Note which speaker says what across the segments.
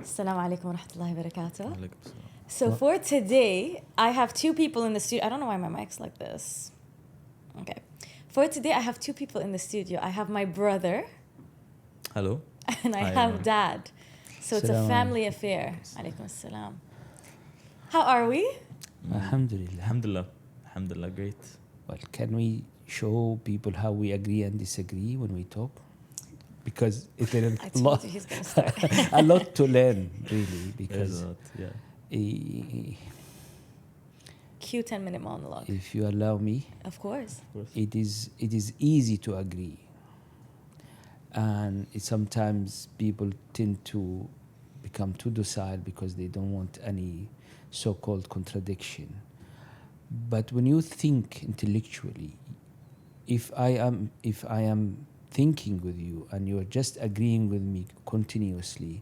Speaker 1: Assalamu alaikum wa rahmatullahi wa barakatuh.
Speaker 2: Alaikum salam.
Speaker 1: So for today, I have two people in the studio. I don't know why my mic's like this. Okay. For today, I have two people in the studio. I have my brother
Speaker 2: Hello.
Speaker 1: and I
Speaker 2: Hi,
Speaker 1: have
Speaker 2: everyone.
Speaker 1: Dad. So it's a
Speaker 3: Salam.
Speaker 1: family affair. Alaikum salam. How are we?
Speaker 3: Alhamdulillah.
Speaker 2: Alhamdulillah. Alhamdulillah, great.
Speaker 3: Well, can we show people how we agree and disagree when we talk? Because it's a
Speaker 1: I told
Speaker 3: lot,
Speaker 1: you he's going to start.
Speaker 3: a lot to learn, really.
Speaker 2: There's
Speaker 3: Because
Speaker 2: a lot, yeah.
Speaker 1: Cue 10-minute monologue.
Speaker 3: if you allow me,
Speaker 1: Of course.
Speaker 2: Of course.
Speaker 3: it is easy to agree, and sometimes people tend to become too docile because they don't want any so-called contradiction. But when you think intellectually, if I am thinking with you and you are just agreeing with me continuously,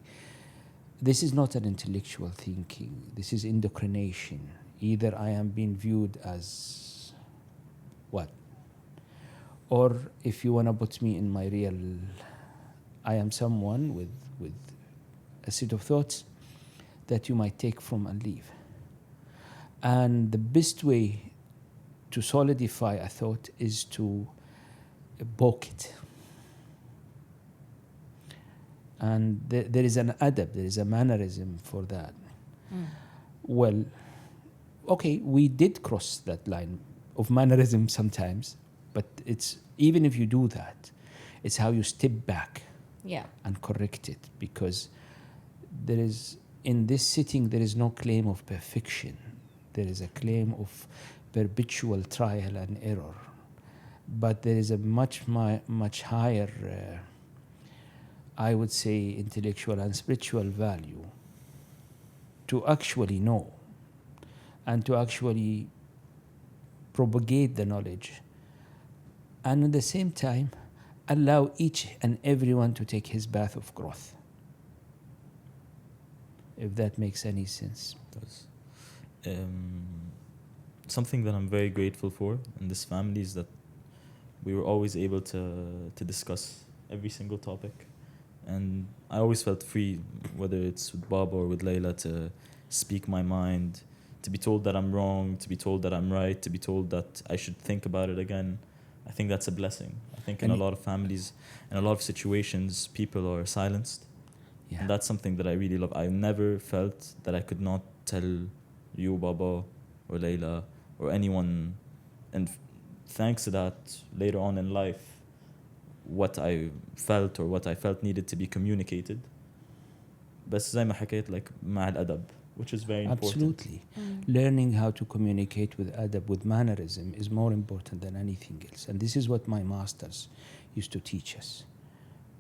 Speaker 3: this is not an intellectual thinking. This is indoctrination. Either I am being viewed as what? Or if you want to put me in my real, I am someone with a set of thoughts that you might take from and leave. And the best way to solidify a thought is to poke it. And there is an adab, there is a mannerism for that. Well, okay, we did cross that line of mannerism sometimes, but it's even if you do that, it's how you step back
Speaker 1: Yeah.
Speaker 3: and correct it, because there is, in this sitting, there is no claim of perfection. There is a claim of perpetual trial and error. But there is a much higher, I would say, intellectual and spiritual value to actually know and to actually propagate the knowledge, and at the same time allow each and everyone to take his path of growth, if that makes any sense.
Speaker 2: Does. Something that I'm very grateful for in this family is that we were always able to discuss every single topic, and I always felt free, whether it's with Baba or with Layla, to speak my mind, to be told that I'm wrong, to be told that I'm right, to be told that I should think about it again. I think that's a blessing. I think in a lot of families, in a lot of situations, people are silenced.
Speaker 3: Yeah.
Speaker 2: And that's something that I really love. I never felt that I could not tell you, Baba, or Layla, or anyone. And thanks to that, later on in life, what I felt needed to be communicated. بس زي ما حكيت, like مع الأدب, which is very important.
Speaker 3: Absolutely. Learning how to communicate with adab, with mannerism, is more important than anything else. And this is what my masters used to teach us.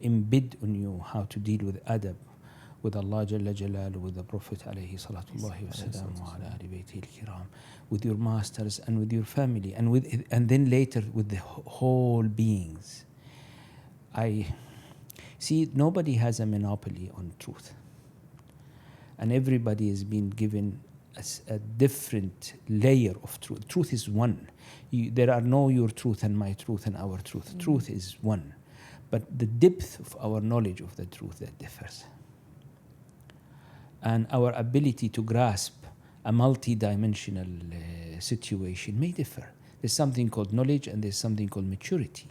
Speaker 3: Embed on you how to deal with adab, with Allah Jalla Jalaluhu, with the Prophet alayhi salatullahi wa salam, wa ala ali baytihi al-kiram, with your masters and with your family, and then later with the whole beings. I see nobody has a monopoly on truth. And everybody has been given a different layer of truth. Truth is one. There are no your truth and my truth and our truth. Truth is one. But the depth of our knowledge of the truth, that differs. And our ability to grasp a multi-dimensional situation may differ. There's something called knowledge and there's something called maturity.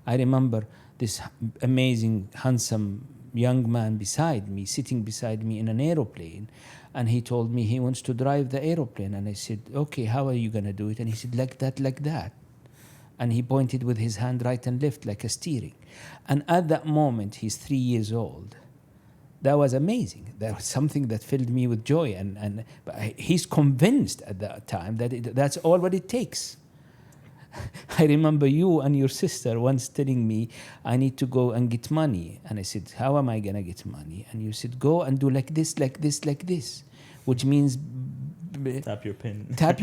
Speaker 3: I remember this amazing, handsome young man sitting beside me in an aeroplane, and he told me he wants to drive the aeroplane, and I said, okay, how are you going to do it? And he said, like that. And he pointed with his hand right and left like a steering. And at that moment, he's 3 years old. That was amazing. That was something that filled me with joy. But he's convinced at that time that that's all what it takes. I remember you and your sister once telling me, I need to go and get money. And I said, how am I going to get money? And you said, go and do like this, which means
Speaker 2: Tap your pin.
Speaker 3: tap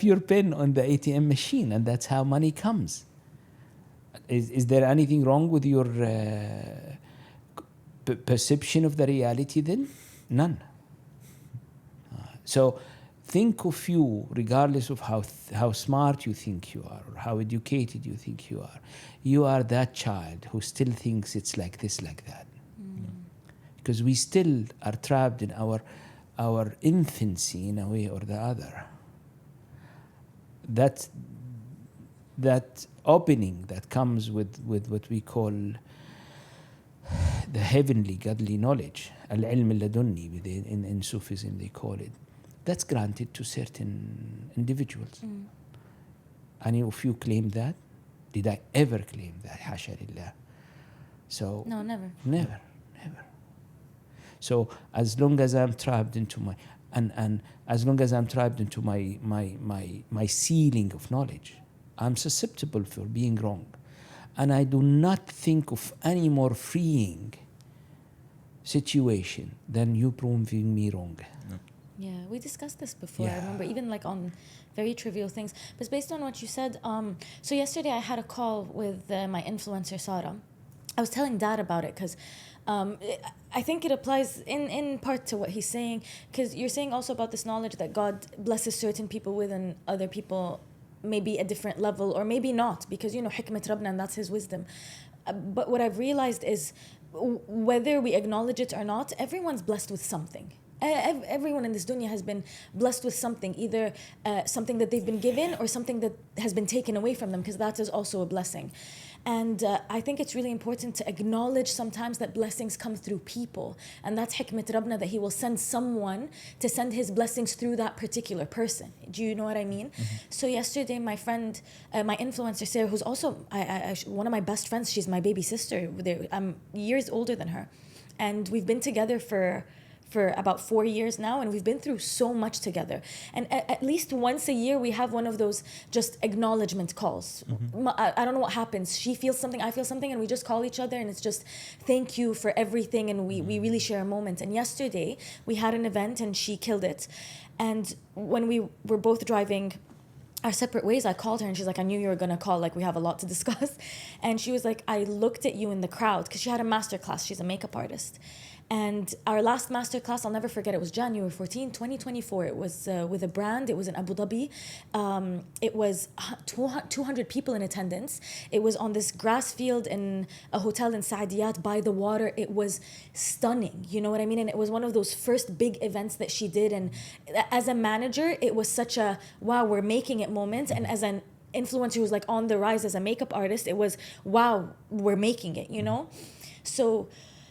Speaker 3: your pen on the ATM machine, and that's how money comes. Is there anything wrong with your perception of the reality then? None. So think of you, regardless of how smart you think you are or how educated you think you are that child who still thinks it's like this, like that. because we still are trapped in our infancy in a way or the other. That opening that comes with what we call the heavenly godly knowledge, al-ilm al-ladunni, in Sufism they call it, that's granted to certain individuals. Any of you claim that? Did I ever claim that? Hasha lillah. So
Speaker 1: No, never.
Speaker 3: never. So as long as I'm trapped into my and as long as I'm trapped into my ceiling of knowledge, I'm susceptible for being wrong. And I do not think of any more freeing situation than you proving me wrong.
Speaker 1: Yeah, we discussed this before. I
Speaker 3: Yeah.
Speaker 1: remember, even like on very trivial things. But based on what you said, so yesterday I had a call with my influencer Sarah. I was telling Dad about it because I think it applies in part to what he's saying, because you're saying also about this knowledge that God blesses certain people with and other people maybe a different level, or maybe not, because hikmat Rabbna, and that's his wisdom. But what I've realized is whether we acknowledge it or not, everyone's blessed with something. Everyone in this dunya has been blessed with something, either something that they've been given or something that has been taken away from them, because that is also a blessing. And I think it's really important to acknowledge sometimes that blessings come through people. And that's hikmat Rabbna, that he will send someone to send his blessings through that particular person. Do you know what I mean? Mm-hmm. So yesterday, my friend, my influencer, Sarah, who's also one of my best friends, she's my baby sister. I'm years older than her. And we've been together for about 4 years now, and we've been through so much together. And at least once a year, we have one of those just acknowledgement calls. Mm-hmm. I don't know what happens. She feels something, I feel something, and we just call each other, and it's just thank you for everything, and we really share a moment. And yesterday, we had an event, and she killed it. And when we were both driving our separate ways, I called her, and she's like, I knew you were going to call, like we have a lot to discuss. And she was like, I looked at you in the crowd, because she had a masterclass. She's a makeup artist. And our last masterclass, I'll never forget, it was January 14, 2024. It was with a brand. It was in Abu Dhabi. It was 200 people in attendance. It was on this grass field in a hotel in Saadiyat by the water. It was stunning, you know what I mean? And it was one of those first big events that she did. And as a manager, it was such a, wow, we're making it moment. And as an influencer who's like on the rise as a makeup artist, it was, wow, we're making it, you know? So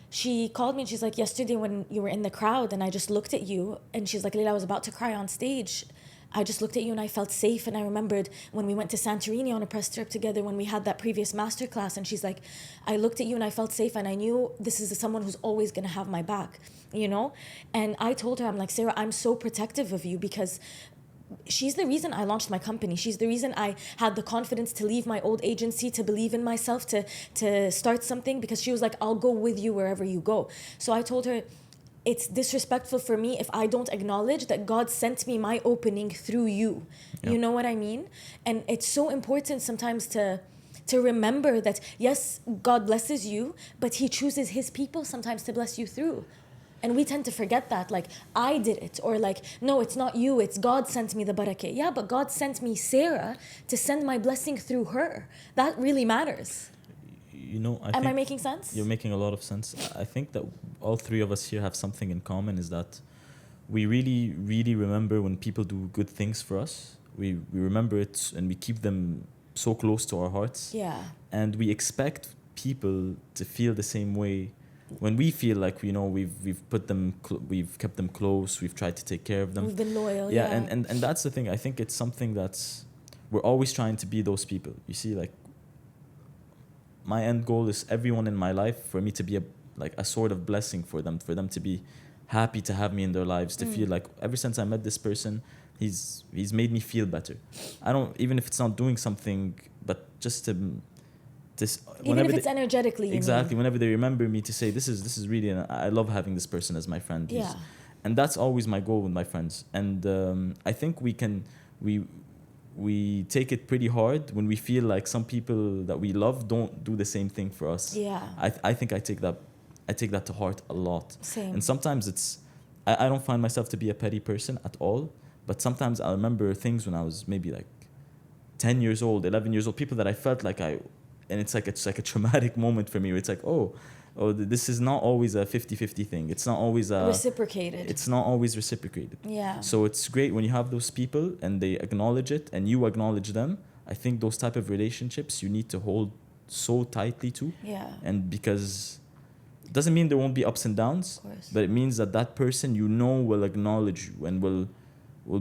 Speaker 1: she called me and she's like, yesterday when you were in the crowd and I just looked at you, and she's like, Leila, I was about to cry on stage. I just looked at you and I felt safe. And I remembered when we went to Santorini on a press trip together, when we had that previous masterclass, and she's like, I looked at you and I felt safe, and I knew this is someone who's always going to have my back, you know? And I told her, I'm like, Sarah, I'm so protective of you, because she's the reason I launched my company. She's the reason I had the confidence to leave my old agency, to believe in myself, to start something, because she was like, I'll go with you wherever you go. So I told her, it's disrespectful for me if I don't acknowledge that God sent me my opening through you. Yeah. You know what I mean? And it's so important sometimes to remember that, yes, God blesses you, but he chooses his people sometimes to bless you through. And we tend to forget that, like, I did it, or like, no, it's not you, it's God sent me the barakah. Yeah, but God sent me Sarah to send my blessing through her. That really matters.
Speaker 2: You know,
Speaker 1: Am I making sense?
Speaker 2: You're making a lot of sense. I think that all three of us here have something in common, is that we really, really remember when people do good things for us. We remember it, and we keep them so close to our hearts.
Speaker 1: Yeah.
Speaker 2: And we expect people to feel the same way. When we feel like, you know, we've put them, we've kept them close, we've tried to take care of them.
Speaker 1: We've been loyal.
Speaker 2: Yeah, and that's the thing. I think it's something that's, we're always trying to be those people. You see, like, my end goal is everyone in my life, for me to be a sort of blessing for them to be happy to have me in their lives, to feel like ever since I met this person, he's made me feel better. I don't, even if it's not doing something, but just to.
Speaker 1: Even if it's energetically,
Speaker 2: exactly. Whenever they remember me, to say this is really, I love having this person as my friend.
Speaker 1: Yeah.
Speaker 2: And that's always my goal with my friends. And I think we take it pretty hard when we feel like some people that we love don't do the same thing for us.
Speaker 1: Yeah.
Speaker 2: I think I take that to heart a lot.
Speaker 1: Same.
Speaker 2: And sometimes it's, I don't find myself to be a petty person at all, but sometimes I remember things when I was maybe like 10 years old, 11 years old, people that I felt like and it's like a traumatic moment for me, where it's like, oh, oh, this is not always a 50-50 thing. It's not always a
Speaker 1: Reciprocated.
Speaker 2: it's not always reciprocated.
Speaker 1: Yeah.
Speaker 2: So it's great when you have those people and they acknowledge it and you acknowledge them. I think those type of relationships you need to hold so tightly to.
Speaker 1: Yeah.
Speaker 2: And because it doesn't mean there won't be ups and downs,
Speaker 1: Of course.
Speaker 2: but it means that that person you know will acknowledge you and will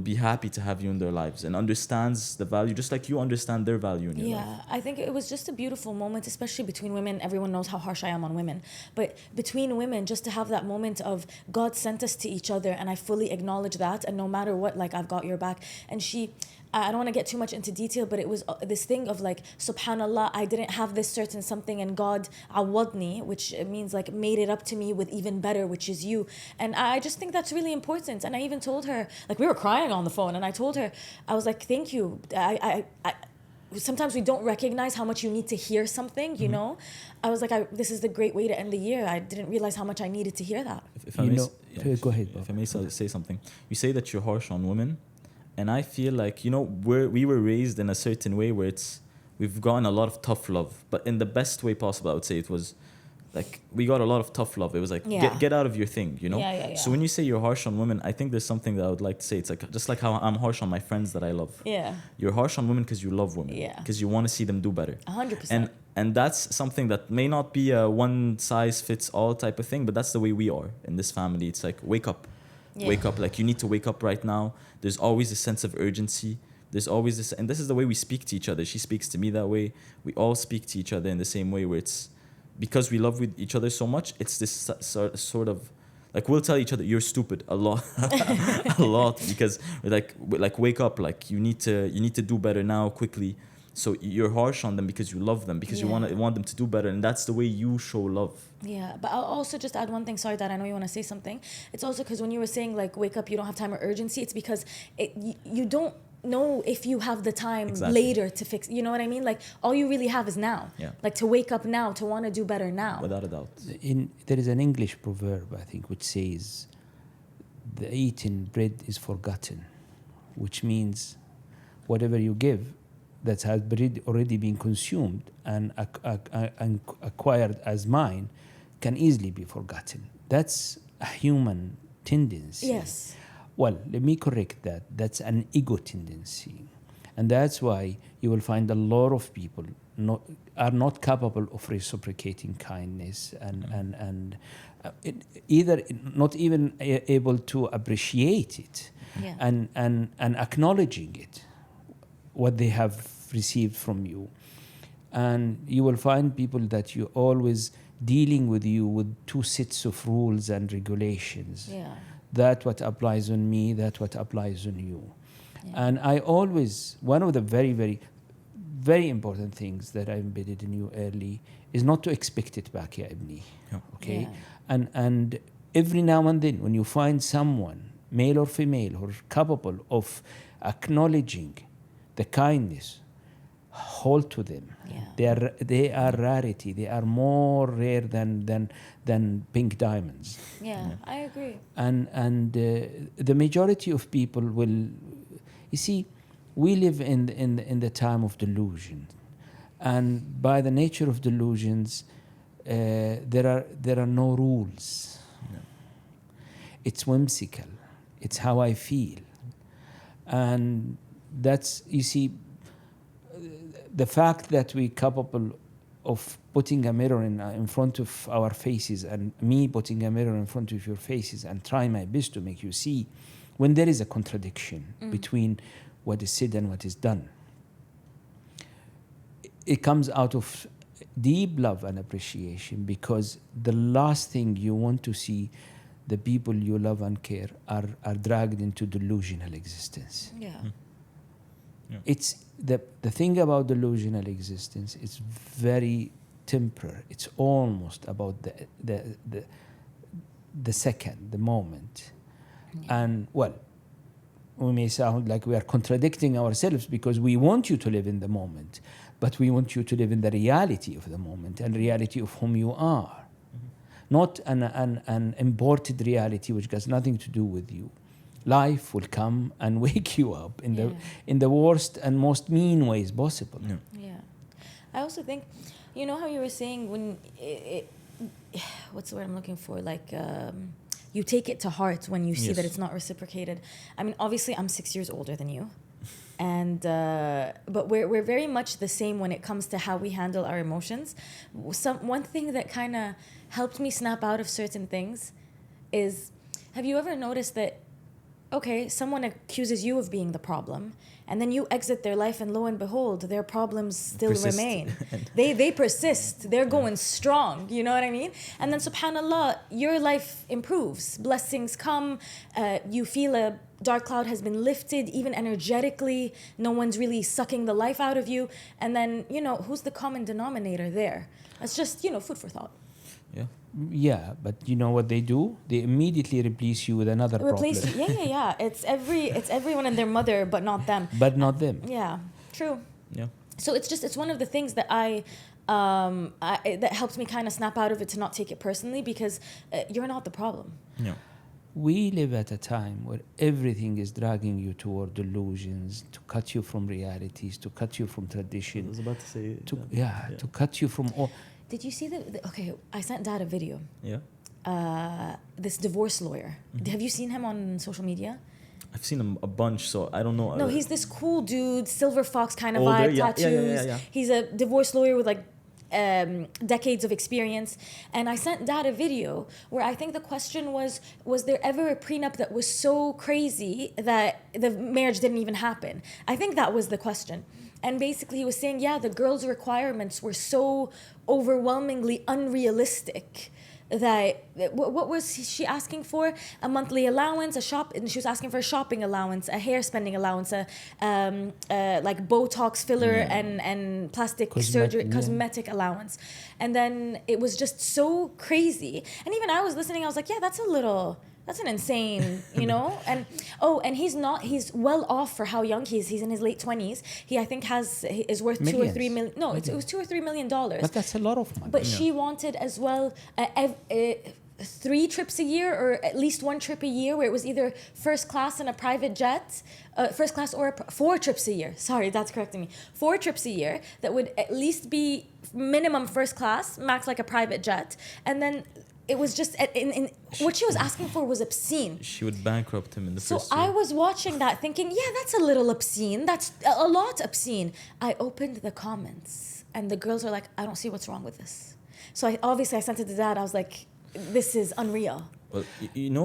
Speaker 2: be happy to have you in their lives and understands the value just like you understand their value in your life.
Speaker 1: Yeah, I think it was just a beautiful moment, especially between women. Everyone knows how harsh I am on women. But between women, just to have that moment of God sent us to each other and I fully acknowledge that. And no matter what, like, I've got your back. And I don't want to get too much into detail, but it was this thing of like, subhanallah, I didn't have this certain something and God awadni, which means like made it up to me with even better, which is you. And I just think that's really important. And I even told her, like, we were crying on the phone and I told her, I was like, thank you. I sometimes we don't recognize how much you need to hear something, you know? I was like, this is the great way to end the year. I didn't realize how much I needed to hear that.
Speaker 2: If I
Speaker 3: You
Speaker 2: may
Speaker 3: know, go ahead, Bob.
Speaker 2: If I may say something, you say that you're harsh on women, and I feel like, you know, we were raised in a certain way where we've gotten a lot of tough love, but in the best way possible. I would say it was like we got a lot of tough love. It was like
Speaker 1: Yeah.
Speaker 2: get out of your thing, you know.
Speaker 1: Yeah.
Speaker 2: So when you say you're harsh on women, I think there's something that I would like to say. It's like just like how I'm harsh on my friends that I love.
Speaker 1: Yeah,
Speaker 2: You're harsh on women because you love women.
Speaker 1: Yeah.
Speaker 2: Because you want to see them do better.
Speaker 1: 100%.
Speaker 2: And that's something that may not be a one size fits all type of thing, but that's the way we are in this family. It's like wake up.
Speaker 1: Yeah.
Speaker 2: Wake up, like you need to wake up right now. There's always a sense of urgency. There's always this, and this is the way we speak to each other. She speaks to me that way. We all speak to each other in the same way, where it's because we love with each other so much. It's this sort of like we'll tell each other you're stupid a lot, a lot, because we're like wake up, like you need to do better now quickly. So you're harsh on them because you love them, because you
Speaker 1: Yeah.
Speaker 2: want them to do better, and that's the way you show love.
Speaker 1: Yeah, but I'll also just add one thing. Sorry, Dad, I know you want to say something. It's also because when you were saying like wake up, you don't have time or urgency. It's because you don't know if you have the time
Speaker 2: Exactly.
Speaker 1: later to fix. You know what I mean? Like all you really have is now.
Speaker 2: Yeah.
Speaker 1: Like to wake up now, to want to do better now.
Speaker 2: Without a doubt.
Speaker 3: There is an English proverb, I think, which says, "The eaten bread is forgotten," which means whatever you give that has already been consumed and acquired as mine can easily be forgotten. That's a human tendency.
Speaker 1: Yes.
Speaker 3: Well, let me correct that. That's an ego tendency. And that's why you will find a lot of people are not capable of reciprocating kindness and either not even able to appreciate it
Speaker 1: Yeah.
Speaker 3: and acknowledging it, what they have received from you. And you will find people that you always dealing with you with two sets of rules and regulations.
Speaker 1: Yeah.
Speaker 3: That what applies on me, that what applies on you.
Speaker 1: Yeah.
Speaker 3: And I always, one of the very, very, very important things that I embedded in you early is not to expect it back, ya ibni.
Speaker 2: Yeah.
Speaker 3: Okay?
Speaker 1: Yeah.
Speaker 3: And every now and then when you find someone, male or female, who are capable of acknowledging the kindness, hold to them.
Speaker 1: Yeah.
Speaker 3: They are rarity. They are more rare than pink diamonds.
Speaker 1: Yeah, I agree.
Speaker 3: And the majority of people will, you see, we live in the time of delusion, and by the nature of delusions, there are no rules. It's whimsical. It's how I feel, and that's, you see, the fact that we capable of putting a mirror in front of our faces, and me putting a mirror in front of your faces and trying my best to make you see when there is a contradiction between what is said and what is done. It comes out of deep love and appreciation, because the last thing you want to see the people you love and care are dragged into delusional existence.
Speaker 1: Yeah.
Speaker 3: It's the thing about delusional existence, it's very temporary. It's almost about the second, the moment. And well, we may sound like we are contradicting ourselves because we want you to live in the moment, but we want you to live in the reality of the moment and reality of whom you are, not an imported reality which has nothing to do with you. Life will come and wake you up in the worst and most mean ways possible.
Speaker 2: Yeah.
Speaker 1: Yeah. I also think, you know how you were saying when what's the word I'm looking for? Like, you take it to heart when you see
Speaker 2: Yes.
Speaker 1: that it's not reciprocated. I mean, obviously, I'm 6 years older than you. And but we're very much the same when it comes to how we handle our emotions. One thing that kind of helped me snap out of certain things is, have you ever noticed that, okay, someone accuses you of being the problem, and then you exit their life, and lo and behold, their problems still
Speaker 2: Persist.
Speaker 1: remain. They persist. They're going strong. You know what I mean? And then, subhanallah, your life improves. Blessings come. You feel a dark cloud has been lifted, even energetically. No one's really sucking the life out of you. And then, who's the common denominator there? That's just, food for thought.
Speaker 2: Yeah.
Speaker 3: Yeah, but you know what they do? They immediately replace you with another
Speaker 1: Replace
Speaker 3: problem.
Speaker 1: you. Yeah. It's everyone and their mother, but not them.
Speaker 3: But not them.
Speaker 1: Yeah, true.
Speaker 2: Yeah.
Speaker 1: So it's one of the things that that helps me kind of snap out of it, to not take it personally, because you're not the problem.
Speaker 2: Yeah.
Speaker 3: We live at a time where everything is dragging you toward delusions, to cut you from realities, to cut you from
Speaker 2: I
Speaker 3: tradition,
Speaker 2: was about to say.
Speaker 3: to cut you from all.
Speaker 1: Did you see okay, I sent Dad a video.
Speaker 2: Yeah.
Speaker 1: This divorce lawyer. Have you seen him on social media?
Speaker 2: I've seen him a bunch, so I don't know.
Speaker 1: No, he's this cool dude, silver fox kind of
Speaker 2: Older,
Speaker 1: vibe,
Speaker 2: yeah,
Speaker 1: tattoos.
Speaker 2: yeah.
Speaker 1: He's a divorce lawyer with like decades of experience. And I sent Dad a video where I think the question was there ever a prenup that was so crazy that the marriage didn't even happen? I think that was the question. And basically he was saying, yeah, the girl's requirements were so overwhelmingly unrealistic that what was she asking for? A monthly allowance, and she was asking for a shopping allowance, a hair spending allowance, like Botox filler and plastic surgery, cosmetic allowance. And then it was just so crazy. And even I was listening, I was like, yeah, that's an insane, and he's well off for how young he is. He's in his late 20s. He, I think, is worth
Speaker 3: Millions.
Speaker 1: 2 or 3 million. No, it was $2 or $3 million.
Speaker 3: But that's a lot of money.
Speaker 1: But she wanted as well 3 trips a year, or at least 1 trip a year, where it was either first class in a private jet, first class, or 4 trips a year. Sorry, that's correcting me. 4 trips a year that would at least be minimum first class, max like a private jet, and then it was just in what she was asking for was obscene.
Speaker 2: She would bankrupt him in the first
Speaker 1: So
Speaker 2: year.
Speaker 1: I was watching that thinking, yeah, that's a little obscene. That's a lot obscene. I opened the comments and the girls are like, I don't see what's wrong with this. So I sent it to Dad. I was like, this is unreal.
Speaker 2: Well,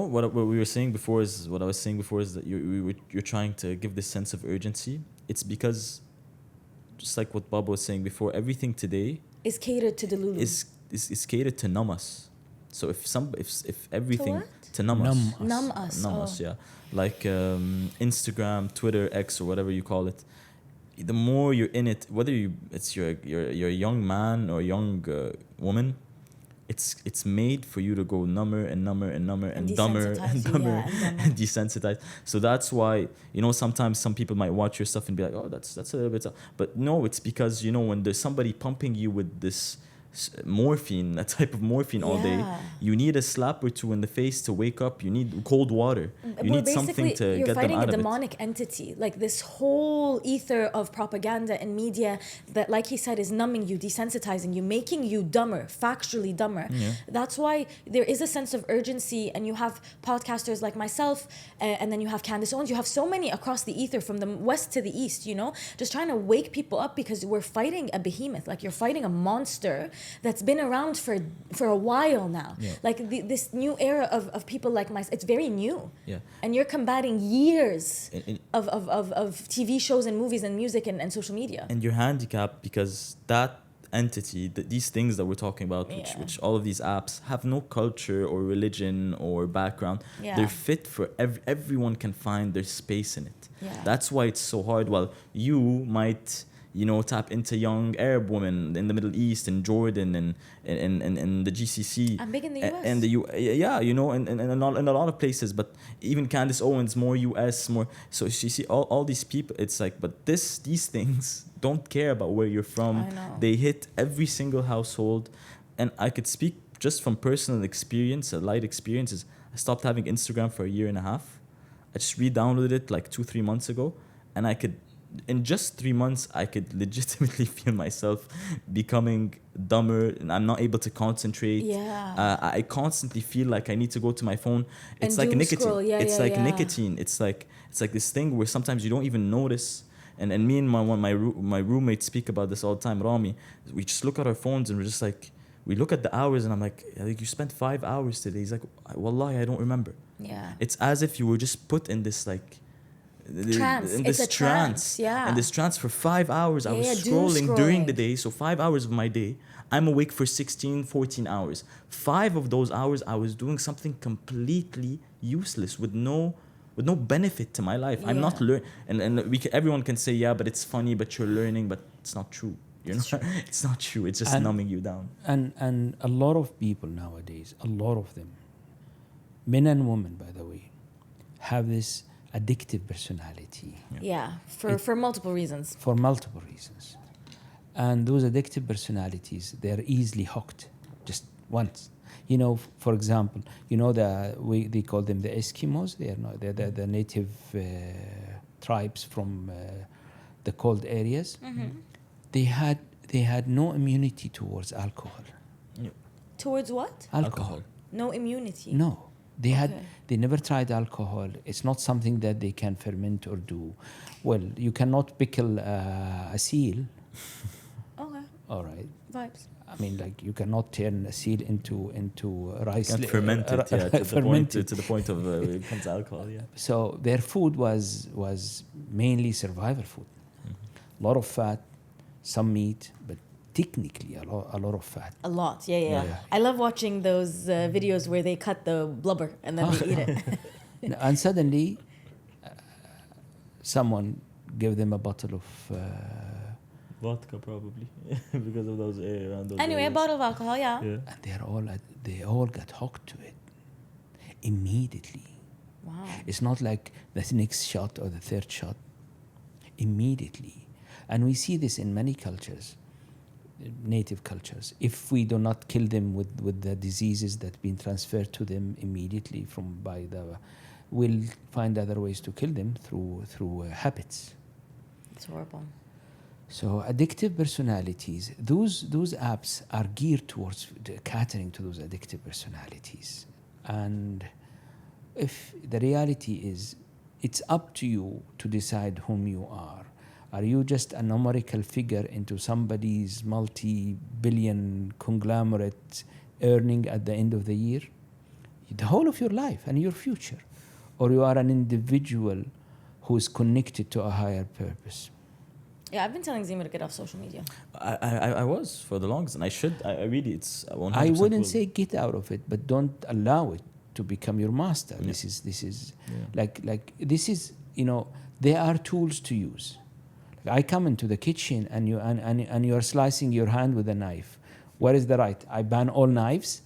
Speaker 2: what we were saying before is what I was saying before is that you're trying to give this sense of urgency. It's because, just like what Bob was saying before, everything today
Speaker 1: Is catered to Delulu.
Speaker 2: is catered to numb us. So if everything
Speaker 1: what?
Speaker 2: to numb us,
Speaker 1: Numb us.
Speaker 2: numb us, yeah, like Instagram, Twitter, X, or whatever you call it. The more you're in it, whether you're a young man or a young woman, it's made for you to go number and number and number and dumber
Speaker 1: desensitize
Speaker 2: and
Speaker 1: you,
Speaker 2: dumber
Speaker 1: yeah, and dumber.
Speaker 2: and desensitized. So that's why sometimes some people might watch your stuff and be like, oh, that's a little bit, but no, it's because when there's somebody pumping you with this morphine, a type of morphine all day,
Speaker 1: Yeah.
Speaker 2: you need a slap or two in the face to wake up. You need cold water. You need something to
Speaker 1: you're
Speaker 2: get them
Speaker 1: fighting
Speaker 2: out
Speaker 1: a
Speaker 2: of it.
Speaker 1: demonic entity, like this whole ether of propaganda and media that, like he said, is numbing you, desensitizing you, making you dumber, factually dumber.
Speaker 2: Yeah.
Speaker 1: That's why there is a sense of urgency, and you have podcasters like myself, and then you have Candace Owens. You have so many across the ether from the west to the east, just trying to wake people up, because we're fighting a behemoth, like you're fighting a monster that's been around for a while now.
Speaker 2: Yeah.
Speaker 1: Like this new era of people like myself, it's very new.
Speaker 2: Yeah.
Speaker 1: And you're combating years
Speaker 2: In-
Speaker 1: of TV shows and movies and music and social media.
Speaker 2: And you're handicapped because that entity, these things that we're talking about,
Speaker 1: Yeah.
Speaker 2: which all of these apps have no culture or religion or background.
Speaker 1: Yeah.
Speaker 2: They're fit for everyone can find their space in it.
Speaker 1: Yeah.
Speaker 2: That's why it's so hard. Well, you might tap into young Arab women in the Middle East and Jordan and the GCC.
Speaker 1: I'm big in the US.
Speaker 2: And the and in a lot of places. But even Candace Owens, more US, more. So you see all these people. It's like, but these things don't care about where you're from.
Speaker 1: I know.
Speaker 2: They hit every single household, and I could speak just from personal experience, light experiences. I stopped having Instagram for a year and a half. I just re-downloaded it like 2-3 months ago, and I could in just 3 months, I could legitimately feel myself becoming dumber, and I'm not able to concentrate.
Speaker 1: Yeah.
Speaker 2: I constantly feel like I need to go to my phone. It's
Speaker 1: And
Speaker 2: like
Speaker 1: doom
Speaker 2: nicotine.
Speaker 1: scroll. Yeah,
Speaker 2: it's
Speaker 1: yeah,
Speaker 2: like
Speaker 1: yeah.
Speaker 2: nicotine. It's like this thing where sometimes you don't even notice. And me and my roommates speak about this all the time. Rami, we just look at our phones and we're just like, we look at the hours, and I'm like, you spent 5 hours today. He's like, wallahi, I don't remember.
Speaker 1: Yeah.
Speaker 2: It's as if you were just put in this like
Speaker 1: Trance.
Speaker 2: in
Speaker 1: It's
Speaker 2: this
Speaker 1: a trance, yeah.
Speaker 2: in this trance for 5 hours. I
Speaker 1: Yeah,
Speaker 2: was
Speaker 1: yeah, doom
Speaker 2: scrolling during the
Speaker 1: scrolling.
Speaker 2: day, so 5 hours of my day I'm awake for 16, 14 hours. 5 of those hours I was doing something completely useless with no benefit to my life. I'm not
Speaker 1: Yeah.
Speaker 2: learning, and everyone can say, yeah, but it's funny, but you're learning. But it's not true. You're
Speaker 1: It's
Speaker 2: not.
Speaker 1: true.
Speaker 2: It's not true. It's just
Speaker 3: And-
Speaker 2: numbing you down.
Speaker 3: And a lot of people nowadays, a lot of them, men and women, by the way, have this addictive personality
Speaker 1: Yeah. For multiple reasons.
Speaker 3: for multiple reasons. And those addictive personalities, they're easily hooked just once. You know, for example, you know they call them the Eskimos. They are not they're the native tribes from the cold areas.
Speaker 1: Mm-hmm.
Speaker 3: They had no immunity towards alcohol.
Speaker 1: Towards what?
Speaker 3: Alcohol.
Speaker 1: No immunity.
Speaker 3: No, they
Speaker 1: Okay.
Speaker 3: they never tried alcohol. It's not something that they can ferment or do. Well, you cannot pickle a seal.
Speaker 1: Okay.
Speaker 3: All right.
Speaker 1: Vibes.
Speaker 3: I mean, like you cannot turn a seal into rice.
Speaker 2: Can't ferment it, yeah,
Speaker 3: ferment it.
Speaker 2: to the point of it becomes alcohol, yeah.
Speaker 3: So their food was mainly survival food. A lot of fat, some meat, but technically a lot of fat.
Speaker 1: A lot. Yeah, yeah.
Speaker 3: Yeah.
Speaker 1: I love watching those videos where they cut the blubber and then they eat it.
Speaker 3: And suddenly, someone gave them a bottle of.
Speaker 2: Vodka probably because of those around those.
Speaker 1: Anyway, a
Speaker 2: areas.
Speaker 1: bottle of alcohol, yeah.
Speaker 2: Yeah.
Speaker 3: And they all got hooked to it immediately.
Speaker 1: Wow.
Speaker 3: It's not like the next shot or the third shot. Immediately, and we see this in many cultures, native cultures. If we do not kill them with the diseases that been transferred to them immediately we'll find other ways to kill them through habits.
Speaker 1: It's horrible.
Speaker 3: So addictive personalities, those apps are geared towards catering to those addictive personalities. And if the reality is, it's up to you to decide whom you are. Are you just a numerical figure into somebody's multi-billion conglomerate earning at the end of the year? The whole of your life and your future. Or you are an individual who is connected to a higher purpose.
Speaker 1: Yeah, I've been telling Zima to get off social media.
Speaker 2: I was for the longest, and I should. I really, it's 100%.
Speaker 3: I wouldn't
Speaker 2: will.
Speaker 3: say get out of it, but don't allow it to become your master.
Speaker 2: Yeah.
Speaker 3: This is
Speaker 2: Yeah.
Speaker 3: like this is, you know, there are tools to use. I come into the kitchen and you are slicing your hand with a knife. What is the right? I ban all knives.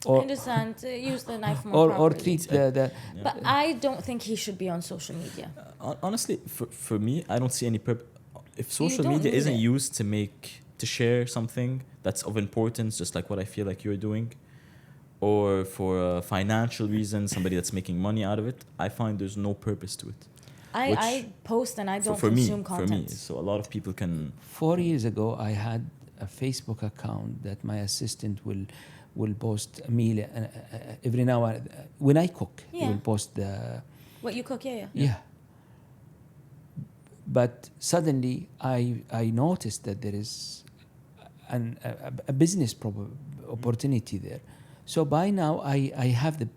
Speaker 1: I understand. Use the knife more
Speaker 3: or
Speaker 1: properly.
Speaker 3: treat the
Speaker 1: But I don't think he should be on social media.
Speaker 2: Honestly, for me, I don't see any purpose. If social
Speaker 1: don't
Speaker 2: media
Speaker 1: need
Speaker 2: isn't
Speaker 1: it.
Speaker 2: used to share something that's of importance, just like what I feel like you're doing, or for financial reasons, somebody that's making money out of it, I find there's no purpose to it.
Speaker 1: I post and I don't
Speaker 2: for
Speaker 1: consume
Speaker 2: me,
Speaker 1: content.
Speaker 2: so a lot of people can.
Speaker 3: 4 years ago, I had a Facebook account that my assistant will post a meal every now and when I cook. He
Speaker 1: Yeah.
Speaker 3: will post the
Speaker 1: What you cook, yeah.
Speaker 3: yeah. But suddenly, I noticed that there is a business opportunity there. So by now, I have the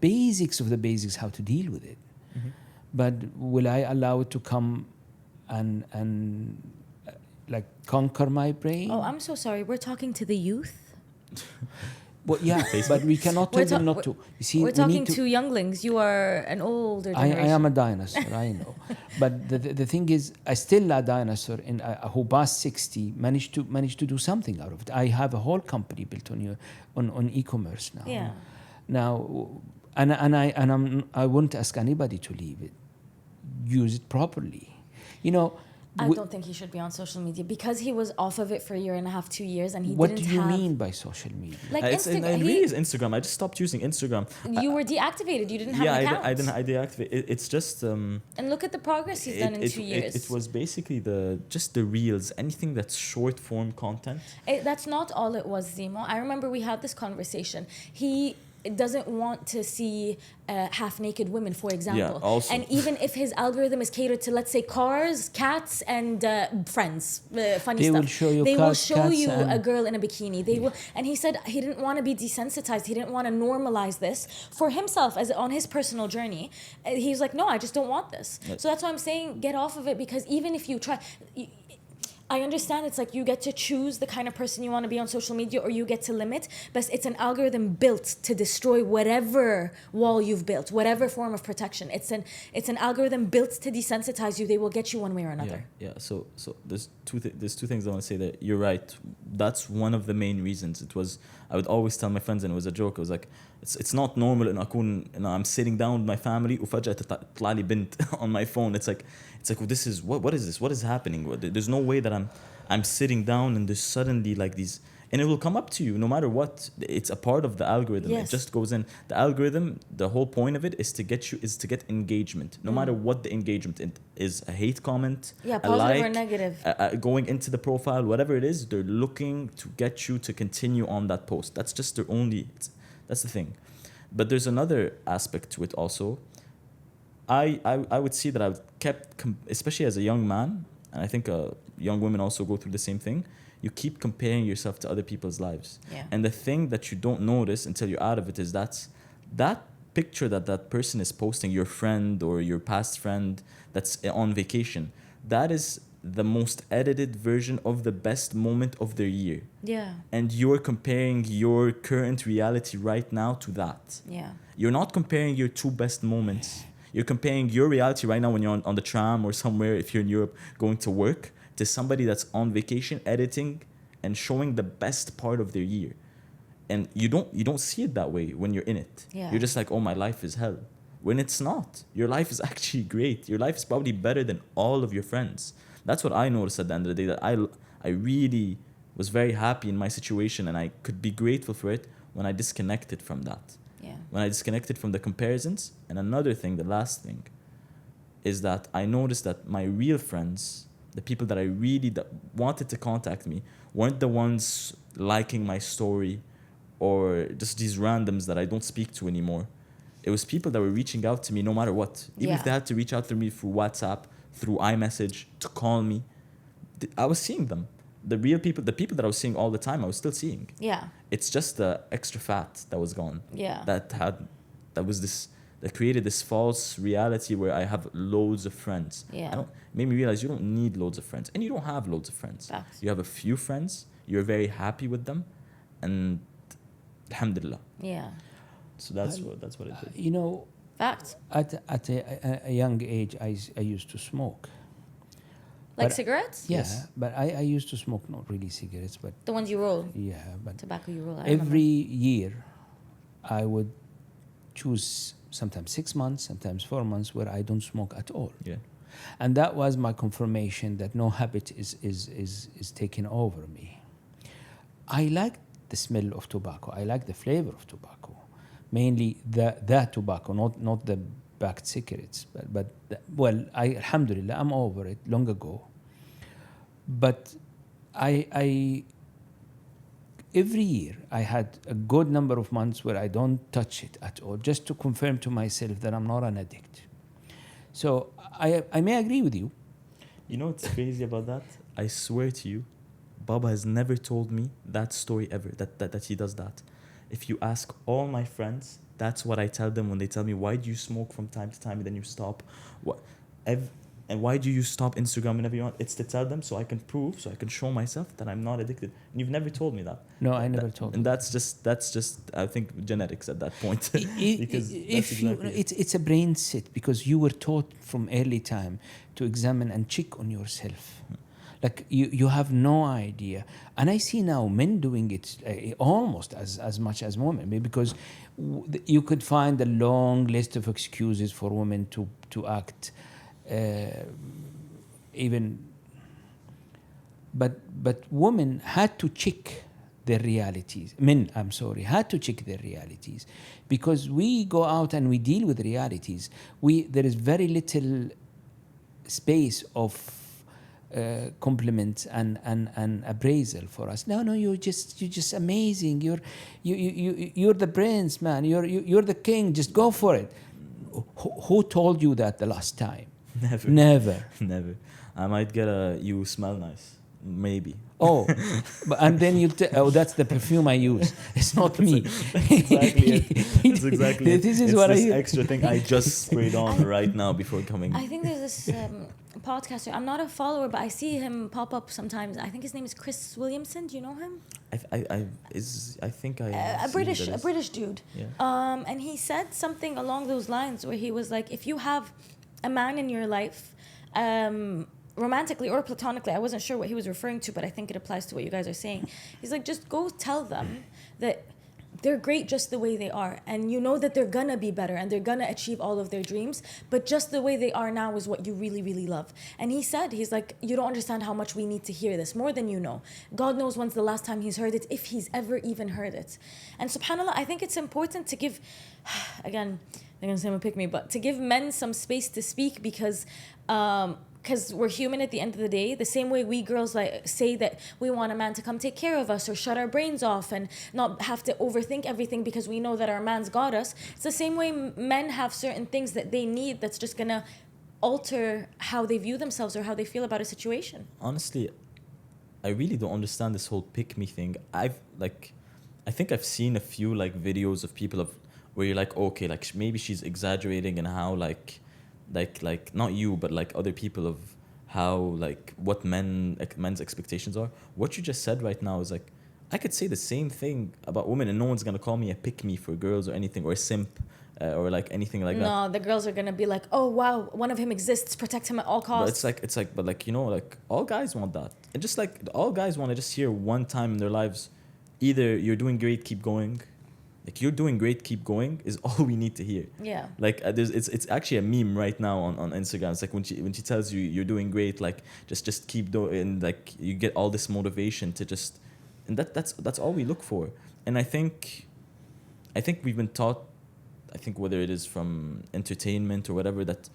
Speaker 3: basics of the basics how to deal with it.
Speaker 2: Mm-hmm.
Speaker 3: But will I allow it to come and like conquer my brain?
Speaker 1: Oh, I'm so sorry. We're talking to the youth.
Speaker 3: Well, yeah, but we cannot tell
Speaker 1: We're
Speaker 3: them
Speaker 1: ta-
Speaker 3: not to. You see,
Speaker 1: We're
Speaker 3: we
Speaker 1: talking
Speaker 3: need to.
Speaker 1: to younglings. You are an older
Speaker 3: I
Speaker 1: generation.
Speaker 3: am a dinosaur, I know. But the thing is, I still a dinosaur who past 60 managed to do something out of it. I have a whole company built on e-commerce now.
Speaker 1: Yeah.
Speaker 3: Now, I wouldn't ask anybody to leave it. Use it properly. You know,
Speaker 1: I don't think he should be on social media because he was off of it for a year and a half, 2 years, and he
Speaker 3: What
Speaker 1: didn't
Speaker 3: do you
Speaker 1: have
Speaker 3: mean by social media?
Speaker 1: like
Speaker 2: It's and
Speaker 1: Instagram.
Speaker 2: really is Instagram. I just stopped using Instagram.
Speaker 1: You were deactivated. You didn't have
Speaker 2: Yeah,
Speaker 1: an account.
Speaker 2: I deactivated. It's just
Speaker 1: And look at the progress he's done in 2 years.
Speaker 2: It was basically just the reels, anything that's short form content.
Speaker 1: That's not all it was, Zemo. I remember we had this conversation. He doesn't want to see half-naked women, for example.
Speaker 2: also.
Speaker 1: And even if his algorithm is catered to, let's say, cars, cats, and friends, funny
Speaker 3: They
Speaker 1: stuff.
Speaker 3: will show you
Speaker 1: They will show
Speaker 3: cats
Speaker 1: you a
Speaker 3: and-
Speaker 1: girl in a bikini. They will, and he said he didn't want to be desensitized. He didn't want to normalize this for himself as on his personal journey. He's like, no, I just don't want this. So that's why I'm saying get off of it, because even if you try. I understand it's like you get to choose the kind of person you want to be on social media, or you get to limit, but it's an algorithm built to destroy whatever wall you've built, whatever form of protection. It's an algorithm built to desensitize you. They will get you one way or another.
Speaker 2: Yeah. So there's two things I want to say there. You're right. That's one of the main reasons. I would always tell my friends, and it was a joke. I was like, it's not normal إنه أكون I'm sitting down with my family وفجأة تطلع لي بنت on my phone. It's like well, this is what is this? What is happening? There's no way that I'm sitting down and there's suddenly like these, and it will come up to you no matter what. It's a part of the algorithm.
Speaker 1: Yes.
Speaker 2: It just goes in. The algorithm, the whole point of it is to get engagement. No matter what the engagement is, a hate comment,
Speaker 1: Yeah,
Speaker 2: a
Speaker 1: positive
Speaker 2: like,
Speaker 1: or negative.
Speaker 2: going into the profile, whatever it is, they're looking to get you to continue on that post. That's just their only. That's the thing. But there's another aspect to it also. I would see that I've kept, especially as a young man, and I think young women also go through the same thing. You keep comparing yourself to other people's lives.
Speaker 1: Yeah.
Speaker 2: And the thing that you don't notice until you're out of it is that picture that person is posting, your friend or your past friend that's on vacation, that is the most edited version of the best moment of their year.
Speaker 1: Yeah.
Speaker 2: And you're comparing your current reality right now to that.
Speaker 1: Yeah.
Speaker 2: You're not comparing your two best moments. You're comparing your reality right now when you're on the tram or somewhere, if you're in Europe, going to work, to somebody that's on vacation, editing and showing the best part of their year. And you don't see it that way when you're in it.
Speaker 1: Yeah.
Speaker 2: You're just like, oh, my life is hell. When it's not. Your life is actually great. Your life is probably better than all of your friends. That's what I noticed at the end of the day, that I really was very happy in my situation, and I could be grateful for it when I disconnected from that.
Speaker 1: Yeah.
Speaker 2: When I disconnected from the comparisons. And another thing, the last thing, is that I noticed that my real friends, the people that I really that wanted to contact me, weren't the ones liking my story or just these randoms that I don't speak to anymore. It was people that were reaching out to me no matter what. Even if they had to reach out to me through WhatsApp, through iMessage, to call me, I was seeing them. The real people, the people that I was seeing all the time, I was still seeing.
Speaker 1: Yeah.
Speaker 2: It's just the extra fat that was gone.
Speaker 1: Yeah.
Speaker 2: That created this false reality where I have loads of friends.
Speaker 1: Yeah.
Speaker 2: Made me realize you don't need loads of friends, and you don't have loads of friends.
Speaker 1: Facts.
Speaker 2: You have a few friends. You're very happy with them, and alhamdulillah.
Speaker 1: Yeah.
Speaker 2: So that's what it did.
Speaker 3: You know,
Speaker 1: Fact.
Speaker 3: at a young age, I used to smoke.
Speaker 1: Like
Speaker 3: But-
Speaker 1: cigarettes?
Speaker 3: Yeah,
Speaker 2: Yes.
Speaker 3: but I used to smoke, not really cigarettes, but
Speaker 1: The ones you roll.
Speaker 3: yeah, but
Speaker 1: Tobacco you roll. I
Speaker 3: every
Speaker 1: remember.
Speaker 3: year I would choose sometimes 6 months, sometimes 4 months where I don't smoke at all.
Speaker 2: Yeah.
Speaker 3: And that was my confirmation that no habit is taking over me. I like the smell of tobacco. I like the flavor of tobacco. Mainly the tobacco, not the packed cigarettes. But alhamdulillah, I'm over it long ago. But I every year I had a good number of months where I don't touch it at all, just to confirm to myself that I'm not an addict. So I may agree with you.
Speaker 2: You know what's crazy about that? I swear to you, Baba has never told me that story ever, that he does that. If you ask all my friends, that's what I tell them when they tell me, why do you smoke from time to time and then you stop? And why do you stop Instagram whenever you want? It's to tell them so I can prove, so I can show myself that I'm not addicted. And you've never told me that.
Speaker 3: No, I never told you.
Speaker 2: And that's just I think genetics at that point. Because
Speaker 3: if
Speaker 2: that's
Speaker 3: you,
Speaker 2: exactly it.
Speaker 3: it's a brain set because you were taught from early time to examine and check on yourself. Like you have no idea, and I see now men doing it almost as much as women, because you could find a long list of excuses for women to act even but women had to check their realities. Men, I'm sorry, had to check their realities, because we go out and we deal with realities. There is very little space of compliment and appraisal for us. No, you're just amazing. You're the prince, man. You're the king. Just go for it. Who told you that the last time?
Speaker 2: Never.
Speaker 3: Never.
Speaker 2: Never. I might get a "you smell nice," maybe.
Speaker 3: Oh, and then that's the perfume I use. It's not me.
Speaker 2: Exactly it. That's exactly it.
Speaker 3: This is
Speaker 2: it's
Speaker 3: what I
Speaker 2: this
Speaker 3: use.
Speaker 2: extra thing I just sprayed on right now before coming.
Speaker 1: I think there's this podcaster. I'm not a follower, but I see him pop up sometimes. I think his name is Chris Williamson. Do you know him?
Speaker 2: I think I
Speaker 1: A British dude.
Speaker 2: Yeah.
Speaker 1: And he said something along those lines where he was like, if you have a man in your life, romantically or platonically, I wasn't sure what he was referring to, but I think it applies to what you guys are saying. He's like, just go tell them that they're great just the way they are, and you know that they're gonna be better and they're gonna achieve all of their dreams, but just the way they are now is what you really, really love. And he's like, you don't understand how much we need to hear this, more than you know. God knows when's the last time he's heard it, if he's ever even heard it. And subhanAllah, I think it's important to give, again, they're gonna say I'm a pick me, but to give men some space to speak, because we're human at the end of the day. The same way we girls like say that we want a man to come take care of us or shut our brains off and not have to overthink everything because we know that our man's got us. It's the same way men have certain things that they need that's just gonna alter how they view themselves or how they feel about a situation.
Speaker 2: Honestly, I really don't understand this whole pick me thing. I think I've seen a few like videos of people where you're like, okay, like maybe she's exaggerating and how like not you but like other people of how like what men's expectations are. What you just said right now is like, I could say the same thing about women and no one's gonna call me a pick me for girls or anything, or a simp or like anything like that.
Speaker 1: No, the girls are gonna be like, oh wow, one of him exists, protect him at all costs.
Speaker 2: But it's like but like, you know, like all guys want that, and just like all guys want to just hear one time in their lives, either you're doing great, keep going. Like, you're doing great, keep going is all we need to hear.
Speaker 1: Yeah.
Speaker 2: Like it's actually a meme right now on Instagram. It's like when she tells you you're doing great, like just keep doing, and like you get all this motivation to just, and that's all we look for. And I think we've been taught, I think whether it is from entertainment or whatever, that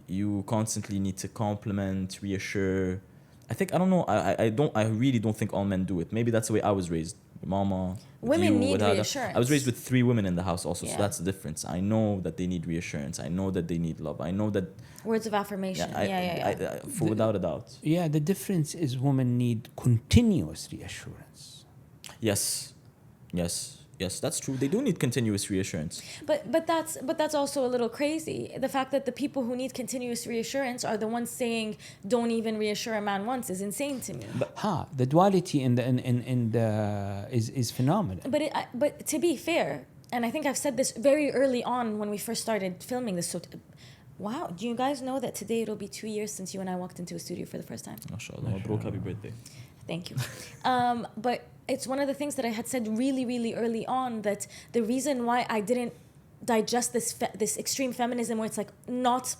Speaker 2: you constantly need to compliment, reassure. I don't know. I really don't think all men do it. Maybe that's the way I was raised. Mama,
Speaker 1: women
Speaker 2: you,
Speaker 1: need
Speaker 2: with Hada.
Speaker 1: reassurance.
Speaker 2: I was raised with 3 women in the house also,
Speaker 1: Yeah.
Speaker 2: so that's the difference. I know that they need reassurance. I know that they need love. I know that
Speaker 1: Words of affirmation. Yeah.
Speaker 2: for without a doubt.
Speaker 3: Yeah, the difference is women need continuous reassurance.
Speaker 2: Yes, that's true. They do need continuous reassurance.
Speaker 1: But that's also a little crazy. The fact that the people who need continuous reassurance are the ones saying don't even reassure a man once is insane to me.
Speaker 3: The duality in the is phenomenal.
Speaker 1: But to be fair, and I think I've said this very early on when we first started filming this. Wow, do you guys know that today it'll be 2 years since you and I walked into a studio for the first time?
Speaker 2: MashaAllah. Mabruk, happy birthday.
Speaker 1: Thank you. But it's one of the things that I had said really, really early on, that the reason why I didn't digest this extreme feminism where it's like not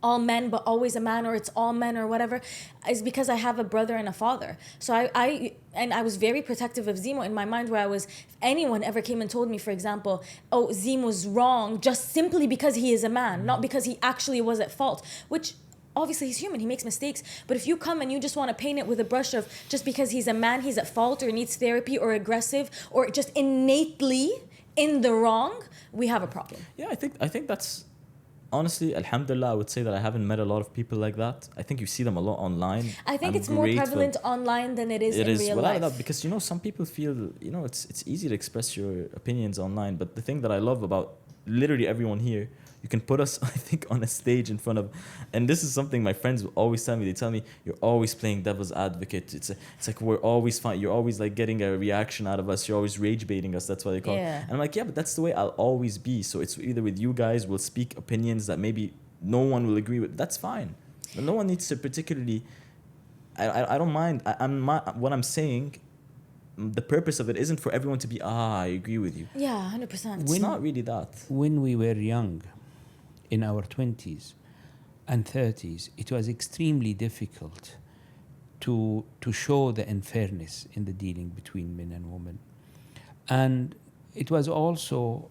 Speaker 1: all men but always a man, or it's all men or whatever, is because I have a brother and a father. So I was very protective of Zemo in my mind, where I was, if anyone ever came and told me, for example, oh, Zemo's wrong just simply because he is a man, not because he actually was at fault, which obviously he's human, he makes mistakes. But if you come and you just want to paint it with a brush of just because he's a man, he's at fault or needs therapy or aggressive or just innately in the wrong, we have a problem.
Speaker 2: Yeah, I think that's, honestly, alhamdulillah, I would say that I haven't met a lot of people like that. I think you see them a lot online.
Speaker 1: I think
Speaker 2: I'm
Speaker 1: it's more
Speaker 2: grateful.
Speaker 1: prevalent online than it is in real life.
Speaker 2: Because, you know, some people feel, you know, it's easy to express your opinions online. But the thing that I love about literally everyone here, you can put us, I think, on a stage in front of, and this is something my friends will always tell me. They tell me, you're always playing devil's advocate. It's like we're always fine. You're always like getting a reaction out of us. You're always rage baiting us. That's what they call it. And I'm like, yeah, but that's the way I'll always be. So it's either with you guys, we'll speak opinions that maybe no one will agree with. That's fine. But no one needs to particularly, I don't mind. What I'm saying, the purpose of it isn't for everyone to be, I agree with you.
Speaker 1: Yeah, 100%.
Speaker 2: It's not really that.
Speaker 3: When we were young, in our 20s and 30s, it was extremely difficult to show the unfairness in the dealing between men and women. And it was also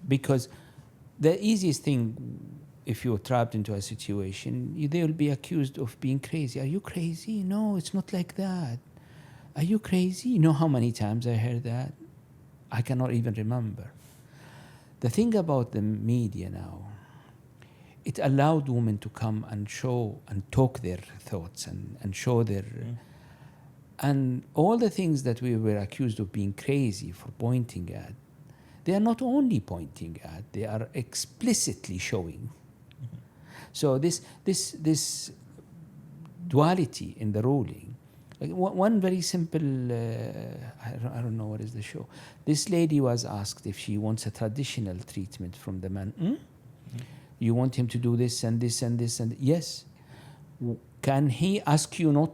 Speaker 3: because the easiest thing, if you're trapped into a situation, they will be accused of being crazy. Are you crazy? No, it's not like that. Are you crazy? You know how many times I heard that? I cannot even remember. The thing about the media now, it allowed women to come and show and talk their thoughts and show their... And all the things that we were accused of being crazy for pointing at, they are not only pointing at, they are explicitly showing. So this duality in the ruling, like one very simple, I don't know what is the show. This lady was asked if she wants a traditional treatment from the man. You want him to do this and this and this and yes. Can he ask you not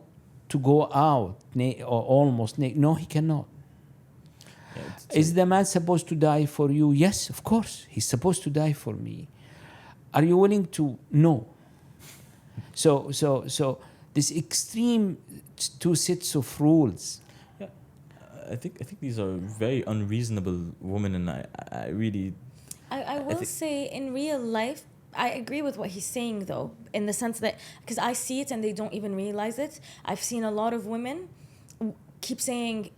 Speaker 3: to go out or almost naked? No, he cannot. Yeah, is the man supposed to die for you? Yes, of course. He's supposed to die for me. Are you willing to? No. So this extreme two sets of rules.
Speaker 2: Yeah, I think these are very unreasonable women, and I really.
Speaker 1: I will say in real life, I agree with what he's saying though, in the sense that because I see it and they don't even realize it. I've seen a lot of women keep saying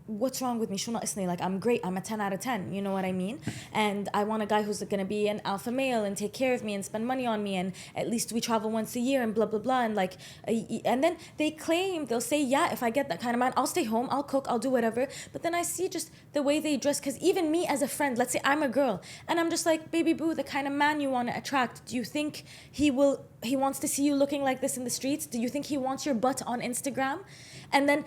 Speaker 1: what's wrong with me? Shuna isni, like I'm great, I'm a 10 out of 10, you know what I mean? And I want a guy who's gonna be an alpha male and take care of me and spend money on me, and at least we travel once a year and blah blah blah, and like and then they'll say, yeah, if I get that kind of man, I'll stay home, I'll cook, I'll do whatever. But then I see just the way they dress, because even me as a friend, let's say I'm a girl and I'm just like, baby boo, the kind of man you want to attract, do you think he wants to see you looking like this in the streets? Do you think he wants your butt on Instagram? And then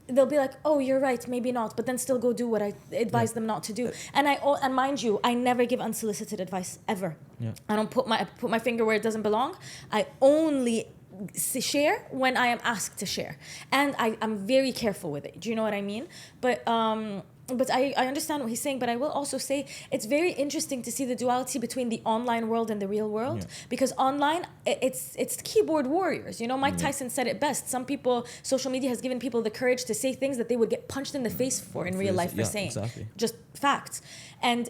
Speaker 1: they'll be like, oh, you're right, maybe not, but then still go do what I advise them not to do. And mind you, I never give unsolicited advice ever.
Speaker 2: Yeah.
Speaker 1: I don't put my finger where it doesn't belong. I only share when I am asked to share, and I'm very careful with it. Do you know what I mean? But I understand what he's saying, but I will also say it's very interesting to see the duality between the online world and the real world, because online, it's keyboard warriors. You know, Mike Tyson said it best. Some people, social media has given people the courage to say things that they would get punched in the face for in real life for saying.
Speaker 2: Exactly.
Speaker 1: Just facts. And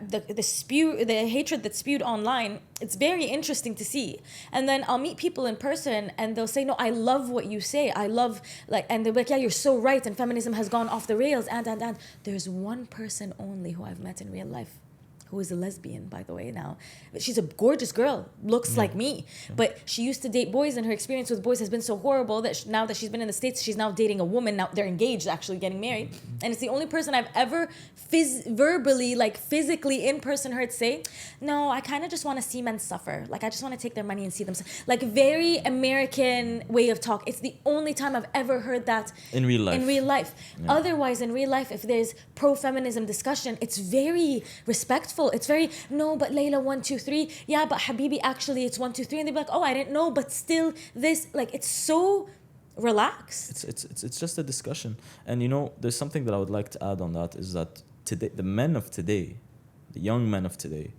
Speaker 1: the hatred that's spewed online, it's very interesting to see. And then I'll meet people in person and they'll say, no, I love what you say. I love, like, and they'll be like, yeah, you're so right. And feminism has gone off the rails. And there's one person only who I've met in real life who is a lesbian, by the way, now. She's a gorgeous girl, looks like me. But she used to date boys, and her experience with boys has been so horrible that now that she's been in the States, she's now dating a woman. Now they're engaged, actually getting married. And it's the only person I've ever verbally, like physically in person heard say, no, I kind of just want to see men suffer. Like, I just want to take their money and see them like, very American way of talk. It's the only time I've ever heard that
Speaker 2: in real life.
Speaker 1: Yeah. Otherwise, in real life, if there's pro-feminism discussion, it's very respectful. It's very, no, but Layla, 1, 2, 3. Yeah, but Habibi, actually, it's 1, 2, 3. And they'd be like, oh, I didn't know, but still, this, like, it's so relaxed.
Speaker 2: It's just a discussion. And, you know, there's something that I would like to add on that is that today, the men of today, the young men of today,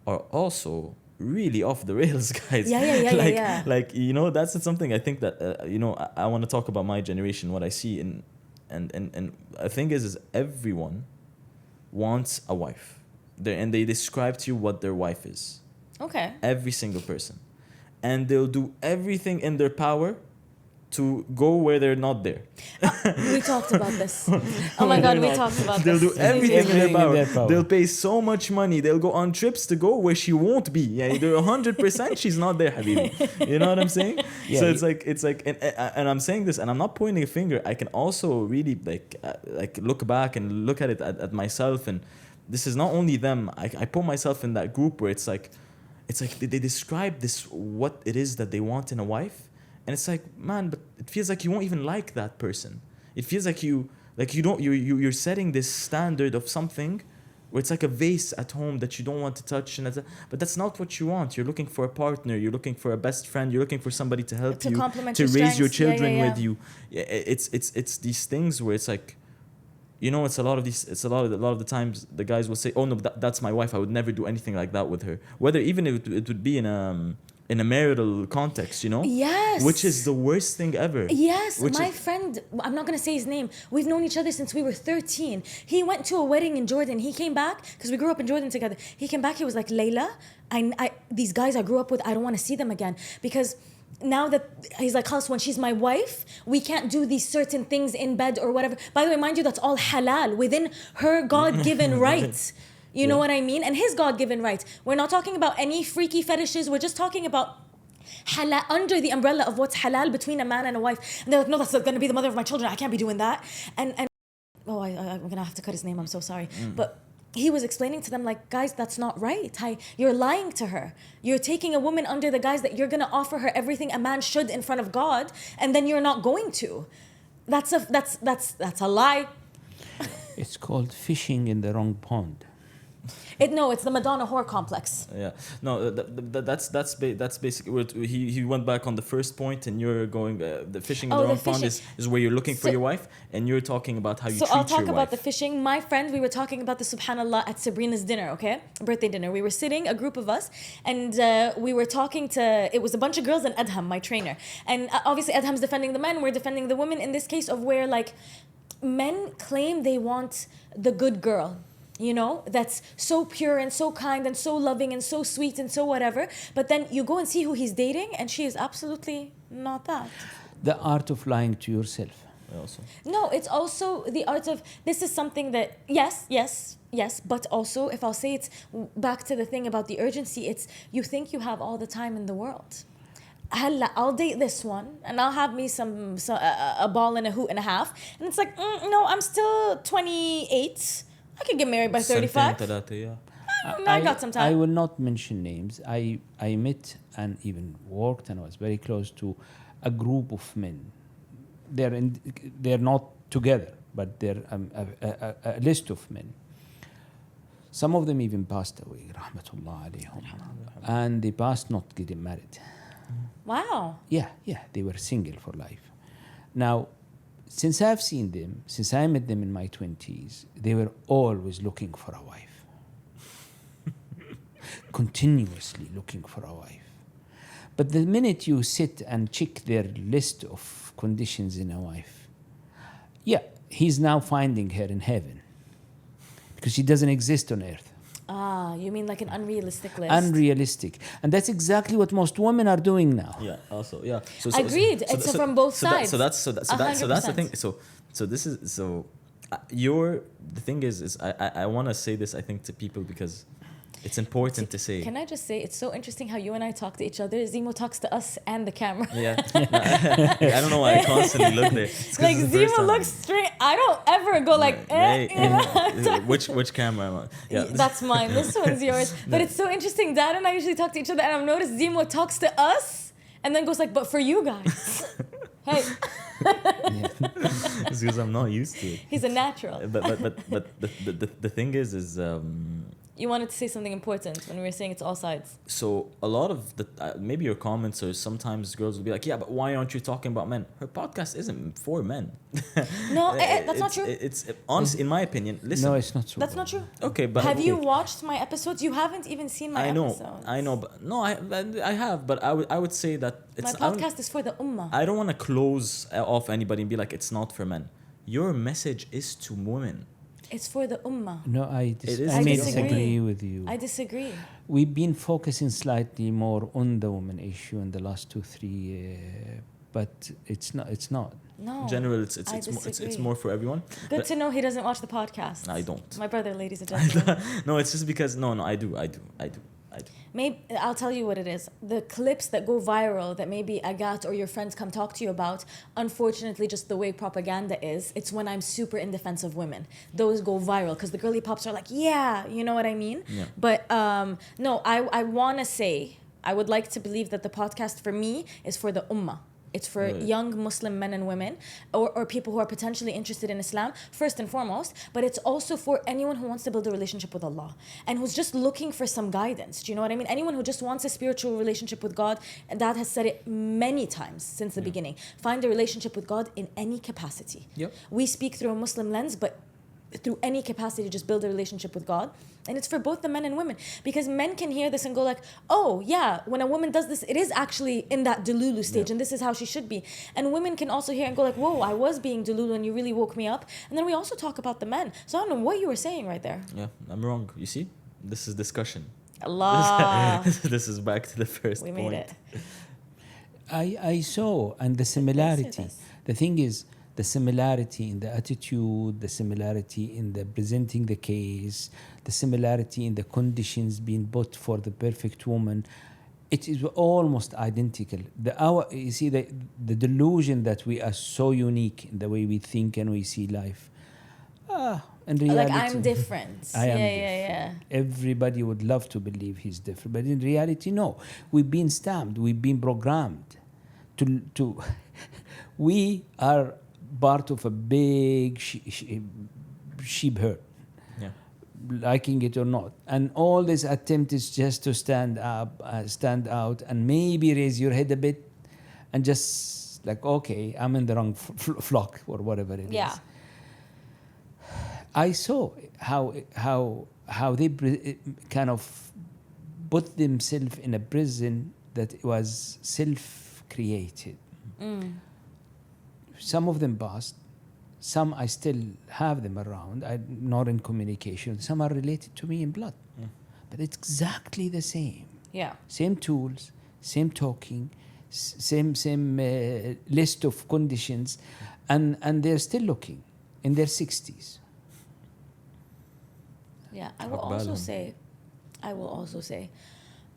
Speaker 2: are also really off the rails, guys.
Speaker 1: Yeah.
Speaker 2: Like, you know, that's something I think that, you know, I want to talk about my generation, what I see. And the thing is everyone wants a wife. And they describe to you what their wife is.
Speaker 1: Okay.
Speaker 2: Every single person. And they'll do everything in their power to go where they're not there.
Speaker 1: We talked about this. Oh my God, we talked about
Speaker 2: They'll
Speaker 1: this.
Speaker 2: do everything in their power. They'll pay so much money. They'll go on trips to go where she won't be. Yeah, they're 100% she's not there, Habibi. You know what I'm saying?
Speaker 3: Yeah,
Speaker 2: so it's like, and I'm saying this, and I'm not pointing a finger. I can also really like look back and look at it at myself, and this is not only them. I put myself in that group where it's like they describe this, what it is that they want in a wife. And it's like, man, but it feels like you won't even like that person. It feels like you're setting this standard of something where it's like a vase at home that you don't want to touch. But that's not what you want. You're looking for a partner. You're looking for a best friend. You're looking for somebody to help you, to raise your children with you. It's these things where it's like, you know, a lot of the times the guys will say, oh no, that's my wife. I would never do anything like that with her. Whether even if it would be in in a marital context, you know?
Speaker 1: Yes.
Speaker 2: Which is the worst thing ever.
Speaker 1: Yes,
Speaker 2: Which
Speaker 1: my
Speaker 2: is-
Speaker 1: friend, I'm not going to say his name. We've known each other since we were 13. He went to a wedding in Jordan. He came back, because we grew up in Jordan together. He came back, he was like, Layla, these guys I grew up with, I don't want to see them again. Because now that, he's like, Khalas, when she's my wife, we can't do these certain things in bed or whatever. By the way, mind you, that's all halal, within her God-given rights. You know what I mean? And his God-given rights. We're not talking about any freaky fetishes. We're just talking about halal, under the umbrella of what's halal between a man and a wife. And they're like, no, that's going to be the mother of my children. I can't be doing that. And I'm going to have to cut his name. I'm so sorry. But he was explaining to them, like, guys, that's not right. You're lying to her. You're taking a woman under the guise that you're going to offer her everything a man should in front of God, and then you're not going to. That's a lie.
Speaker 3: It's called fishing in the wrong pond.
Speaker 1: It's the Madonna whore complex.
Speaker 2: Yeah, no, that's basically what he went back on the first point, and you're going the fishing in the
Speaker 1: Oh, the
Speaker 2: wrong pond
Speaker 1: fishing.
Speaker 2: is where you're looking for
Speaker 1: So-
Speaker 2: your wife, and you're talking about how you
Speaker 1: So
Speaker 2: treat
Speaker 1: I'll talk
Speaker 2: your
Speaker 1: about
Speaker 2: wife.
Speaker 1: the fishing. My friend, we were talking about the Subhanallah at Sabrina's dinner, okay? Birthday dinner. We were sitting, a group of us, and we were talking to, it was a bunch of girls and Adham, my trainer. And obviously Adham's defending the men, we're defending the women in this case of where, like, men claim they want the good girl. You know, that's so pure and so kind and so loving and so sweet and so whatever. But then you go and see who he's dating, and she is absolutely not that.
Speaker 3: The art of lying to yourself.
Speaker 2: Also.
Speaker 1: No, it's also the art of, this is something that, yes, but also, if I'll say it's back to the thing about the urgency, it's you think you have all the time in the world. I'll date this one and I'll have me a ball and a hoot and a half. And it's like, no, I'm still 28. I could get married by 35.
Speaker 2: yeah.
Speaker 1: I got some
Speaker 3: I
Speaker 1: time.
Speaker 3: will not mention names. I met and even worked and was very close to a group of men. They're not together, but they're a list of men. Some of them even passed away, rahmatullah alayhum. And they passed not getting married.
Speaker 1: Wow.
Speaker 3: Yeah, they were single for life. Now, since I've seen them, since I met them in my 20s, they were always looking for a wife. Continuously looking for a wife. But the minute you sit and check their list of conditions in a wife, yeah, he's now finding her in heaven. Because she doesn't exist on earth.
Speaker 1: You mean like an unrealistic list?
Speaker 3: Unrealistic. And that's exactly what most women are doing now.
Speaker 2: Yeah. Also, yeah. So,
Speaker 1: Agreed. It's from both sides.
Speaker 2: That's the
Speaker 1: 100%.
Speaker 2: thing. So this is the thing is I want to say this, I think, to people because it's important to say.
Speaker 1: Can I just say, it's so interesting how you and I talk to each other. Zemo talks to us and the camera.
Speaker 2: Yeah. I don't know why I constantly look there. It's 'cause
Speaker 1: Like
Speaker 2: it's the first
Speaker 1: Zemo
Speaker 2: time.
Speaker 1: looks straight. I don't ever go like, you know?
Speaker 2: Which camera am I? Yeah.
Speaker 1: That's mine. This one's yours. But it's so interesting. Dad and I usually talk to each other, and I've noticed Zemo talks to us and then goes like, but for you guys. Hey,
Speaker 2: It's because I'm not used to it.
Speaker 1: he's a natural.
Speaker 2: But the thing is
Speaker 1: You wanted to say something important when we were saying it's all sides.
Speaker 2: so a lot of the maybe your comments or sometimes girls will be like, yeah, but why aren't you talking about men? Her podcast isn't for men.
Speaker 1: No, that's not true.
Speaker 2: It's honest, in my opinion. Listen,
Speaker 3: No, it's not so.
Speaker 1: That's not true.
Speaker 2: okay, but
Speaker 1: Have you watched my episodes? You haven't even seen my episodes.
Speaker 2: I know, but no, I have, but I would say that it's
Speaker 1: My podcast is for the ummah.
Speaker 2: I don't want to close off anybody and be like it's not for men. Your message is to women.
Speaker 1: It's for the ummah.
Speaker 3: No, I
Speaker 1: I
Speaker 3: may
Speaker 1: disagree.
Speaker 3: disagree with you.
Speaker 1: I disagree.
Speaker 3: We've been focusing slightly more on the woman issue in the last 2-3 but it's not.
Speaker 1: No.
Speaker 2: In general,
Speaker 1: I
Speaker 2: it's
Speaker 1: disagree.
Speaker 2: more for everyone.
Speaker 1: Good to know he doesn't watch the podcast.
Speaker 2: I don't.
Speaker 1: My brother, ladies and gentlemen.
Speaker 2: No, it's just because no, I do.
Speaker 1: Maybe I'll tell you what it is. The clips that go viral that maybe Agat or your friends come talk to you about, unfortunately, just the way propaganda is, it's when I'm super in defense of women. Those go viral because the girly pops are like, yeah, you know what I mean?
Speaker 2: Yeah.
Speaker 1: But no, I want to say, I would like to believe that the podcast for me is for the ummah. It's for
Speaker 2: Right.
Speaker 1: young Muslim men and women or people who are potentially interested in Islam, first and foremost. But it's also for anyone who wants to build a relationship with Allah and who's just looking for some guidance. Do you know what I mean? Anyone who just wants a spiritual relationship with God, and Dad has said it many times since the beginning. Find a relationship with God in any capacity.
Speaker 2: Yep.
Speaker 1: We speak through a Muslim lens, but through any capacity to just build a relationship with God. And it's for both the men and women, because men can hear this and go like, oh yeah, when a woman does this, it is actually in that delulu stage, and this is how she should be. And women can also hear and go like, whoa, I was being delulu and you really woke me up. And then we also talk about the men. So I don't know what you were saying right there.
Speaker 2: Yeah, I'm wrong. You see, this is discussion.
Speaker 1: Allah.
Speaker 2: This is back to the first
Speaker 1: We
Speaker 2: point.
Speaker 1: made it.
Speaker 3: I saw, and the similarity.
Speaker 1: this.
Speaker 3: The thing is, the similarity in the attitude, the similarity in the presenting the case, the similarity in the conditions being put for the perfect woman, it is almost identical. You see, the delusion that we are so unique in the way we think and we see life. In reality,
Speaker 1: Like I'm different.
Speaker 3: I am
Speaker 1: yeah.
Speaker 3: Everybody would love to believe he's different, but in reality, no. We've been stamped. We've been programmed to we are part of a big sheep herd,
Speaker 2: Yeah.
Speaker 3: liking it or not. And all this attempt is just to stand up, stand out, and maybe raise your head a bit, and just like, okay, I'm in the wrong flock or whatever it
Speaker 1: Yeah.
Speaker 3: is. I saw how they kind of put themselves in a prison that was self-created. Some of them passed. Some I still have them around. I'm not in communication. Some are related to me in blood. But it's exactly the same.
Speaker 1: Yeah.
Speaker 3: Same tools, same talking, same list of conditions, and they're still looking in their 60s.
Speaker 1: Yeah, I will also say,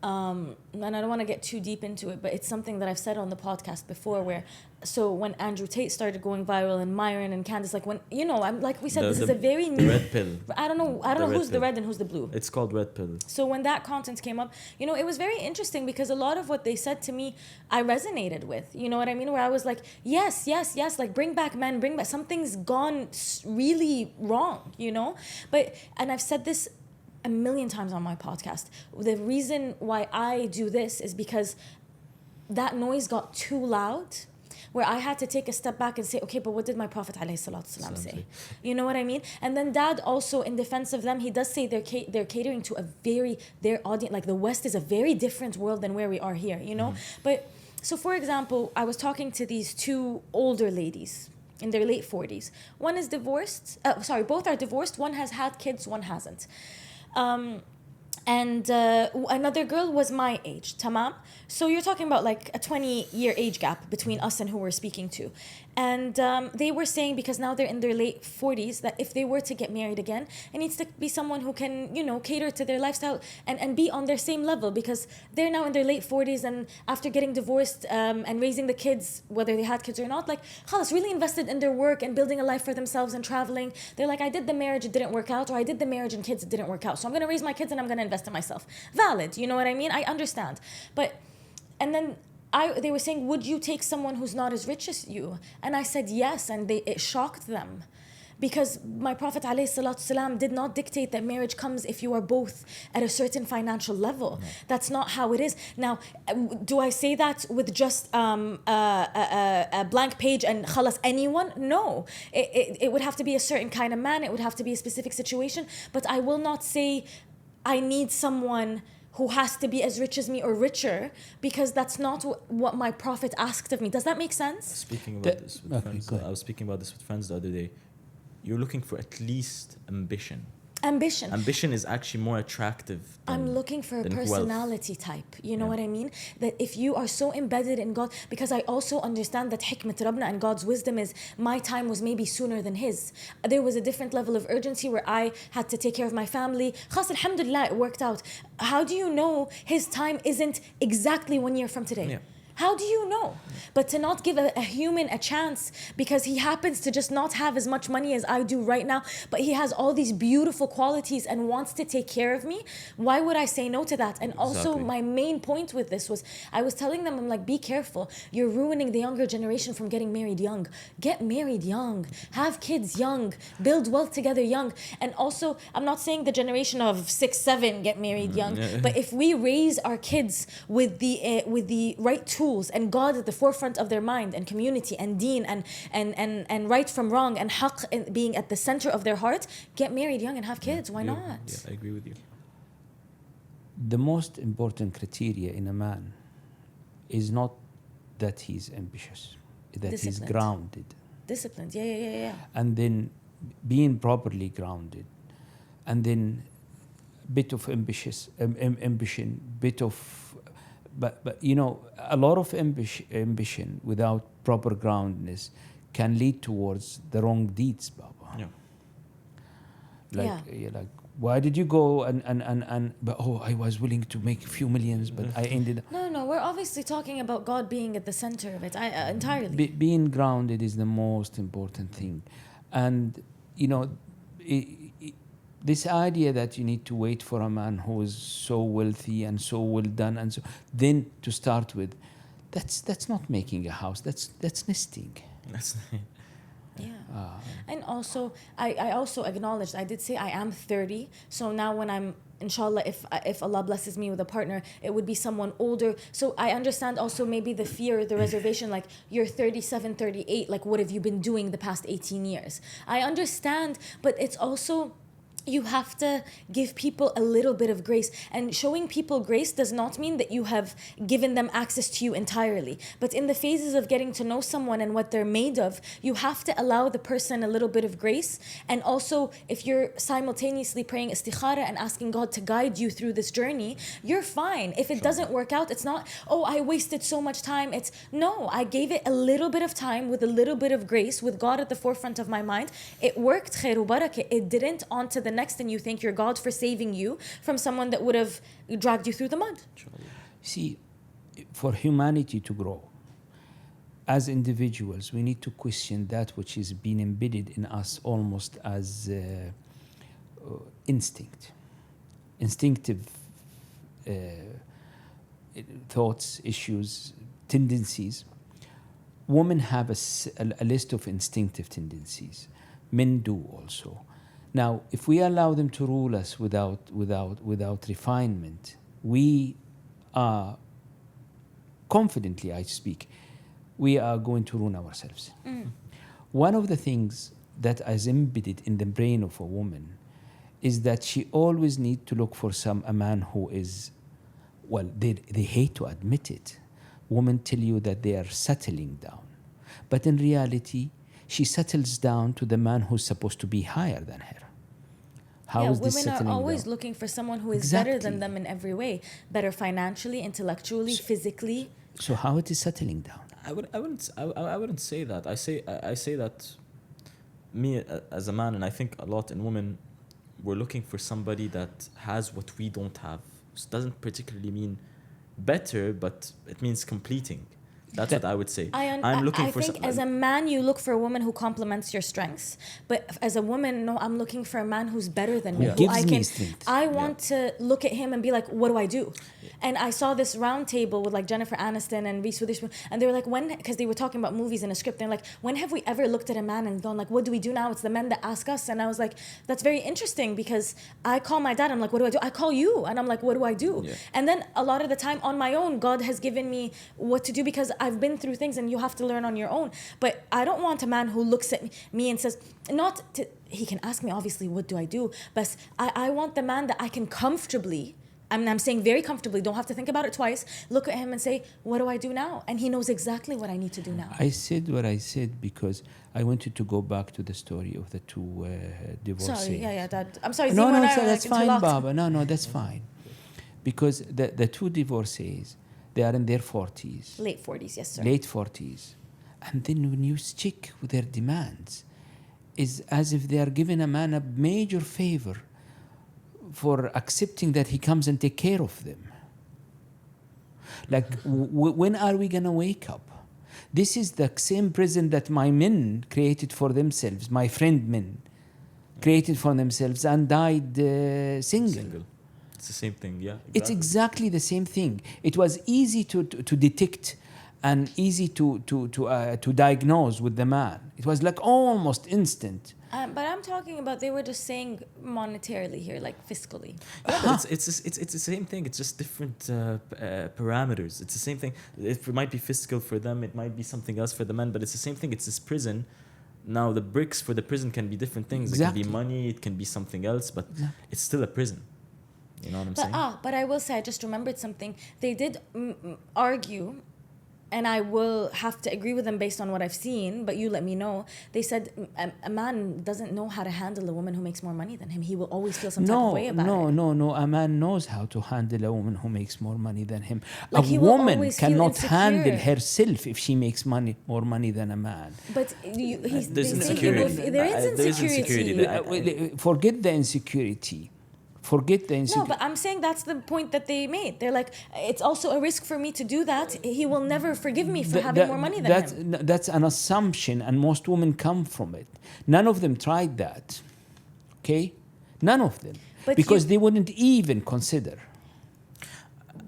Speaker 1: and I don't want to get too deep into it, but it's something that I've said on the podcast before, where, so when Andrew Tate started going viral, and Myron and Candace, like when, you know, I'm like we said, this is a very
Speaker 2: the
Speaker 1: new,
Speaker 2: red pill.
Speaker 1: I don't know who's the
Speaker 2: pill.
Speaker 1: red and who's the blue.
Speaker 2: It's called red pill.
Speaker 1: So when that content came up, you know, it was very interesting because a lot of what they said to me, I resonated with. You know what I mean? Where I was like, yes, like bring back men, bring back, something's gone really wrong, you know? And I've said this a million times on my podcast. The reason why I do this is because that noise got too loud, where I had to take a step back and say, okay, but what did my Prophet ﷺ say? You know what I mean? And then Dad also, in defense of them, he does say they're catering to their audience, like the West is a very different world than where we are here, you know? But, so for example, I was talking to these two older ladies in their late 40s. One is divorced, both are divorced, one has had kids, one hasn't. And another girl was my age, tamam. So you're talking about like a 20-year age gap between us and who we're speaking to. And they were saying, because now they're in their late 40s, that if they were to get married again, it needs to be someone who can, you know, cater to their lifestyle and be on their same level, because they're now in their late 40s, and after getting divorced and raising the kids, whether they had kids or not, like, khalas, really invested in their work and building a life for themselves and traveling. They're like, I did the marriage, it didn't work out, or I did the marriage and kids, it didn't work out. So I'm going to raise my kids and I'm going to invest in myself. Valid, you know what I mean? I understand. And then they were saying, would you take someone who's not as rich as you? And I said yes, and it shocked them. Because my Prophet ﷺ did not dictate that marriage comes if you are both at a certain financial level. That's not how it is. Now, do I say that with just a blank page and khalas anyone? No. It would have to be a certain kind of man. It would have to be a specific situation. But I will not say I need someone who has to be as rich as me or richer, because that's not what my Prophet asked of me. Does that make sense?
Speaker 2: Speaking about this with friends, I was speaking about this with friends the other day. You're looking for at least ambition. Ambition is actually more attractive.
Speaker 1: I'm looking for a personality type. You know what I mean? That if you are so embedded in God, because I also understand that hikmat Rabbna and God's wisdom is, my time was maybe sooner than his. There was a different level of urgency where I had to take care of my family. Khas, alhamdulillah, it worked out. How do you know his time isn't exactly 1 year from today?
Speaker 2: Yeah.
Speaker 1: How do you know? But to not give a human a chance because he happens to just not have as much money as I do right now, but he has all these beautiful qualities and wants to take care of me, why would I say no to that? And also my main point with this was, I was telling them, I'm like, be careful. You're ruining the younger generation from getting married young. Get married young. Have kids young. Build wealth together young. And also, I'm not saying the generation of 6, 7 get married young, but if we raise our kids with the right tools, tools and God at the forefront of their mind and community and deen and right from wrong and haqq being at the center of their heart, get married young and have kids. Why
Speaker 2: Yeah,
Speaker 1: not?
Speaker 2: Yeah, I agree with you.
Speaker 3: The most important criteria in a man is not that he's ambitious, that he's
Speaker 1: Disciplined.
Speaker 3: grounded.
Speaker 1: Disciplined. Yeah.
Speaker 3: And then being properly grounded, and then bit of ambition, bit of, but you know, a lot of ambition without proper groundedness can lead towards the wrong deeds, Baba.
Speaker 2: Yeah.
Speaker 3: Like why did you go and but I was willing to make a few millions, but I ended up.
Speaker 1: No, we're obviously talking about God being at the center of it. Entirely.
Speaker 3: Being grounded is the most important thing. And, you know, this idea that you need to wait for a man who is so wealthy and so well done and so then to start with, that's not making a house. That's nesting.
Speaker 2: That's
Speaker 1: Yeah. And also, I also acknowledged, I did say I am 30. So now when I'm, inshallah, if Allah blesses me with a partner, it would be someone older. So I understand also maybe the fear, the reservation, like you're 37, 38, like what have you been doing the past 18 years? I understand, but it's also, you have to give people a little bit of grace. And showing people grace does not mean that you have given them access to you entirely. But in the phases of getting to know someone and what they're made of, you have to allow the person a little bit of grace. And also, if you're simultaneously praying istikhara and asking God to guide you through this journey, you're fine. If it doesn't work out, it's not, oh, I wasted so much time. It's, no, I gave it a little bit of time with a little bit of grace, with God at the forefront of my mind. It worked, khair wa barakah. It didn't. On to the next, and you thank your God for saving you from someone that would have dragged you through the mud.
Speaker 3: See, for humanity to grow, as individuals, we need to question that which is being embedded in us almost as instinctive thoughts, issues, tendencies. Women have a list of instinctive tendencies. Men do also. Now, if we allow them to rule us without refinement, we are, confidently I speak, we are going to ruin ourselves. One of the things that is embedded in the brain of a woman is that she always needs to look for a man who is, well, they hate to admit it. Women tell you that they are settling down. But in reality, she settles down to the man who's supposed to be higher than her. How is this
Speaker 1: women are
Speaker 3: settling
Speaker 1: always
Speaker 3: down?
Speaker 1: looking for someone who is better than them in every way. Better financially, intellectually, physically.
Speaker 3: So how it is settling down?
Speaker 2: I wouldn't say that. I say that me as a man, and I think a lot in women, we're looking for somebody that has what we don't have. So it doesn't particularly mean better, but it means completing. That's what I would say. I'm looking for.
Speaker 1: I think as a man, you look for a woman who complements your strengths. But as a woman, no, I'm looking for a man who's better than me.
Speaker 3: Who
Speaker 1: Who
Speaker 3: gives me strength.
Speaker 1: I want to look at him and be like, what do I do? And I saw this round table with like Jennifer Aniston and Reese Witherspoon, and they were like, when, because they were talking about movies in a script, they're like, when have we ever looked at a man and gone like, what do we do now? It's the men that ask us. And I was like, that's very interesting, because I call my dad, I'm like, what do I do? I call you, and I'm like, what do I do?
Speaker 2: Yeah.
Speaker 1: And then a lot of the time on my own, God has given me what to do, because I've been through things and you have to learn on your own. But I don't want a man who looks at me and says, he can ask me obviously, what do I do? But I want the man that I can comfortably, I'm saying very comfortably, don't have to think about it twice, look at him and say, what do I do now? And he knows exactly what I need to do now.
Speaker 3: I said what I said because I wanted to go back to the story of the two divorcees.
Speaker 1: Sorry, Dad. I'm sorry.
Speaker 3: No,
Speaker 1: Zima and I
Speaker 3: so
Speaker 1: are,
Speaker 3: that's
Speaker 1: like,
Speaker 3: fine,
Speaker 1: interlocked.
Speaker 3: Baba. No, that's fine. Because the two divorcees, they are in their 40s.
Speaker 1: Late 40s, yes, sir.
Speaker 3: Late 40s. And then when you stick with their demands, is as if they are giving a man a major favor for accepting that he comes and take care of them. Like, when are we going to wake up? This is the same prison that my men created for themselves, my friend men created for themselves and died single.
Speaker 2: It's the same thing, yeah.
Speaker 3: It's exactly the same thing. It was easy to detect and easy to diagnose with the man. It was like almost instant.
Speaker 1: But I'm talking about they were just saying monetarily here, like fiscally.
Speaker 2: Yeah, but it's the same thing. It's just different parameters. It's the same thing. It might be fiscal for them. It might be something else for the men. But it's the same thing. It's this prison. Now the bricks for the prison can be different things. It can be
Speaker 3: Exactly.
Speaker 2: money. It can be something else. But it's still a prison. You know what I'm saying?
Speaker 1: But I will say, I just remembered something. They did argue, and I will have to agree with them based on what I've seen, but you let me know. They said a man doesn't know how to handle a woman who makes more money than him. He will always feel some type of way about it.
Speaker 3: No. A man knows how to handle a woman who makes more money than him.
Speaker 1: Like, he
Speaker 3: a
Speaker 1: will
Speaker 3: woman
Speaker 1: always feel
Speaker 3: cannot handle
Speaker 1: insecure.
Speaker 3: herself if she makes more money than a man.
Speaker 1: But
Speaker 2: There's
Speaker 1: they say he
Speaker 2: insecurity.
Speaker 1: will, there is
Speaker 2: There is
Speaker 1: insecurity.
Speaker 2: insecurity.
Speaker 3: Forget the insecurity. Forget the
Speaker 1: No,
Speaker 3: insecurity.
Speaker 1: but I'm saying that's the point that they made. They're like, it's also a risk for me to do that. He will never forgive me for having more money than him.
Speaker 3: That's an assumption, and most women come from it. None of them tried that. Okay? None of them.
Speaker 1: But
Speaker 3: because
Speaker 1: you-
Speaker 3: they wouldn't even consider.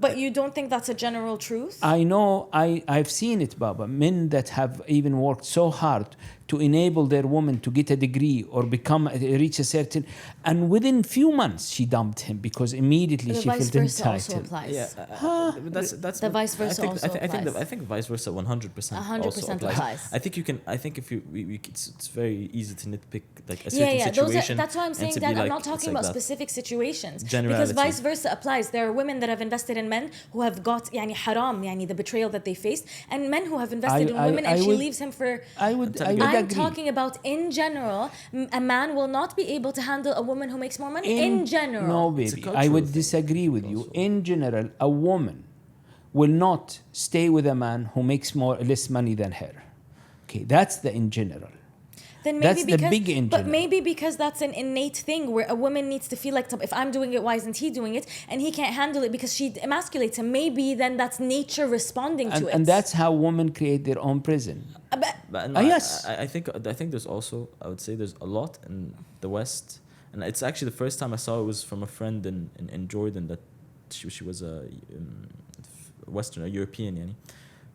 Speaker 1: But you don't think that's a general truth?
Speaker 3: I know, I've seen it, Baba. Men that have even worked so hard to enable their woman to get a degree or reach a certain, and within few months she dumped him because immediately
Speaker 1: The
Speaker 3: she
Speaker 1: vice
Speaker 3: felt
Speaker 1: versa also
Speaker 3: entitled.
Speaker 1: applies.
Speaker 2: That's
Speaker 1: The vice versa also applies.
Speaker 2: I think vice versa 100%.
Speaker 1: 100% applies.
Speaker 2: I think you can. I think if it's very easy to nitpick like a certain
Speaker 1: Yeah.
Speaker 2: situation.
Speaker 1: That's why I'm saying
Speaker 2: and to
Speaker 1: that
Speaker 2: be
Speaker 1: I'm
Speaker 2: like,
Speaker 1: not
Speaker 2: it's
Speaker 1: talking
Speaker 2: like
Speaker 1: about
Speaker 2: that.
Speaker 1: specific situations. Because
Speaker 2: Generality.
Speaker 1: vice versa applies. There are women that have invested in men who have got yani haram, yani the betrayal that they faced, and men who have invested in women and she leaves him for.
Speaker 3: I would
Speaker 1: I'm
Speaker 3: agree.
Speaker 1: talking about in general, a man will not be able to handle a woman who makes more money. In general.
Speaker 3: No,
Speaker 2: It's a
Speaker 3: baby. I
Speaker 2: cultural
Speaker 3: would
Speaker 2: thing
Speaker 3: disagree with you.
Speaker 2: also.
Speaker 3: In general, a woman will not stay with a man who makes less money than her. Okay, that's the in general.
Speaker 1: Then maybe
Speaker 3: That's the
Speaker 1: because,
Speaker 3: big in
Speaker 1: but
Speaker 3: general.
Speaker 1: maybe because that's an innate thing where a woman needs to feel like, if I'm doing it, why isn't he doing it? And he can't handle it because she emasculates him. Maybe then that's nature responding to it.
Speaker 3: And that's how women create their own prison.
Speaker 2: But no,
Speaker 3: Yes.
Speaker 2: I think there's also, I would say there's a lot in the West, and it's actually the first time I saw it was from a friend in Jordan that she was a Western, a European, yani.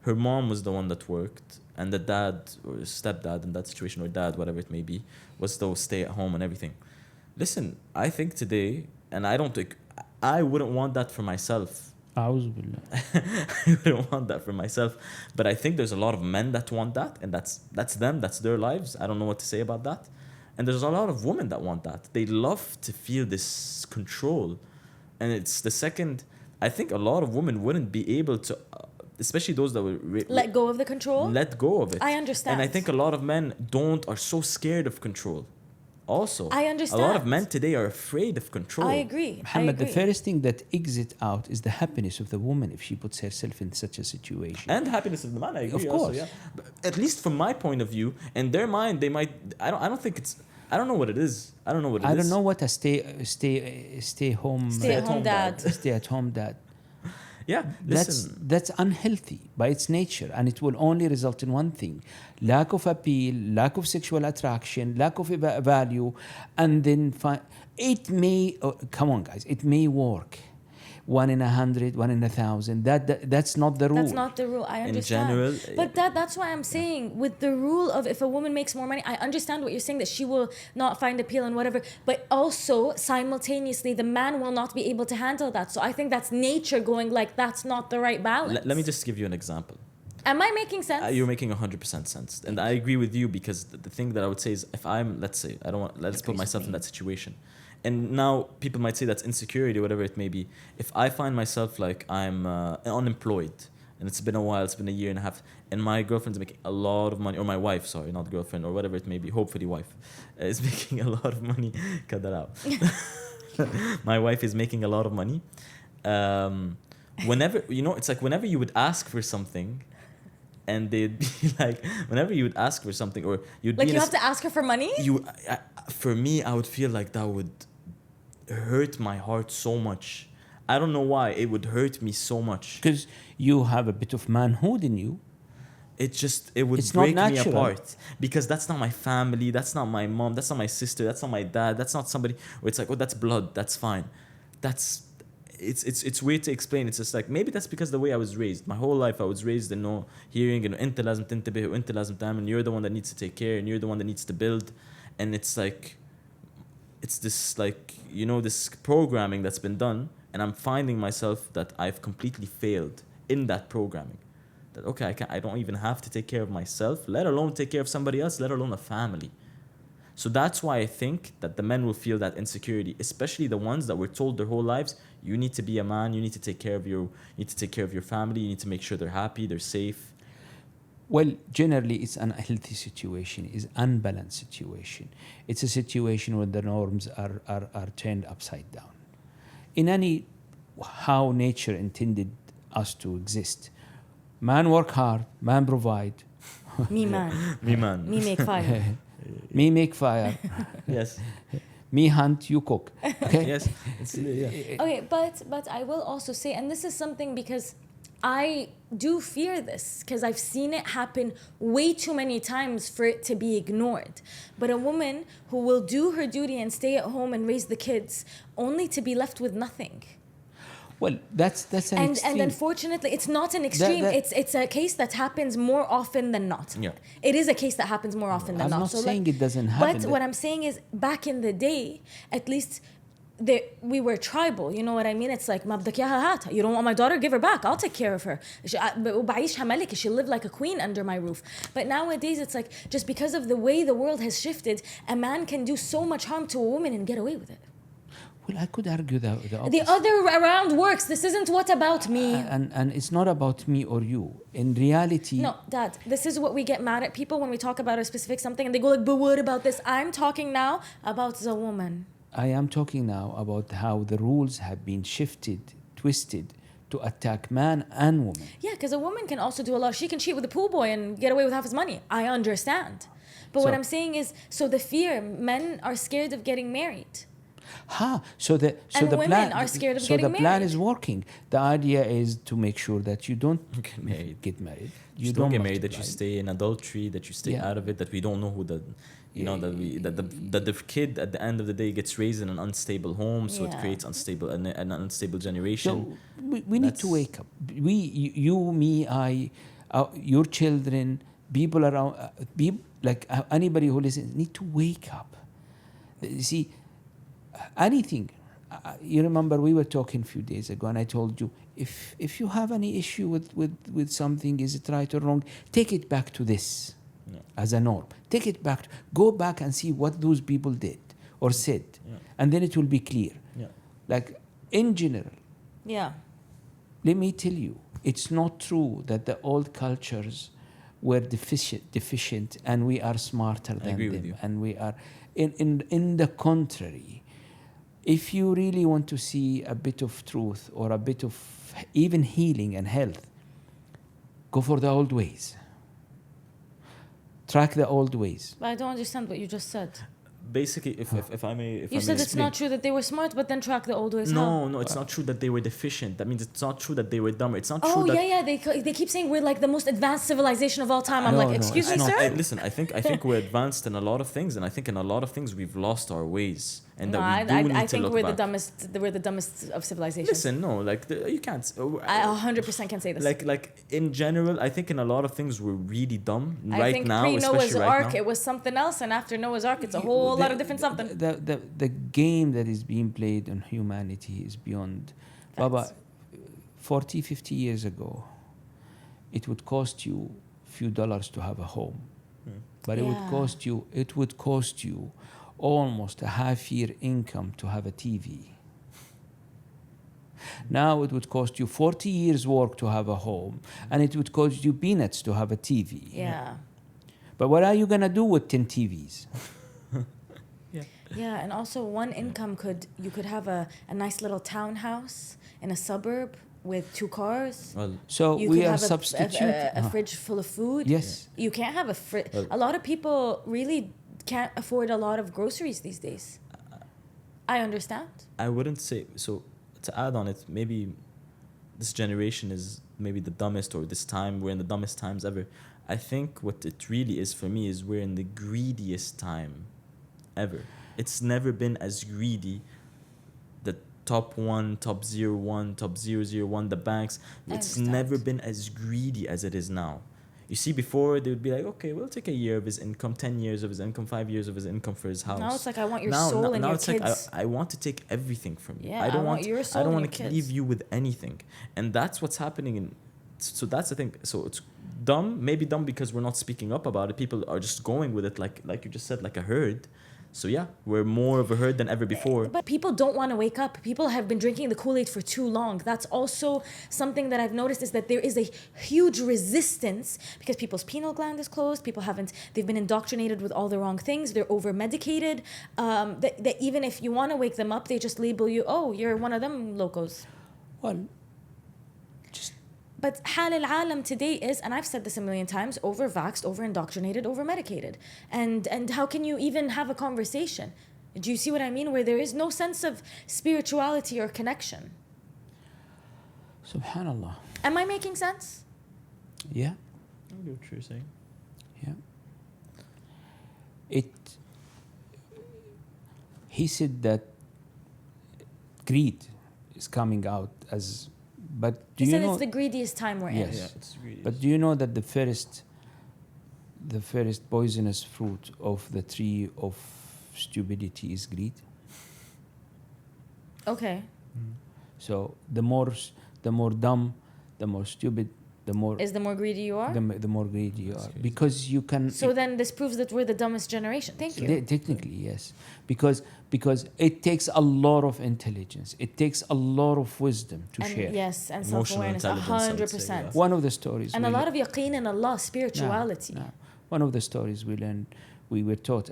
Speaker 2: Her mom was the one that worked, and the dad or stepdad in that situation, or dad, whatever it may be, was to stay at home and everything. Listen, I think today, and I don't think, I wouldn't want that for myself.
Speaker 3: A'udhu billah.
Speaker 2: I wouldn't want that for myself. But I think there's a lot of men that want that, and that's them, that's their lives. I don't know what to say about that. And there's a lot of women that want that. They love to feel this control. And it's the second, I think a lot of women wouldn't be able to, especially those that will
Speaker 1: let go of the control.
Speaker 2: let go of it.
Speaker 1: I understand.
Speaker 2: And I think a lot of men are so scared of control. Also,
Speaker 1: I
Speaker 2: a lot of
Speaker 1: understand.
Speaker 2: men today are afraid of control.
Speaker 1: I agree.
Speaker 3: Muhammad,
Speaker 1: I
Speaker 3: the
Speaker 1: agree.
Speaker 3: first thing that exit out is the happiness of the woman if she puts herself in such a situation.
Speaker 2: And happiness of the man, I agree.
Speaker 3: Of
Speaker 2: Also,
Speaker 3: course.
Speaker 2: yeah. But at least from my point of view, in their mind, they might. I don't think it's. I don't know what it is. I don't know what it is.
Speaker 3: I don't know what a stay home
Speaker 1: Stay at home dad.
Speaker 3: stay at home dad.
Speaker 2: Yeah, listen.
Speaker 3: That's unhealthy by its nature, and it will only result in one thing: lack of appeal, lack of sexual attraction, lack of value, and then it may come on, guys, it may work. 1 in 100, 1 in 1,000. That's not the rule.
Speaker 1: That's not the rule. I understand.
Speaker 2: general,
Speaker 1: but that's why I'm saying with the rule of if a woman makes more money, I understand what you're saying, that she will not find appeal and whatever. But also simultaneously, the man will not be able to handle that. So I think that's nature going like that's not the right balance.
Speaker 2: Let me just give you an example.
Speaker 1: Am I making sense?
Speaker 2: You're making 100% sense, and I agree with you because the thing that I would say is if I'm, let's say, I don't want, let's put myself in that situation. And now people might say that's insecurity, whatever it may be. If I find myself like I'm unemployed, and it's been a while, it's been a year and a half, and my girlfriend's making a lot of money, or my wife, sorry, not girlfriend, or whatever it may be, hopefully wife, is making a lot of money. Cut that out. My wife is making a lot of money. Whenever, it's like whenever you would ask for something, and they'd be like, whenever you would ask for something, or you'd
Speaker 1: like
Speaker 2: be
Speaker 1: you have to ask her for money?
Speaker 2: For me, I would feel like that would hurt my heart so much. I don't know why it would hurt me so much.
Speaker 3: Because you have a bit of manhood in you.
Speaker 2: It would
Speaker 3: It's not
Speaker 2: break me
Speaker 3: natural.
Speaker 2: apart because that's not my family, that's not my mom, that's not my sister, that's not my dad, that's not somebody where it's like, oh, that's blood, that's fine. it's weird to explain. It's just like maybe that's because the way I was raised. My whole life I was raised in no hearing and انت لازم تنتبه وانت لازم تعمل. You're the one that needs to take care and you're the one that needs to build, and it's like it's this like this programming that's been done, and I'm finding myself that I've completely failed in that programming. That okay, I don't even have to take care of myself, let alone take care of somebody else, let alone a family. So that's why I think that the men will feel that insecurity, especially the ones that were told their whole lives, you need to be a man, you need to take care of your family, you need to make sure they're happy, they're safe.
Speaker 3: Well, generally, it's an unhealthy situation, it's unbalanced situation. It's a situation where the norms are turned upside down. In any how nature intended us to exist, man work hard, man provide,
Speaker 1: Me man.
Speaker 2: Me man.
Speaker 1: Me make fire.
Speaker 3: me make fire,
Speaker 2: Yes.
Speaker 3: me hunt, you cook. Okay?
Speaker 2: Yes. Yeah.
Speaker 1: Okay, but I will also say, and this is something because I do fear this because I've seen it happen way too many times for it to be ignored. But a woman who will do her duty and stay at home and raise the kids only to be left with nothing.
Speaker 3: Well, that's an
Speaker 1: And
Speaker 3: extreme.
Speaker 1: unfortunately, it's not an extreme.
Speaker 3: that-
Speaker 1: It's a case that happens more often than not.
Speaker 2: Yeah.
Speaker 1: It is a case that happens more often than
Speaker 3: I'm
Speaker 1: not.
Speaker 3: not
Speaker 1: So
Speaker 3: saying
Speaker 1: like-
Speaker 3: it doesn't happen.
Speaker 1: But what I'm saying is, back in the day, at least we were tribal. You know what I mean? It's like, ما بدك إياها هاتها. You don't want my daughter? Give her back. I'll take care of her. وبعيشها ملكة. She'll live like a queen under my roof. But nowadays, it's like, just because of the way the world has shifted, a man can do so much harm to a woman and get away with it.
Speaker 3: Well, I could argue the opposite.
Speaker 1: The other around works. This isn't what about me.
Speaker 3: And it's not about me or you. In reality,
Speaker 1: No, Dad, this is what we get mad at people when we talk about a specific something and they go like, but what about this? I'm talking now about the woman.
Speaker 3: I am talking now about how the rules have been shifted, twisted to attack man and woman.
Speaker 1: Yeah, because a woman can also do a lot. She can cheat with a pool boy and get away with half his money. I understand. But what
Speaker 3: So-
Speaker 1: I'm saying is, so the fear, men are scared of getting married.
Speaker 3: So the
Speaker 1: And
Speaker 3: the
Speaker 1: women
Speaker 3: plan
Speaker 1: are scared of
Speaker 3: so
Speaker 1: getting
Speaker 3: the plan
Speaker 1: married.
Speaker 3: is working. The idea is to make sure that you don't
Speaker 2: Get married.
Speaker 3: get married.
Speaker 2: You don't get married, that you
Speaker 3: multiply.
Speaker 2: stay in adultery, that you stay
Speaker 3: Yeah.
Speaker 2: out of it, that we don't know who the that the kid at the end of the day gets raised in an unstable home, so it
Speaker 1: Yeah.
Speaker 2: creates an unstable generation.
Speaker 3: So we need to
Speaker 2: That's-
Speaker 3: wake up. You, me, I, your children, people around, anybody who listens need to wake up. You see, anything. You remember we were talking a few days ago, and I told you if you have any issue with something, is it right or wrong? Take it back to this as a norm. Take it back. Go back and see what those people did or said, and then it will be clear.
Speaker 2: Yeah.
Speaker 3: Like in general.
Speaker 1: Yeah.
Speaker 3: Let me tell you, it's not true that the old cultures were deficient and we are smarter than
Speaker 2: agree with
Speaker 3: them.
Speaker 2: you.
Speaker 3: And we are, in the contrary, if you really want to see a bit of truth or a bit of even healing and health, go for the old ways. Track the old ways.
Speaker 1: But I don't understand what you just said.
Speaker 2: Basically, if I may,
Speaker 1: You said it's not true that they were smart, but then track the old ways. How?
Speaker 2: No, it's not true that they were deficient. That means it's not true that they were dumber. It's not true
Speaker 1: Oh
Speaker 2: that.
Speaker 1: yeah. They keep saying we're like the most advanced civilization of all time. I'm
Speaker 3: No,
Speaker 1: like,
Speaker 3: no,
Speaker 1: excuse
Speaker 3: it's
Speaker 1: me,
Speaker 3: not.
Speaker 1: sir.
Speaker 2: Listen, I think we're advanced in a lot of things, and I think in a lot of things we've lost our ways, and
Speaker 1: No,
Speaker 2: that we do need
Speaker 1: I
Speaker 2: to
Speaker 1: think
Speaker 2: look
Speaker 1: we're
Speaker 2: back.
Speaker 1: the dumbest. We're the dumbest of civilizations.
Speaker 2: Listen, no, like you can't.
Speaker 1: I 100% can say this.
Speaker 2: Like in general, I think in a lot of things we're really dumb
Speaker 1: I
Speaker 2: right
Speaker 1: think
Speaker 2: now,
Speaker 1: pre-Noah's
Speaker 2: especially right
Speaker 1: Ark,
Speaker 2: now.
Speaker 1: it was something else, and after Noah's Ark, it's a whole lot of different something.
Speaker 3: The game that is being played on humanity is beyond. Baba, 40, 50 years ago, it would cost you a few dollars to have a home. But it would cost you almost a half-year income to have a TV. Now it would cost you 40 years' work to have a home, and it would cost you peanuts to have a TV.
Speaker 1: Yeah.
Speaker 3: But what are you going to do with 10 TVs?
Speaker 1: Yeah, and also one income you could have a nice little townhouse in a suburb with 2 cars.
Speaker 2: Well,
Speaker 3: So
Speaker 1: You
Speaker 3: we
Speaker 1: could
Speaker 3: are
Speaker 1: have
Speaker 3: substituting.
Speaker 1: a fridge full of food.
Speaker 3: Yes.
Speaker 1: You can't have a fridge.
Speaker 2: Well-
Speaker 1: A lot of people really can't afford a lot of groceries these days. I understand.
Speaker 2: I wouldn't say so. To add on it, maybe this generation is maybe the dumbest, or this time we're in the dumbest times ever. I think what it really is for me is we're in the greediest time ever. It's never been as greedy that top 1, top 01, top 001, the banks.
Speaker 1: I
Speaker 2: It's
Speaker 1: understand.
Speaker 2: never been as greedy as it is now. You see, before they would be like, okay, we'll take a year of his income, 10 years of his income, 5 years of his income for his house.
Speaker 1: Now it's like, I want your
Speaker 2: now,
Speaker 1: soul
Speaker 2: now,
Speaker 1: and
Speaker 2: now
Speaker 1: your
Speaker 2: it's
Speaker 1: kids.
Speaker 2: like I want to take everything from you.
Speaker 1: Yeah,
Speaker 2: I don't want
Speaker 1: your soul
Speaker 2: I don't
Speaker 1: and
Speaker 2: want
Speaker 1: your
Speaker 2: to leave
Speaker 1: kids.
Speaker 2: you with anything, and that's what's happening. So that's the thing. So it's dumb, maybe dumb because we're not speaking up about it. People are just going with it like you just said, like a herd. So yeah, we're more of a herd than ever before.
Speaker 1: But people don't want to wake up. People have been drinking the Kool-Aid for too long. That's also something that I've noticed, is that there is a huge resistance because people's pineal gland is closed. They've been indoctrinated with all the wrong things. They're over-medicated. That even if you want to wake them up, they just label you, oh, you're one of them locos.
Speaker 3: Well, just
Speaker 1: But حال العالم today is, and I've said this a million times, over-vaxxed, over-indoctrinated, over-medicated. And how can you even have a conversation? Do you see what I mean? Where there is no sense of spirituality or connection.
Speaker 3: subhanallah.
Speaker 1: Am I making sense?
Speaker 3: Yeah,
Speaker 2: I know what you're saying.
Speaker 3: yeah. He said that greed is coming out as, but do
Speaker 1: He
Speaker 3: you
Speaker 1: said
Speaker 3: know?
Speaker 1: it's the greediest time we're in.
Speaker 3: Yes.
Speaker 2: Yeah, it's really.
Speaker 3: But do you know that the first poisonous fruit of the tree of stupidity is greed?
Speaker 1: Okay.
Speaker 3: So the more dumb, the more stupid, the more
Speaker 1: Is the more greedy you are?
Speaker 3: the more greedy you
Speaker 2: That's
Speaker 3: are,
Speaker 2: crazy.
Speaker 3: because you can.
Speaker 1: So then this proves that we're the dumbest generation. Thank you.
Speaker 3: Technically, yes, because it takes a lot of intelligence. It takes a lot of wisdom to
Speaker 1: And
Speaker 3: share.
Speaker 1: yes, and
Speaker 2: Emotional
Speaker 1: self-awareness,
Speaker 2: intelligence, I would say,
Speaker 1: 100%.
Speaker 2: yeah.
Speaker 3: One of the stories.
Speaker 1: And a
Speaker 3: we
Speaker 1: lot
Speaker 3: lear-
Speaker 1: of yaqeen in Allah, spirituality.
Speaker 3: No. One of the stories we learned, we were taught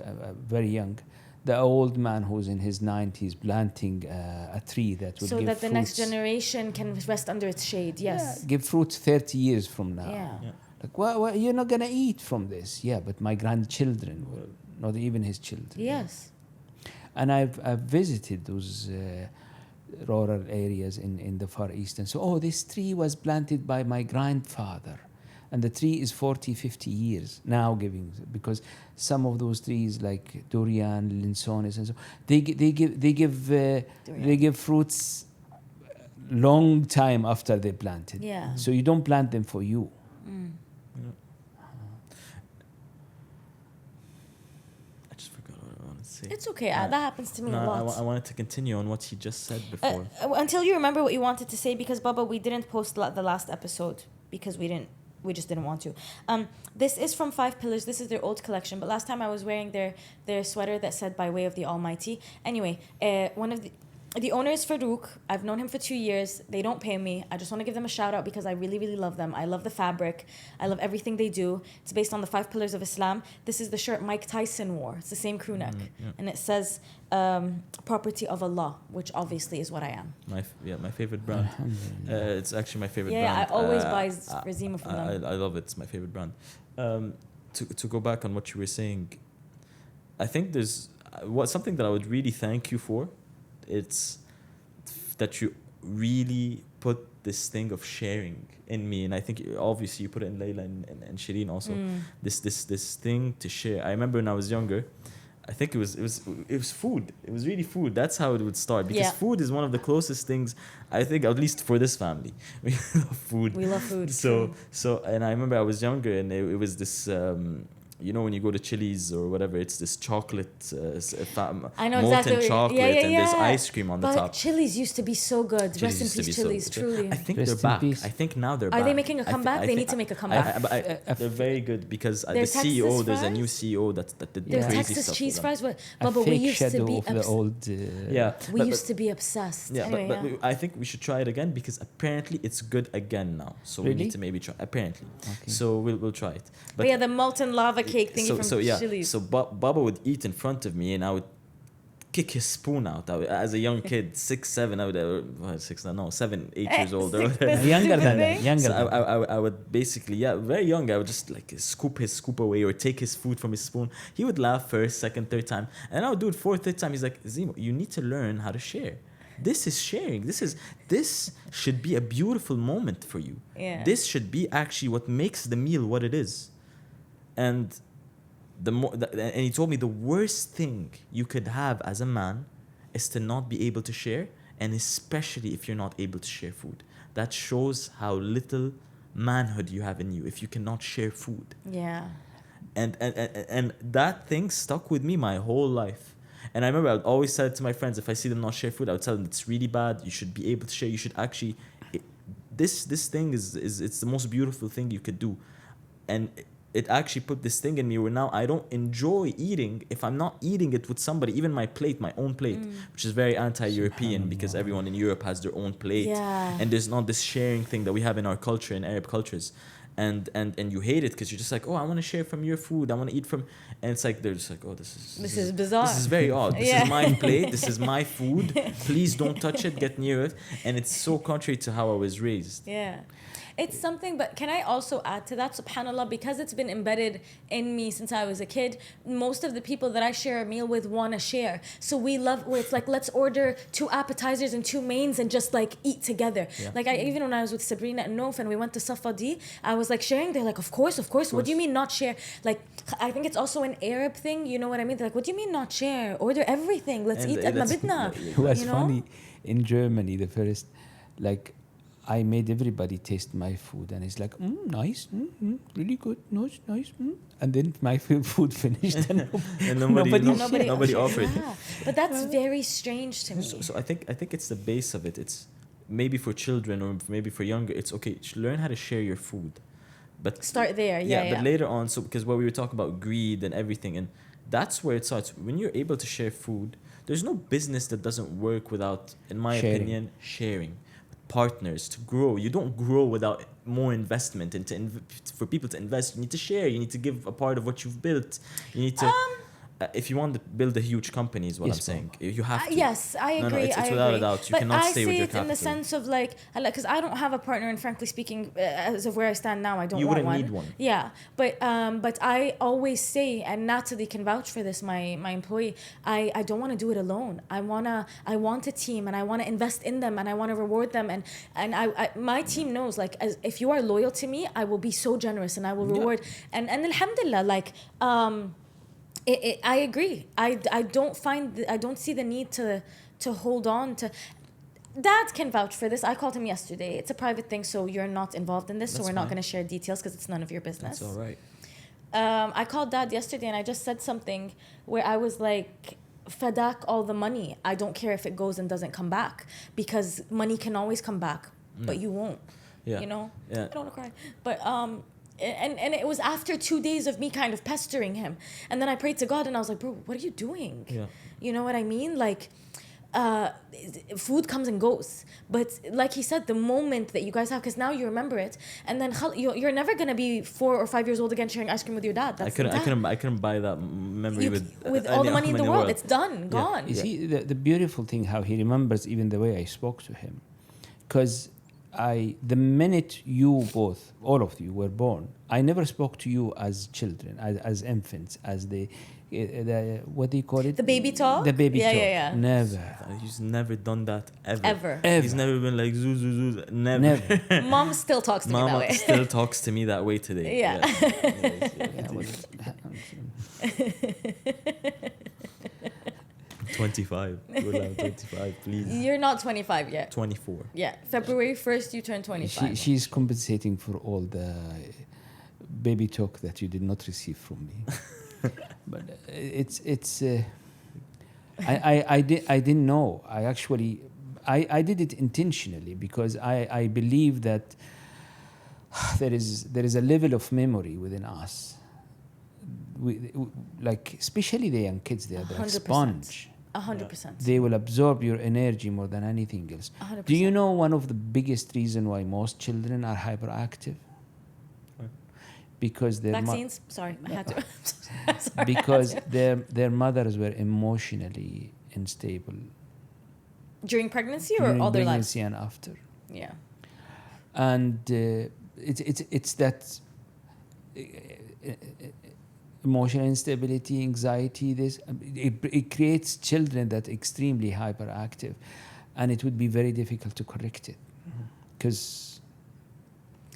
Speaker 3: very young, the old man who's in his 90s planting a tree that will
Speaker 1: So
Speaker 3: give
Speaker 1: that the next
Speaker 3: fruits.
Speaker 1: generation can rest under its shade. Yes.
Speaker 3: Yeah, give fruits 30 years from now.
Speaker 1: Yeah.
Speaker 2: Yeah.
Speaker 3: Like, well, you're not going to eat from this. Yeah, but my grandchildren will, not even his children.
Speaker 1: Yes.
Speaker 3: And I've visited those rural areas in the Far East. And so, oh, this tree was planted by my grandfather. And the tree is 40, 50 years now giving, because some of those trees like durian, linsones, and so they give fruits long time after they planted.
Speaker 1: Yeah.
Speaker 3: So you don't plant them for you.
Speaker 1: Mm.
Speaker 2: I just forgot what I wanted to say.
Speaker 1: It's okay.
Speaker 2: Yeah.
Speaker 1: That happens to me
Speaker 2: No,
Speaker 1: a lot.
Speaker 2: I wanted to continue on what he just said before.
Speaker 1: Until you remember what you wanted to say, because Baba, we didn't post the last episode because we just didn't want to. This is from Five Pillars. This is their old collection. But last time I was wearing their sweater that said "By way of the Almighty." Anyway, one of the owner is Farouk. I've known him for 2 years. They don't pay me. I just want to give them a shout out because I really, really love them. I love the fabric. I love everything they do. It's based on the 5 pillars of Islam. This is the shirt Mike Tyson wore. It's the same crew neck.
Speaker 2: Yeah.
Speaker 1: And it says, property of Allah, which obviously is what I am.
Speaker 2: My favorite brand.
Speaker 3: Alhamdulillah.
Speaker 2: It's actually my favorite
Speaker 1: Yeah,
Speaker 2: brand.
Speaker 1: I always buy Razima from them.
Speaker 2: I love it. It's my favorite brand. To go back on what you were saying, I think there's something that I would really thank you for. It's that you really put this thing of sharing in me, and I think obviously you put it in Layla and Shireen also. This thing to share. I remember when I was younger, I think it was food. It was really food. That's how it would start, because
Speaker 1: Yeah.
Speaker 2: food is one of the closest things, I think, at least for this family. We love food.
Speaker 1: We love food.
Speaker 2: So and I remember I was younger, and it was this you know, when you go to Chili's or whatever, it's this chocolate
Speaker 1: I know
Speaker 2: molten
Speaker 1: exactly what
Speaker 2: chocolate,
Speaker 1: yeah,
Speaker 2: and there's ice cream on the
Speaker 1: but
Speaker 2: top.
Speaker 1: Chili's used to be so good.
Speaker 2: Chili's
Speaker 1: Rest in
Speaker 2: used to
Speaker 1: peace,
Speaker 2: be so
Speaker 1: Chili's,
Speaker 2: good.
Speaker 1: truly.
Speaker 2: I think
Speaker 3: Rest
Speaker 2: they're
Speaker 3: in
Speaker 2: back.
Speaker 3: peace.
Speaker 2: I think now they're
Speaker 1: Are
Speaker 2: back.
Speaker 1: they making a comeback? They need to make a comeback.
Speaker 2: They're very good, because
Speaker 1: Their
Speaker 2: the CEO,
Speaker 1: Texas
Speaker 2: there's a new
Speaker 1: fries?
Speaker 2: CEO that did
Speaker 1: Their
Speaker 3: Yeah.
Speaker 2: crazy
Speaker 1: Texas
Speaker 2: stuff
Speaker 1: cheese
Speaker 2: with
Speaker 1: fries,
Speaker 3: a
Speaker 1: Bubba, we
Speaker 3: fake
Speaker 1: used to
Speaker 3: shadow
Speaker 1: be
Speaker 3: of the old.
Speaker 2: them. Yeah,
Speaker 1: we
Speaker 2: but-
Speaker 1: used to be obsessed.
Speaker 2: Yeah,
Speaker 1: anyway,
Speaker 2: but I think we should try it again, because apparently it's good again now. So we
Speaker 3: Really?
Speaker 2: need to maybe try. Apparently,
Speaker 3: Okay.
Speaker 2: so we'll try it.
Speaker 1: But yeah, the molten lava cake thingy from Chili's.
Speaker 2: So Baba would eat in front of me, and I would kick his spoon out. As a young kid, 6, 7, I would 7, 8 years old. Or whatever.
Speaker 1: This
Speaker 3: Younger than
Speaker 1: stupid
Speaker 3: that.
Speaker 1: thing?
Speaker 3: Younger
Speaker 2: So
Speaker 3: than that.
Speaker 2: I would basically, very young, I would just like scoop away or take his food from his spoon. He would laugh first, second, third time, and I would do it fourth, fifth time. He's like, Zimo, you need to learn how to share. This is sharing. This should be a beautiful moment for you.
Speaker 1: Yeah.
Speaker 2: This should be actually what makes the meal what it is. And and he told me the worst thing you could have as a man is to not be able to share and especially if you're not able to share food. That shows how little manhood you have in you if you cannot share food.
Speaker 1: Yeah.
Speaker 2: And that thing stuck with me my whole life. And I remember I would always say it to my friends, if I see them not share food, I would tell them it's really bad. You should be able to share. You should actually, this thing is it's the most beautiful thing you could do. And it actually put this thing in me where now I don't enjoy eating if I'm not eating it with somebody, even my plate, my own plate, which is very anti-European because everyone in Europe has their own plate.
Speaker 1: Yeah.
Speaker 2: And there's not this sharing thing that we have in our culture, in Arab cultures. And you hate it because you're just like, oh, I want to share from your food. I want to eat from, and it's like they're just like, oh, this
Speaker 1: is bizarre.
Speaker 2: This is very odd. This
Speaker 1: Yeah.
Speaker 2: is my plate. This is my food. Please don't touch it. Get near it. And it's so contrary to how I was raised.
Speaker 1: Yeah. It's something, but can I also add to that, subhanAllah, because it's been embedded in me since I was a kid, most of the people that I share a meal with want to share. So we love where it's like, let's order 2 appetizers and 2 mains and just like eat together.
Speaker 2: Yeah.
Speaker 1: Like even when I was with Sabrina and Nof and we went to Safadi, I was like sharing. They're like, of course. What do you mean not share? Like, I think it's also an Arab thing. You know what I mean? They're like, what do you mean not share? Order everything. Let's
Speaker 2: And
Speaker 1: eat at
Speaker 2: that's-
Speaker 1: Mabidna.
Speaker 3: It was
Speaker 1: you know?
Speaker 3: funny in Germany. The first, like, I made everybody taste my food, and it's like, nice, really good, nice. And then my food finished, and
Speaker 2: And nobody offered.
Speaker 1: Yeah. But that's very strange to me.
Speaker 2: So I think it's the base of it. It's maybe for children or maybe for younger. It's okay. Learn how to share your food, but
Speaker 1: Start there, yeah.
Speaker 2: But later on, so because what we were talking about greed and everything, and that's where it starts. When you're able to share food, there's no business that doesn't work without, in my
Speaker 3: Sharing.
Speaker 2: opinion, sharing. Partners to grow. You don't grow without more investment. And for people to invest, you need to share. You need to give a part of what you've built. You need to. If you want to build a huge company, is what
Speaker 3: Yes,
Speaker 2: I'm saying. You have to.
Speaker 1: Yes, I agree.
Speaker 2: No, it's
Speaker 1: I
Speaker 2: without a
Speaker 1: agree.
Speaker 2: doubt. You
Speaker 1: but
Speaker 2: cannot
Speaker 1: I
Speaker 2: stay with
Speaker 1: see
Speaker 2: your
Speaker 1: it in the
Speaker 2: capital.
Speaker 1: sense of like, because I don't have a partner, and frankly speaking, as of where I stand now, I don't
Speaker 2: You
Speaker 1: want
Speaker 2: wouldn't
Speaker 1: one.
Speaker 2: need one.
Speaker 1: Yeah, but I always say, and Natalie can vouch for this, my employee. I don't want to do it alone. I want a team, and I want to invest in them, and I want to reward them, and I my team knows, like, if you are loyal to me, I will be so generous, and I will reward. And alhamdulillah, like I agree. I don't see the need to hold on to. Dad can vouch for this. I called him yesterday. It's a private thing, so you're not involved in this. So
Speaker 2: That's
Speaker 1: we're not
Speaker 2: fine.
Speaker 1: going to share details because it's none of your business.
Speaker 2: That's all right.
Speaker 1: I called Dad yesterday and I just said something where I was like, Fadak all the money. I don't care if it goes and doesn't come back because money can always come back, but you won't.
Speaker 2: Yeah.
Speaker 1: You know?
Speaker 2: Yeah.
Speaker 1: I don't want to cry. But and it was after 2 days of me kind of pestering him. And then I prayed to God and I was like, bro, what are you doing?
Speaker 2: Yeah.
Speaker 1: You know what I mean? Like, food comes and goes. But like he said, the moment that you guys have, because now you remember it, and then you're never going to be 4 or 5 years old again sharing ice cream with your dad. That's
Speaker 2: I couldn't buy that memory with
Speaker 1: all the money in the world. It's done,
Speaker 2: Yeah.
Speaker 1: gone.
Speaker 3: You see, the beautiful thing, how he remembers even the way I spoke to him. Because the minute you both, all of you, were born, I never spoke to you as children, as infants, as the what do you call it?
Speaker 1: The baby talk?
Speaker 3: The baby
Speaker 1: Yeah,
Speaker 3: talk.
Speaker 1: yeah, yeah.
Speaker 3: Never.
Speaker 2: He's never done that ever.
Speaker 1: Ever.
Speaker 2: He's never been like zoo zoo zoo. Never.
Speaker 3: Never.
Speaker 1: Mom still talks to me that
Speaker 2: Mama
Speaker 1: way.
Speaker 2: still talks to me that way today.
Speaker 1: Yeah.
Speaker 3: Yeah, well,
Speaker 2: 25. We're like 25, please.
Speaker 1: You're not 25 yet.
Speaker 2: 24.
Speaker 1: Yeah. February 1st, you turn 25.
Speaker 3: she's compensating for all the baby talk that you did not receive from me. But it's I didn't know. I did it intentionally because I believe that there is a level of memory within us. Like especially the young kids, they are like
Speaker 1: 100%.
Speaker 3: sponge.
Speaker 1: 100%.
Speaker 3: They will absorb your energy more than anything else.
Speaker 1: 100%.
Speaker 3: Do you know one of the biggest reason why most children are hyperactive?
Speaker 2: What?
Speaker 3: Because their
Speaker 1: Vaccines? Sorry, I had to. Sorry,
Speaker 3: because their mothers were emotionally unstable
Speaker 1: during pregnancy or
Speaker 3: during
Speaker 1: all their lives?
Speaker 3: pregnancy and after,
Speaker 1: Yeah.
Speaker 3: and it's that emotional instability, anxiety. It creates children that extremely hyperactive, and it would be very difficult to correct it because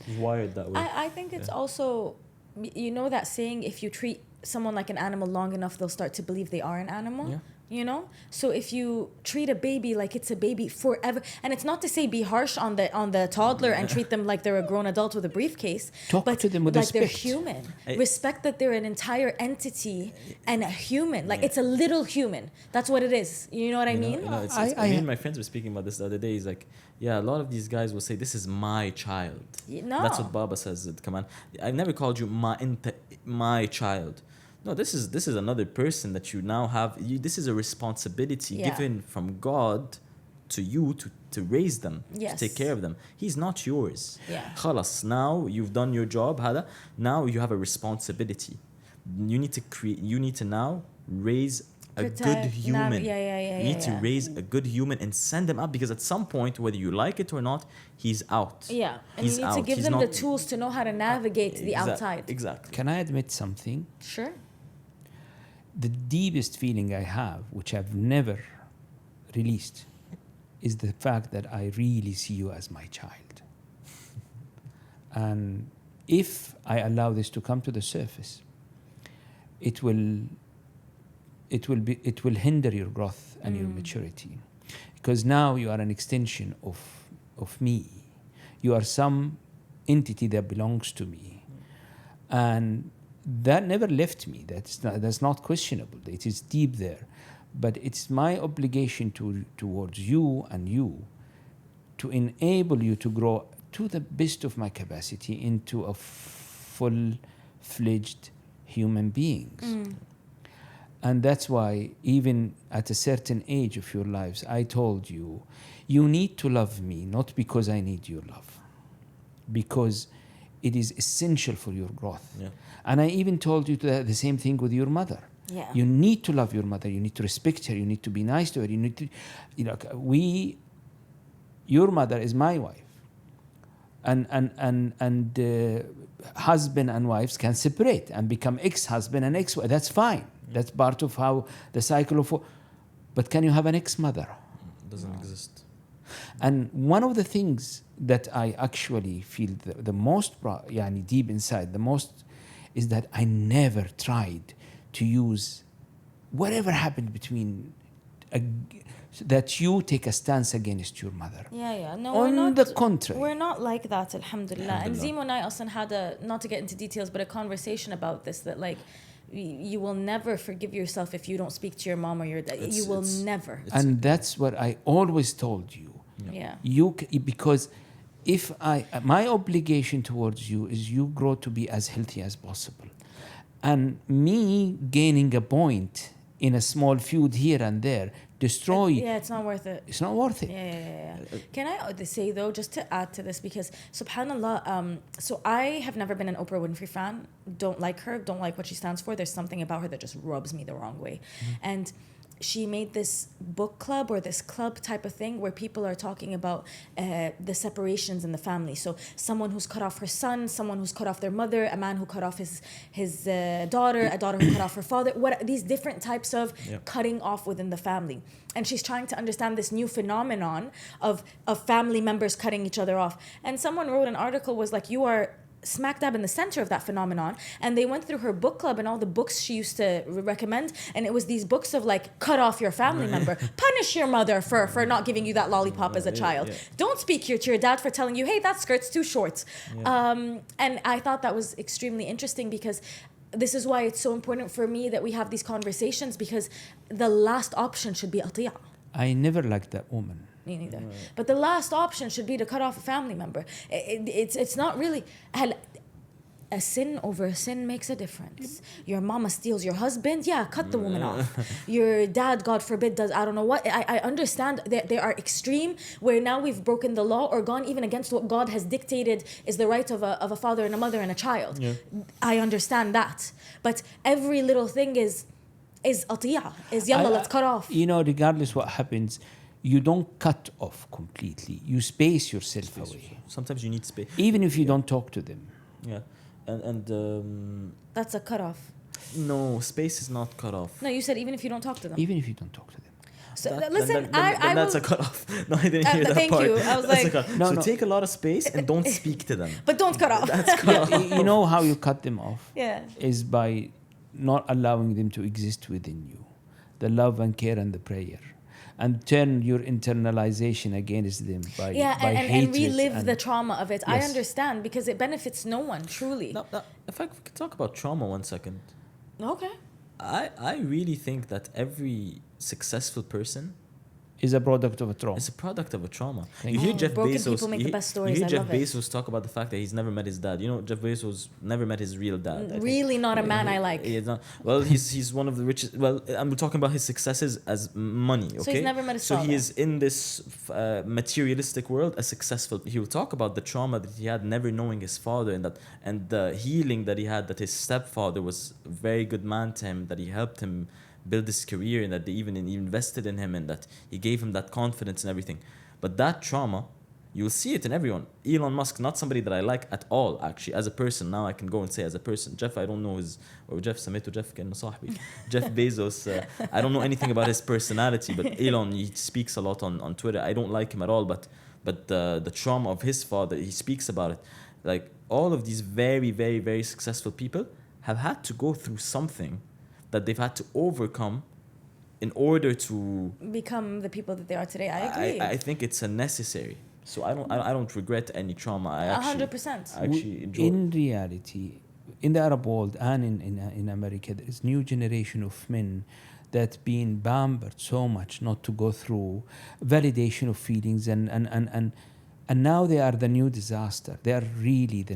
Speaker 2: He's wired that way.
Speaker 1: I think it's also, you know that saying, if you treat someone like an animal long enough, they'll start to believe they are an animal.
Speaker 2: Yeah.
Speaker 1: you know. So if you treat a baby like it's a baby forever, and it's not to say be harsh on the toddler and treat them like they're a grown adult with a briefcase,
Speaker 3: Talk
Speaker 1: but
Speaker 3: to them with
Speaker 1: like they're
Speaker 3: respect.
Speaker 1: human. Respect that they're an entire entity and a human. Like it's a little human. That's what it is. You know what I mean?
Speaker 2: Me and my friends were speaking about this the other day. He's like, yeah, a lot of these guys will say, this is my child.
Speaker 1: No.
Speaker 2: That's what Baba says. Come on, I've never called you my child. No, this is another person that you now have. This is a responsibility given from God to you to raise them, to take care of them. He's not yours.
Speaker 1: Yeah.
Speaker 2: خلاص, now you've done your job. هذا. Now you have a responsibility. You need to now raise a good human. You need to raise a good human and send them out, because at some point, whether you like it or not, he's out.
Speaker 1: Yeah, and
Speaker 2: he's
Speaker 1: you need to give them the tools to know how to navigate the outside.
Speaker 2: Exactly.
Speaker 3: Can I admit something?
Speaker 1: Sure.
Speaker 3: The deepest feeling I have, which I've never released, is the fact that I really see you as my child. And if I allow this to come to the surface, it will hinder your growth and your maturity, because now you are an extension of me. You are some entity that belongs to me, and that never left me. That's not questionable. It is deep there, but it's my obligation towards you and you to enable you to grow to the best of my capacity into a full-fledged human beings. And that's why even at a certain age of your lives, I told you, you need to love me, not because I need your love, because it is essential for your growth.
Speaker 2: Yeah.
Speaker 3: And I even told you the same thing with your mother.
Speaker 1: Yeah.
Speaker 3: You need to love your mother. You need to respect her. You need to be nice to her. You need to, your mother is my wife. And husband and wives can separate and become ex-husband and ex-wife. That's fine. That's part of how the cycle of. But can you have an ex-mother?
Speaker 2: It doesn't exist.
Speaker 3: And one of the things that I actually feel the most deep inside, the most, is that I never tried to use whatever happened between that you take a stance against your mother.
Speaker 1: Yeah. No,
Speaker 3: On
Speaker 1: we're not.
Speaker 3: the contrary.
Speaker 1: We're not like that, alhamdulillah. And Zemo and I also had not to get into details, but a conversation about this, that like, you will never forgive yourself if you don't speak to your mom or your dad. You will never.
Speaker 3: And that's what I always told you.
Speaker 1: Yeah.
Speaker 3: Because if my obligation towards you is you grow to be as healthy as possible. And me gaining a point in a small feud here and there, destroy.
Speaker 1: Yeah, it's not worth it.
Speaker 3: It's not worth it.
Speaker 1: Yeah. Can I say though, just to add to this, because subhanallah, so I have never been an Oprah Winfrey fan. Don't like her. Don't like what she stands for. There's something about her that just rubs me the wrong way. And she made this book club or this club type of thing where people are talking about the separations in the family. So someone who's cut off her son, someone who's cut off their mother, a man who cut off his daughter, a daughter who cut off her father. What these different types of cutting off within the family. And she's trying to understand this new phenomenon of family members cutting each other off. And someone wrote an article was like, you are smack dab in the center of that phenomenon. And they went through her book club and all the books she used to recommend, and it was these books of like, cut off your family member, punish your mother for not giving you that lollipop as a child, don't speak to your dad for telling you, hey, that skirt's too short. And I thought that was extremely interesting, because this is why it's so important for me that we have these conversations, because the last option should be atiya.
Speaker 3: I never liked that woman.
Speaker 1: Me neither. But the last option should be to cut off a family member. It's not really. A sin over a sin makes a difference. Your mama steals your husband, cut the woman off. Your dad, God forbid, does I don't know what. I understand that they are extreme, where now we've broken the law or gone even against what God has dictated is the right of a father and a mother and a child. I understand that. But every little thing is atiyah, is yalla, let's cut off.
Speaker 3: Regardless what happens, you don't cut off completely. You space yourself away.
Speaker 2: Sometimes you need space.
Speaker 3: Even if you don't talk to them.
Speaker 2: Yeah. And
Speaker 1: that's a cutoff.
Speaker 2: No, space is not cut off.
Speaker 1: No, you said even if you don't talk to them.
Speaker 3: Even if you don't talk to them.
Speaker 1: So listen,
Speaker 2: that's a cutoff. No, I didn't hear that
Speaker 1: thank
Speaker 2: part.
Speaker 1: you. I was like,
Speaker 2: take a lot of space and don't speak to them.
Speaker 1: But don't cut off.
Speaker 2: That's cut off.
Speaker 3: You know how you cut them off?
Speaker 1: Yeah.
Speaker 3: Is by not allowing them to exist within you. the love and care and the prayer, and turn your internalization against them by
Speaker 1: and
Speaker 3: hatred
Speaker 1: relive the trauma of it. I
Speaker 3: Yes.
Speaker 1: understand, because it benefits no one, truly.
Speaker 2: Now, if I could talk about trauma 1 second,
Speaker 1: Okay.
Speaker 2: I really think that every successful person
Speaker 3: is a product of a trauma.
Speaker 2: is a product of a trauma.
Speaker 3: Thank
Speaker 2: You
Speaker 3: you.
Speaker 2: hear
Speaker 1: Oh,
Speaker 2: Jeff
Speaker 1: broken
Speaker 2: Bezos.
Speaker 1: people make
Speaker 2: you
Speaker 1: the
Speaker 2: hear-
Speaker 1: best stories.
Speaker 2: You
Speaker 1: I
Speaker 2: hear Jeff
Speaker 1: love it.
Speaker 2: Bezos talk about the fact that he's never met his dad. You know, Jeff Bezos never met his real dad. I think.
Speaker 1: Really not a man I like.
Speaker 2: He is not, well, he's one of the richest. Well, I'm talking about his successes as money. Okay.
Speaker 1: So he's never met his
Speaker 2: So he
Speaker 1: father.
Speaker 2: is in this materialistic world a successful. He will talk about the trauma that he had, never knowing his father, and the healing that he had. That his stepfather was a very good man to him. That he helped him build his career, and that they even invested in him, and that he gave him that confidence and everything. But that trauma, you'll see it in everyone. Elon Musk, not somebody that I like at all, actually, as a person. Now I can go and say as a person. Jeff, I don't know or Jeff سميته Jeff كأنه صاحبي. Jeff Bezos, I don't know anything about his personality, but Elon, he speaks a lot on Twitter. I don't like him at all, but the trauma of his father, he speaks about it. Like, all of these very, very, very successful people have had to go through something that they've had to overcome in order to
Speaker 1: Become the people that they are today. I agree.
Speaker 2: I think it's a necessary. So I don't regret any trauma. I actually
Speaker 1: 100%.
Speaker 2: I actually enjoy.
Speaker 3: In reality, in the Arab world and in America, there is new generation of men that been pampered so much not to go through validation of feelings, and now they are the new disaster. They are really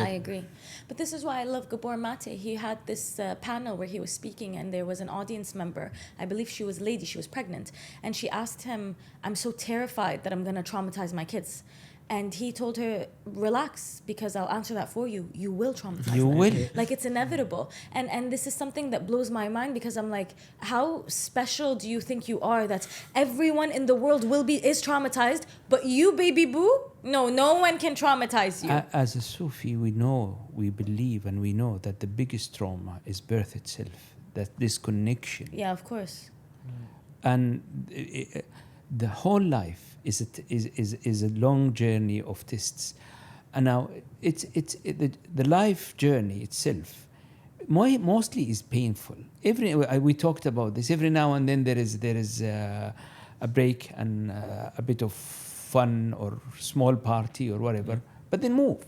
Speaker 1: I agree. But this is why I love Gabor Mate. He had this panel where he was speaking, and there was an audience member. I believe she was a lady. She was pregnant. And she asked him, I'm so terrified that I'm going to traumatize my kids. And he told her, relax, because I'll answer that for you. You will traumatize
Speaker 3: You
Speaker 1: them.
Speaker 3: will.
Speaker 1: Like, it's inevitable. And this is something that blows my mind, because I'm like, how special do you think you are that everyone in the world is traumatized, but you, baby boo, no one can traumatize you.
Speaker 3: As a Sufi, we believe and we know that the biggest trauma is birth itself, that this connection.
Speaker 1: Yeah, of course.
Speaker 3: And the whole life is a long journey of tests, and now the life journey itself mostly is painful. We talked about this. Every now and then there is a break and a bit of fun or small party or whatever, but then move.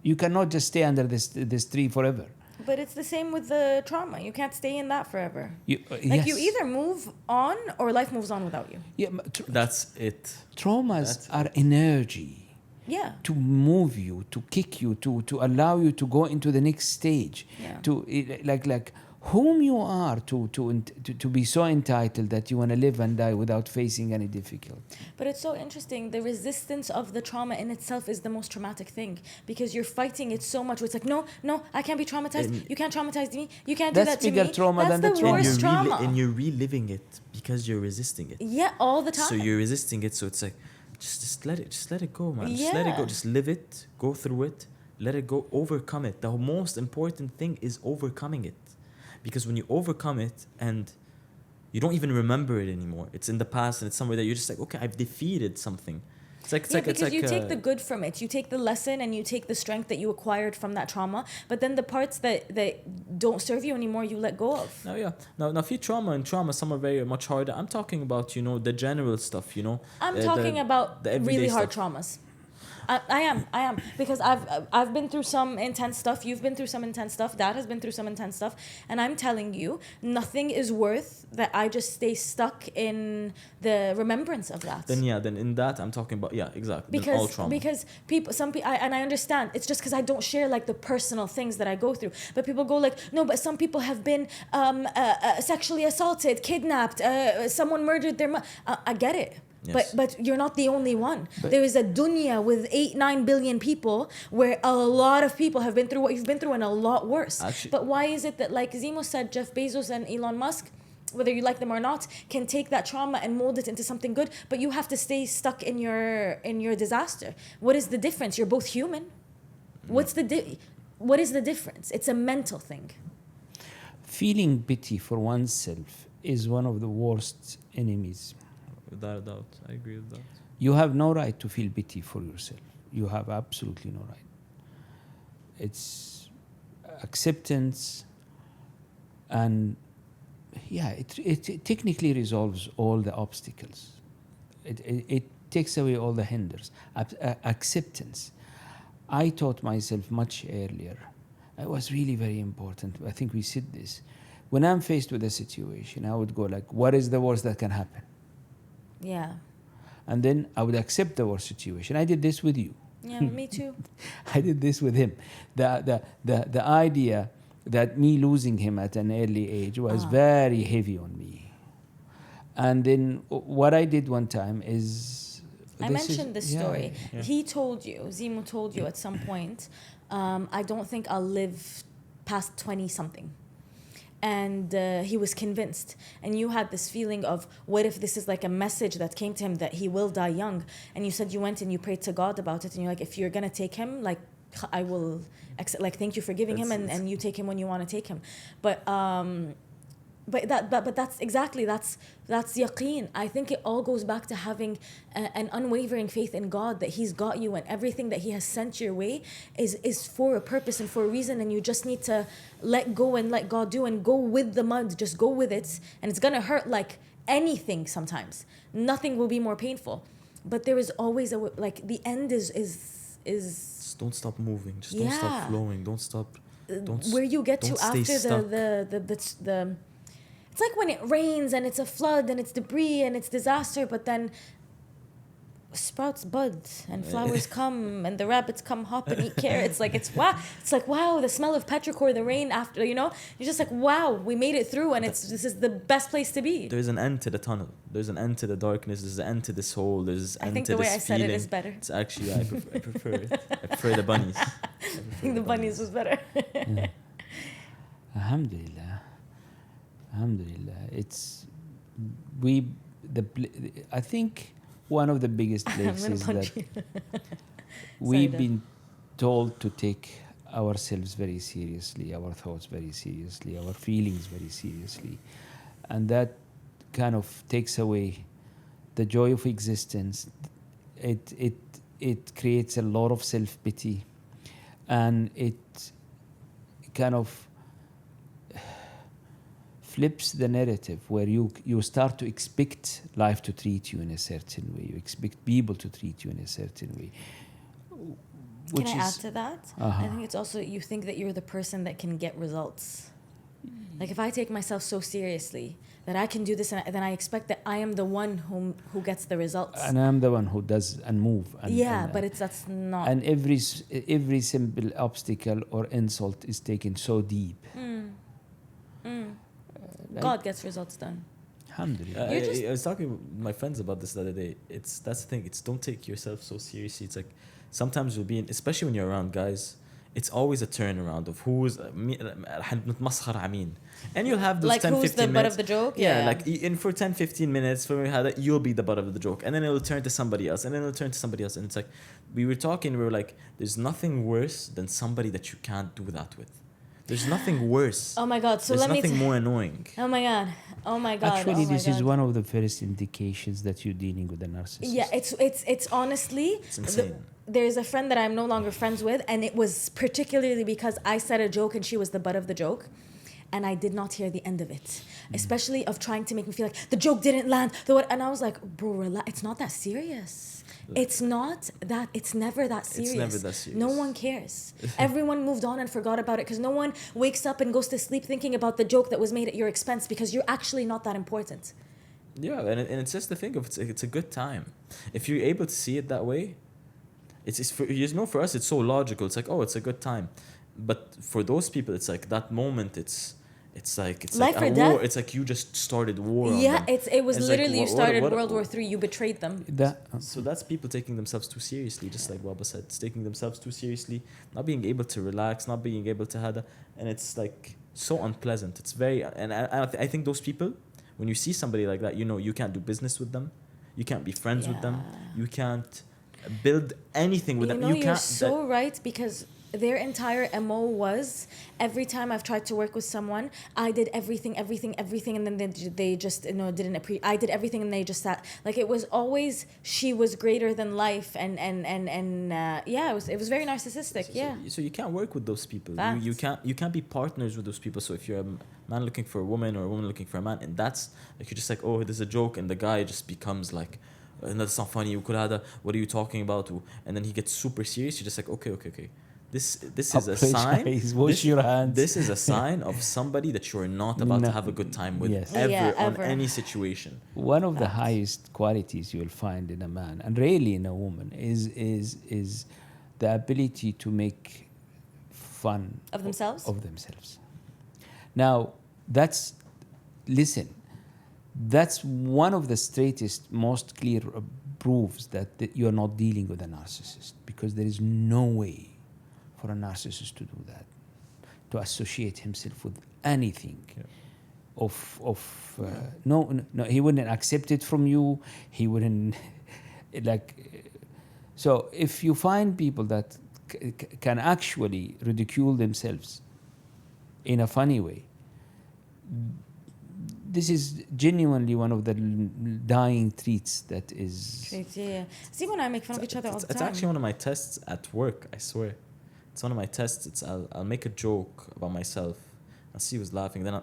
Speaker 3: You cannot just stay under this tree forever.
Speaker 1: But it's the same with the trauma. You can't stay in that forever. You
Speaker 3: Yes.
Speaker 1: either move on or life moves on without you.
Speaker 3: Yeah,
Speaker 2: That's it.
Speaker 3: traumas
Speaker 2: That's
Speaker 3: are energy
Speaker 1: Yeah.
Speaker 3: to move you, to kick you, to allow you to go into the next stage.
Speaker 1: Yeah.
Speaker 3: To like whom you are to be so entitled that you want to live and die without facing any difficulty.
Speaker 1: But it's so interesting. The resistance of the trauma in itself is the most traumatic thing, because you're fighting it so much. It's like, no, I can't be traumatized. You can't traumatize me. You can't do
Speaker 3: That's
Speaker 1: that to
Speaker 3: bigger
Speaker 1: me.
Speaker 3: trauma
Speaker 1: That's
Speaker 3: than the
Speaker 1: the
Speaker 3: trauma.
Speaker 1: worst trauma.
Speaker 2: And you're reliving it because you're resisting it.
Speaker 1: Yeah, all the time.
Speaker 2: So you're resisting it. So it's like, just let it go, man. Just let it go.
Speaker 1: Yeah.
Speaker 2: Just live it. Go through it. Let it go. Overcome it. The most important thing is overcoming it, because when you overcome it and you don't even remember it anymore, it's in the past and it's somewhere that you're just like, okay, I've defeated something.
Speaker 1: Because you take the good from it. You take the lesson and you take the strength that you acquired from that trauma. But then the parts that don't serve you anymore, you let go of.
Speaker 2: No, yeah. Now, في trauma, some are very much harder. I'm talking about, the general stuff,
Speaker 1: I'm talking about
Speaker 2: the everyday
Speaker 1: really hard
Speaker 2: stuff.
Speaker 1: traumas. I am, because I've been through some intense stuff. You've been through some intense stuff. Dad has been through some intense stuff, and I'm telling you, nothing is worth that I just stay stuck in the remembrance of that.
Speaker 2: Then in that I'm talking about, exactly. Then all trauma.
Speaker 1: Because I understand. It's just because I don't share like the personal things that I go through. But people go like, no, but some people have been sexually assaulted, kidnapped, someone murdered their mom. I get it.
Speaker 2: Yes.
Speaker 1: But you're not the only one. There is a dunya with 8-9 billion people where a lot of people have been through what you've been through and a lot worse.
Speaker 2: Actually,
Speaker 1: but why is it that, like Zemo said, Jeff Bezos and Elon Musk, whether you like them or not, can take that trauma and mold it into something good, but you have to stay stuck in your disaster? What is the difference? You're both human. What is the difference? It's a mental thing.
Speaker 3: Feeling pity for oneself is one of the worst enemies.
Speaker 2: Without a doubt, I agree with that.
Speaker 3: You have no right to feel pity for yourself. You have absolutely no right. It's acceptance and yeah, it technically resolves all the obstacles. It takes away all the hinders. Acceptance. I taught myself much earlier. It was really very important. I think we said this. When I'm faced with a situation, I would go like, what is the worst that can happen?
Speaker 1: Yeah.
Speaker 3: And then I would accept the worst situation. I did this with you.
Speaker 1: Yeah, me too.
Speaker 3: I did this with him. The idea that me losing him at an early age was very heavy on me. And then what I did one time is...
Speaker 1: I mentioned this story.
Speaker 2: Yeah.
Speaker 1: He told you, Zimu told you at some point, I don't think I'll live past 20-something. And he was convinced. And you had this feeling of, what if this is like a message that came to him that he will die young? And you said you went and you prayed to God about it. And you're like, if you're going to take him, like, I will accept, like, thank you for giving him, and you take him when you want to take him. But that's exactly, that's yaqeen. I think it all goes back to having an unwavering faith in God, that He's got you, and everything that He has sent your way is for a purpose and for a reason, and you just need to let go and let God do, and go with the mud, just go with it. And it's gonna hurt like anything sometimes. Nothing will be more painful, but there is always like the end is
Speaker 2: Just don't stop moving. Just don't
Speaker 1: Yeah.
Speaker 2: stop flowing. Don't stop.
Speaker 1: where you get to
Speaker 2: don't stay
Speaker 1: after
Speaker 2: stuck.
Speaker 1: the it's like when it rains and it's a flood and it's debris and it's disaster, but then sprouts bud and flowers come and the rabbits come hop and eat carrots. Like it's wow, the smell of petrichor, the rain after, you're just like, wow, we made it through, and this is the best place to be.
Speaker 2: There's an end to the tunnel. There's an end to the darkness. There's an end to this hole. There's an
Speaker 1: I
Speaker 2: end
Speaker 1: think
Speaker 2: to
Speaker 1: the way
Speaker 2: this
Speaker 1: I said it
Speaker 2: feeling.
Speaker 1: is better.
Speaker 2: It's actually, I prefer it. I prefer the bunnies.
Speaker 1: I think the bunnies was better.
Speaker 3: Alhamdulillah. It's I think one of the biggest
Speaker 1: I'm gonna
Speaker 3: places
Speaker 1: punch
Speaker 3: that
Speaker 1: you.
Speaker 3: we've
Speaker 1: Dad.
Speaker 3: been told to take ourselves very seriously, our thoughts very seriously, our feelings very seriously, and that kind of takes away the joy of existence. It creates a lot of self-pity, and it kind of flips the narrative, where you start to expect life to treat you in a certain way. You expect people to treat you in a certain way.
Speaker 1: Can I add to that?
Speaker 3: Uh-huh.
Speaker 1: I think it's also, you think that you're the person that can get results. Like if I take myself so seriously that I can do this, and then I expect that I am the one who gets the results.
Speaker 3: And I'm the one who does and move.
Speaker 1: But that's not.
Speaker 3: And every simple obstacle or insult is taken so deep.
Speaker 1: God gets results done.
Speaker 3: Alhamdulillah.
Speaker 2: I was talking with my friends about this the other day. That's the thing. It's don't take yourself so seriously. It's like sometimes you'll be in, especially when you're around guys, it's always a turnaround of who's نتمسخر عمين. And you'll have those
Speaker 1: like
Speaker 2: 10,
Speaker 1: who's
Speaker 2: 15
Speaker 1: the
Speaker 2: minutes.
Speaker 1: butt of the joke?
Speaker 2: Yeah, like in for 10, 15 minutes, you'll be the butt of the joke. And then it'll turn to somebody else. And then it'll turn to somebody else. And it's like, we were like, there's nothing worse than somebody that you can't do that with. There's nothing worse.
Speaker 1: Oh my God. So
Speaker 2: There's
Speaker 1: let me.
Speaker 2: nothing more annoying.
Speaker 1: Oh my God. Oh my God.
Speaker 3: Actually,
Speaker 1: oh my
Speaker 3: this is
Speaker 1: God.
Speaker 3: one of the first indications that you're dealing with a narcissist.
Speaker 1: Yeah, it's honestly.
Speaker 2: It's insane.
Speaker 1: There's a friend that I'm no longer friends with, and it was particularly because I said a joke and she was the butt of the joke. And I did not hear the end of it, especially of trying to make me feel like the joke didn't land. And I was like, bro, relax. It's not that serious. It's not that. It's never that serious.
Speaker 2: It's never that serious.
Speaker 1: No one cares. Everyone moved on and forgot about it, because no one wakes up and goes to sleep thinking about the joke that was made at your expense, because you're actually not that important.
Speaker 2: Yeah, and it's just the thing of it's a good time. If you're able to see it that way, it's for us it's so logical. It's like, oh, it's a good time, but for those people, it's like that moment. It's like
Speaker 1: Life
Speaker 2: a
Speaker 1: or
Speaker 2: war.
Speaker 1: death.
Speaker 2: It's like you just started war.
Speaker 1: Yeah,
Speaker 2: on them.
Speaker 1: it was
Speaker 2: It's
Speaker 1: literally
Speaker 2: like,
Speaker 1: you started
Speaker 2: what-
Speaker 1: World War III. You betrayed them.
Speaker 2: So that's people taking themselves too seriously, just like Baba said. It's taking themselves too seriously, not being able to relax, not being able to have and it's like so unpleasant. It's very, and I think those people, when you see somebody like that, you can't do business with them, you can't be friends with them,
Speaker 1: Yeah.
Speaker 2: you can't build anything with them.
Speaker 1: You're
Speaker 2: You can't.
Speaker 1: so right, because their entire MO was every time I've tried to work with someone, I did everything, and then they just didn't appreciate. I did everything, and they just sat. Like it was always she was greater than life, and yeah, it was very narcissistic. Yeah.
Speaker 2: So you can't work with those people.
Speaker 1: Facts.
Speaker 2: You can't be partners with those people. So if you're a man looking for a woman or a woman looking for a man, and that's like you're just like, oh, there's a joke, and the guy just becomes like, that's not funny. What are you talking about? And then he gets super serious. You're just like, okay. This is a sign.
Speaker 3: Wash your hands.
Speaker 2: This is a sign of somebody that you're not about to have a good time with
Speaker 3: Yes.
Speaker 2: ever on
Speaker 1: ever.
Speaker 2: any situation.
Speaker 3: One of the highest qualities you'll find in a man, and rarely in a woman, is the ability to make fun
Speaker 1: Of themselves?
Speaker 3: Of themselves. Now, that's one of the straightest, most clear proofs that you're not dealing with a narcissist, because there is no way for a narcissist to do that, to associate himself with anything.
Speaker 2: Yeah.
Speaker 3: No, he wouldn't accept it from you. He wouldn't So if you find people that can actually ridicule themselves in a funny way, this is genuinely one of the dying traits that is.
Speaker 1: Great, yeah. See, when I make fun of each other all the
Speaker 2: It's
Speaker 1: time.
Speaker 2: actually one of my tests at work, I swear. It's one of my tests. It's I'll make a joke about myself. I'll see who's laughing. Then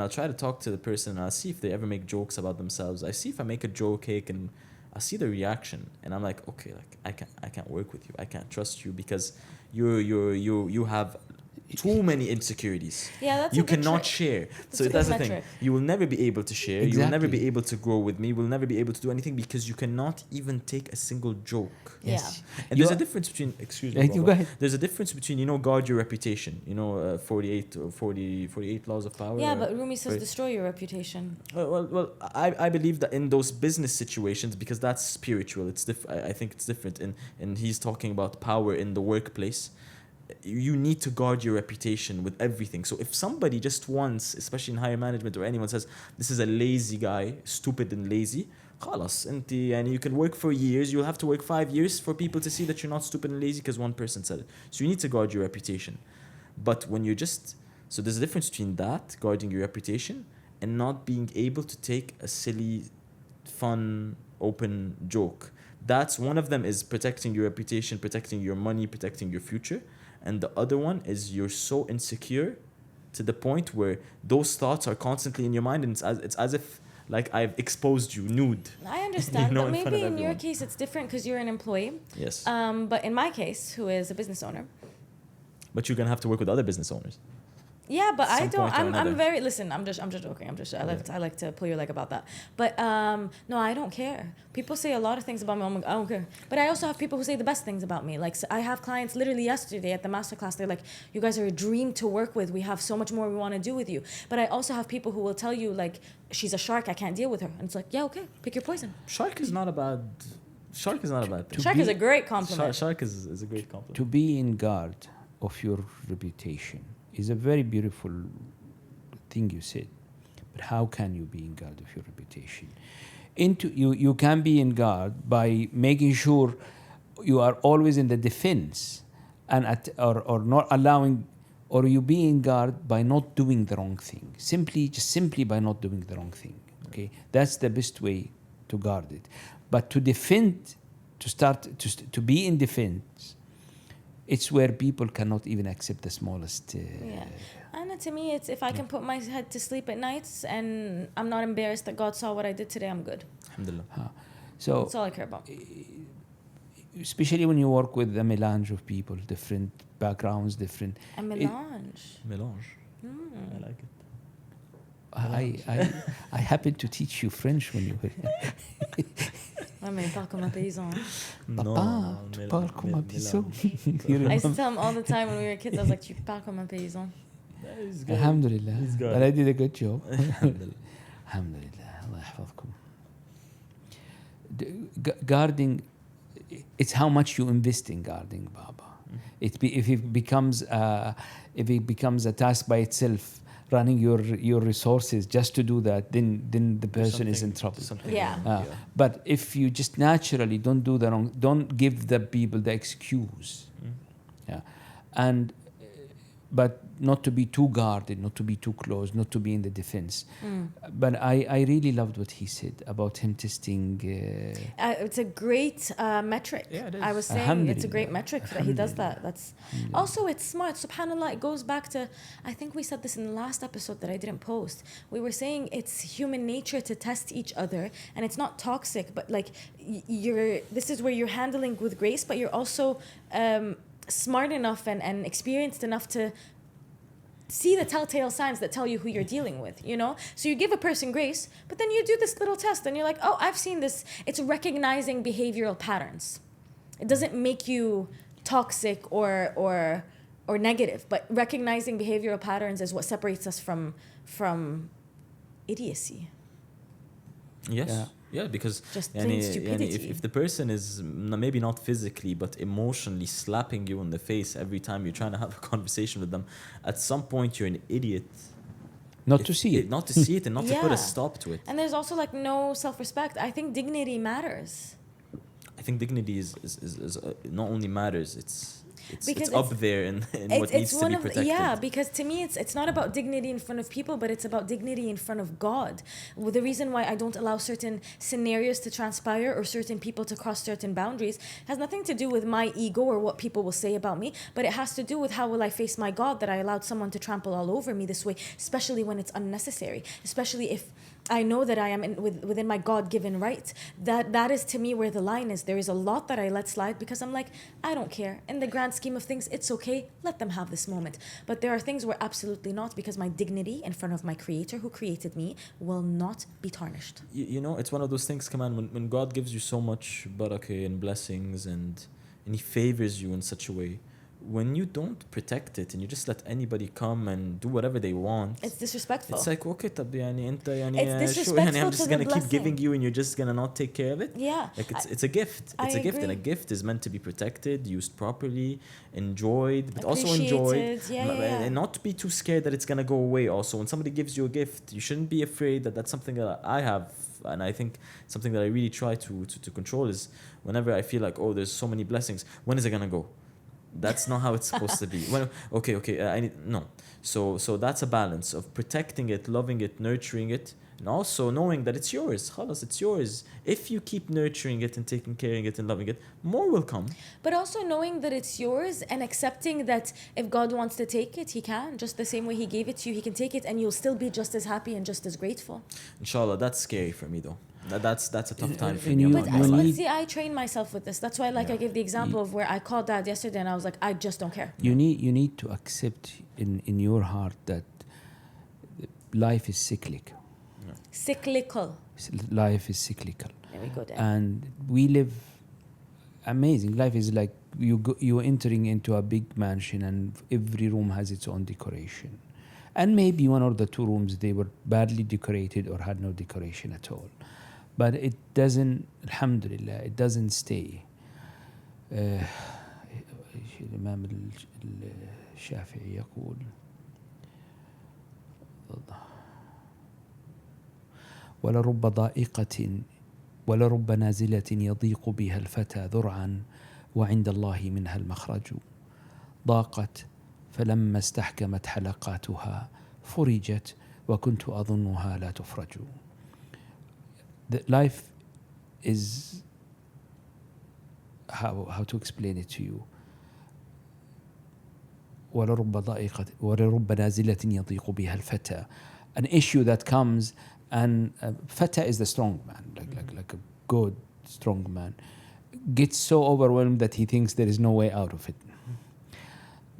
Speaker 2: I'll try to talk to the person, and I'll see if they ever make jokes about themselves. I see if I make a joke, and I'll see the reaction, and I'm like, okay, like I can't work with you. I can't trust you because you have too many insecurities.
Speaker 1: Yeah, that's
Speaker 2: you
Speaker 1: a good
Speaker 2: cannot
Speaker 1: trick.
Speaker 2: share.
Speaker 1: That's
Speaker 2: So
Speaker 1: a
Speaker 2: that's
Speaker 1: good
Speaker 2: the thing.
Speaker 1: metric.
Speaker 2: You will never be able to share. You will never be
Speaker 3: Exactly.
Speaker 2: able to grow with me. You will never be able to do anything because you cannot even take a single joke.
Speaker 3: Yes.
Speaker 2: And there's a difference between, excuse me,
Speaker 3: You
Speaker 2: Baba.
Speaker 3: go ahead.
Speaker 2: There's a difference between, guard your reputation, 48 laws of power.
Speaker 1: Yeah, but Rumi says
Speaker 2: right.
Speaker 1: destroy your reputation.
Speaker 2: Well, I believe that in those business situations, because that's spiritual, it's I think it's different. And he's talking about power in the workplace. You need to guard your reputation with everything. So if somebody just once, especially in higher management or anyone, says this is a lazy guy, stupid and lazy, خلاص انت you can work for years. You'll have to work 5 years for people to see that you're not stupid and lazy because one person said it. So you need to guard your reputation. But when you're so there's a difference between that, guarding your reputation, and not being able to take a silly, fun, open joke. That's one of them is protecting your reputation, protecting your money, protecting your future. And the other one is you're so insecure to the point where those thoughts are constantly in your mind, and it's as if like I've exposed you nude.
Speaker 1: I understand,
Speaker 2: know,
Speaker 1: but
Speaker 2: in front
Speaker 1: maybe
Speaker 2: of
Speaker 1: in your
Speaker 2: everyone.
Speaker 1: case it's different because you're an employee.
Speaker 2: Yes.
Speaker 1: But in my case, who is a business owner,
Speaker 2: But you're gonna have to work with other business owners.
Speaker 1: yeah, but I
Speaker 2: Some
Speaker 1: don't.
Speaker 2: point or
Speaker 1: I'm
Speaker 2: another.
Speaker 1: very. Listen, I'm just joking. I like to pull your leg about that. But no, I don't care. People say a lot of things about me. I don't care. But I also have people who say the best things about me. Like I have clients literally yesterday at the masterclass. They're like, "You guys are a dream to work with. We have so much more we want to do with you." But I also have people who will tell you like, "She's a shark. I can't deal with her." And it's like, yeah, okay, pick your poison.
Speaker 2: Shark is not a bad thing.
Speaker 1: Shark is a great compliment.
Speaker 2: Shark is a great compliment.
Speaker 3: To be in guard of your reputation is a very beautiful thing you said. But how can you be in guard of your reputation? You can be in guard by making sure you are always in the defense and or not allowing, or you be in guard by not doing the wrong thing. Simply by not doing the wrong thing. Okay? That's the best way to guard it. But to defend, to be in defense, it's where people cannot even accept the smallest.
Speaker 1: Yeah. And to me, it's if I can put my head to sleep at nights and I'm not embarrassed that God saw what I did today, I'm good.
Speaker 2: Alhamdulillah.
Speaker 3: So,
Speaker 1: That's all I care about.
Speaker 3: especially when you work with a melange of people, different backgrounds, different.
Speaker 1: A melange.
Speaker 2: Melange. I like it.
Speaker 3: I happened to teach you French when you were.
Speaker 1: Ouais, mais il parle comme un paysan.
Speaker 3: Papa, tu parles comme un paysan.
Speaker 1: I used to tell him all the time when we were kids, I was like, tu parles comme un paysan.
Speaker 3: Alhamdulillah.
Speaker 2: He's good.
Speaker 3: But I did a good job.
Speaker 2: Alhamdulillah.
Speaker 3: Alhamdulillah. Allah يحفظكم. Guarding, it's how much you invest in guarding, Baba. If it becomes a task by itself, running your resources just to do that, then the person is in trouble.
Speaker 1: Yeah.
Speaker 2: wrong.
Speaker 3: But if you just naturally don't do the wrong, don't give the people the excuse. Yeah. and but not to be too guarded, not to be too close, not to be in the defense. But I really loved what he said about him testing.
Speaker 1: It's a great metric.
Speaker 2: Yeah, it
Speaker 1: I
Speaker 2: is.
Speaker 1: was saying it's a great
Speaker 3: Alhamdulillah.
Speaker 1: metric that he does that. That's also, it's smart. SubhanAllah, it goes back to, I think we said this in the last episode that I didn't post. We were saying it's human nature to test each other, and it's not toxic, but like this is where you're handling with grace, but you're also smart enough and experienced enough to see the telltale signs that tell you who you're dealing with, you know? So you give a person grace, but then you do this little test and you're like, oh, I've seen this. It's recognizing behavioral patterns. It doesn't make you toxic or negative, but recognizing behavioral patterns is what separates us from idiocy.
Speaker 2: Yes. Yeah, because
Speaker 1: Just plain stupidity.
Speaker 2: if the person is maybe not physically but emotionally slapping you in the face every time you're trying to have a conversation with them, at some point you're an idiot.
Speaker 3: Not to see it.
Speaker 2: Not to see it and not to put
Speaker 1: Yeah.
Speaker 2: a stop to it.
Speaker 1: And there's also like no self-respect. I think dignity matters.
Speaker 2: I think dignity is not only matters, it's
Speaker 1: Because
Speaker 2: up there in what needs to be protected.
Speaker 1: Yeah, because to me it's not about dignity in front of people, but it's about dignity in front of God. Well, the reason why I don't allow certain scenarios to transpire or certain people to cross certain boundaries has nothing to do with my ego or what people will say about me, but it has to do with how will I face my God that I allowed someone to trample all over me this way, especially when it's unnecessary, especially if I know that I am within my God-given right. That is to me where the line is. There is a lot that I let slide because I'm like, I don't care. In the grand scheme of things, it's okay. Let them have this moment. But there are things where absolutely not, because my dignity in front of my Creator who created me will not be tarnished.
Speaker 2: You know, it's one of those things, come on, when God gives you so much barakah and blessings and He favors you in such a way, when you don't protect it and you just let anybody come and do whatever they want,
Speaker 1: It's disrespectful.
Speaker 2: it's like, okay, طب يعني انت يعني
Speaker 1: It's
Speaker 2: شو يعني
Speaker 1: disrespectful
Speaker 2: I'm
Speaker 1: to
Speaker 2: just
Speaker 1: the
Speaker 2: gonna keep giving
Speaker 1: blessing.
Speaker 2: you and you're just gonna not take care of it.
Speaker 1: Yeah.
Speaker 2: Like it's a gift. It's
Speaker 1: I
Speaker 2: a gift, and a
Speaker 1: agree.
Speaker 2: gift is meant to be protected, used properly, enjoyed, but also enjoyed.
Speaker 1: Appreciated. Yeah.
Speaker 2: And not to be too scared that it's gonna go away. Also, when somebody gives you a gift, you shouldn't be afraid that that's something that I have, and I think something that I really try to control is whenever I feel like, oh, there's so many blessings, when is it gonna go? That's not how it's supposed to be. Well, okay, I need no. So that's a balance of protecting it, loving it, nurturing it, and also knowing that it's yours. Khalas, it's yours. If you keep nurturing it and taking care of it and loving it, more will come.
Speaker 1: But also knowing that it's yours and accepting that if God wants to take it, He can. Just the same way He gave it to you, He can take it and you'll still be just as happy and just as grateful.
Speaker 2: Inshallah, that's scary for me though. That's a tough time for
Speaker 3: And
Speaker 2: me.
Speaker 3: you-
Speaker 1: But
Speaker 3: you
Speaker 1: but
Speaker 3: need-
Speaker 1: see, I train myself with this. That's why, like, I gave the example of where I called Dad yesterday and I was like, I just don't care.
Speaker 3: You need to accept in your heart that life is cyclic.
Speaker 1: Cyclical.
Speaker 3: Life is cyclical.
Speaker 1: There we go, Dad.
Speaker 3: And we live amazing. Life is like you're entering into a big mansion and every room has its own decoration. And maybe one or the two rooms, they were badly decorated or had no decoration at all. But it doesn't, alhamdulillah, it doesn't stay. الإمام الشافعي يقول ولرب ضائقة ولرب نازلة يضيق بها الفتى ذرعا وعند الله منها المخرج ضاقت فلما استحكمت حلقاتها فرجت وكنت أظنها لا تفرج. The life is how to explain it to you. ولرب ضائقة ولرب نازلة يضيق بها الفتى. An issue that comes, and Fata is the strong man, like a good strong man, gets so overwhelmed that he thinks there is no way out of it.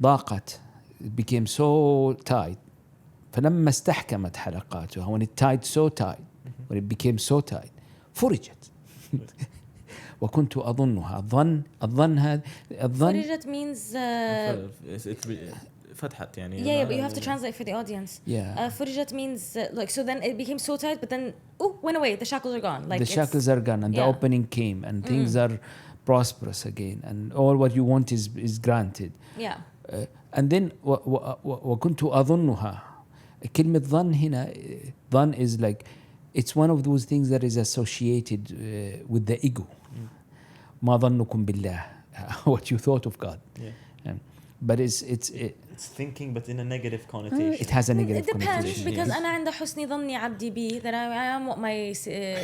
Speaker 3: ضاقت, it became so tight. فلما استحكمت حلقاتها, when it tied so tight, when it became so tight, فرجت. وكنت أظنها الظن هذا
Speaker 1: Furijat means
Speaker 2: فتحت يعني.
Speaker 1: yeah, but you have to translate for the audience.
Speaker 3: Yeah.
Speaker 1: Furijat means like, so then it became so tight, but then went away. The shackles are gone. Like
Speaker 3: the shackles are gone and the
Speaker 1: yeah.
Speaker 3: opening came and things are prosperous again and all what you want is granted.
Speaker 1: Yeah.
Speaker 3: And then وكنت أظنها. كلمة ظن هنا, ظن is like, it's one of those things that is associated with the ego. ما ظنكم بالله, what you thought of God.
Speaker 2: Yeah.
Speaker 3: but
Speaker 2: It's thinking, but in a negative connotation.
Speaker 3: it has a
Speaker 1: It
Speaker 3: negative
Speaker 1: depends
Speaker 3: connotation.
Speaker 1: because
Speaker 2: Yes.
Speaker 1: أنا عند حسن ظني عبدي بي that I am what my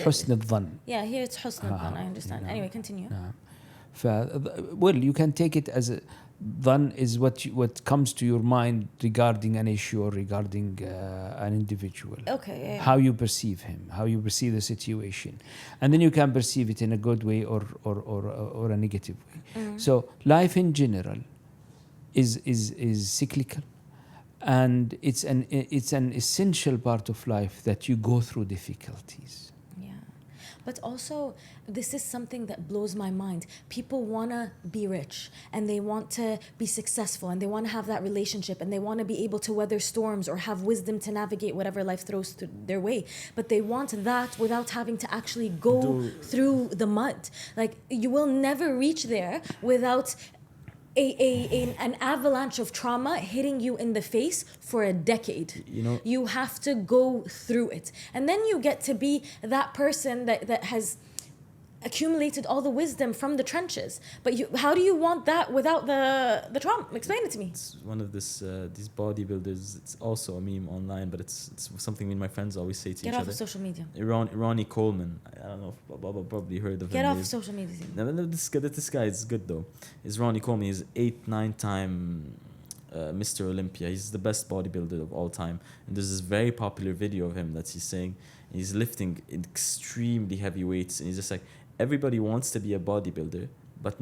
Speaker 3: حسن الظن.
Speaker 1: yeah, here it's حسن الظن. I understand. Anyway, continue.
Speaker 3: نعم. well, you can take it as a dhan is what comes to your mind regarding an issue or regarding an individual.
Speaker 1: Okay. Yeah.
Speaker 3: How you perceive him, how you perceive the situation, and then you can perceive it in a good way or a negative way. So life in general is cyclical, and it's an essential part of life that you go through difficulties.
Speaker 1: Yeah. But also, this is something that blows my mind. People want to be rich and they want to be successful and they want to have that relationship and they want to be able to weather storms or have wisdom to navigate whatever life throws their way. But they want that without having to actually go through the mud. Like, you will never reach there without an avalanche of trauma hitting you in the face for a decade.
Speaker 2: You know,
Speaker 1: You have to go through it. And then you get to be that person that has accumulated all the wisdom from the trenches. But how do you want that without the trauma? Explain it to me.
Speaker 2: it's one of these bodybuilders. It's also a meme online, but it's something me and my friends always say to
Speaker 1: Get
Speaker 2: each
Speaker 1: off
Speaker 2: other.
Speaker 1: of social media.
Speaker 2: Ronnie Coleman. I don't know if Baba probably heard of him.
Speaker 1: Get off of
Speaker 2: He's-
Speaker 1: social media.
Speaker 2: No, this guy is good though. Is Ronnie Coleman? He's 8-9 time Mr. Olympia. He's the best bodybuilder of all time. And there's this very popular video of him that he's saying he's lifting extremely heavy weights, and he's just like, everybody wants to be a bodybuilder, but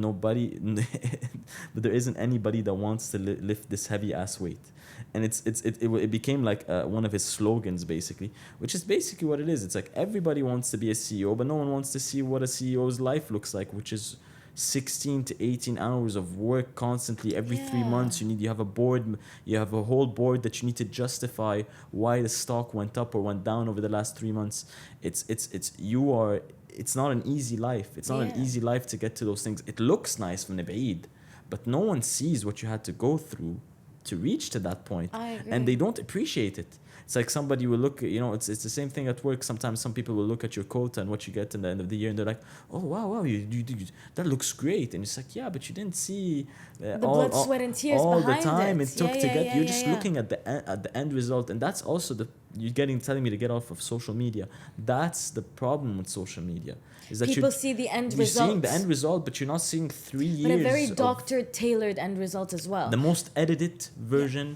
Speaker 2: but there isn't anybody that wants to lift this heavy ass weight. And it became like one of his slogans, basically, which is basically what it is. It's like everybody wants to be a CEO, but no one wants to see what a CEO's life looks like, which is 16 to 18 hours of work constantly every 3
Speaker 1: Yeah.
Speaker 2: months. You have a board, you have a whole board that you need to justify why the stock went up or went down over the last 3 months. It's not an easy life. It's not an
Speaker 1: Yeah.
Speaker 2: easy life to get to those things. It looks nice from the Eid, but no one sees what you had to go through to reach to that point.
Speaker 1: I agree.
Speaker 2: And they don't appreciate it. It's like somebody will look, it's the same thing at work. Sometimes some people will look at your quota and what you get in the end of the year, and they're like, oh, wow, that looks great. And it's like, yeah, but you didn't see
Speaker 1: The blood, sweat, and tears
Speaker 2: all
Speaker 1: behind
Speaker 2: the time it took
Speaker 1: Yeah,
Speaker 2: to
Speaker 1: yeah,
Speaker 2: get.
Speaker 1: yeah,
Speaker 2: You're
Speaker 1: yeah,
Speaker 2: just
Speaker 1: yeah.
Speaker 2: looking at the end result, and that's also telling me to get off of social media. That's the problem with social media, is that
Speaker 1: People see the end
Speaker 2: you're
Speaker 1: result.
Speaker 2: seeing the end result, but you're not seeing 3 years.
Speaker 1: But a very
Speaker 2: of
Speaker 1: doctored, tailored end result as well.
Speaker 2: the most edited version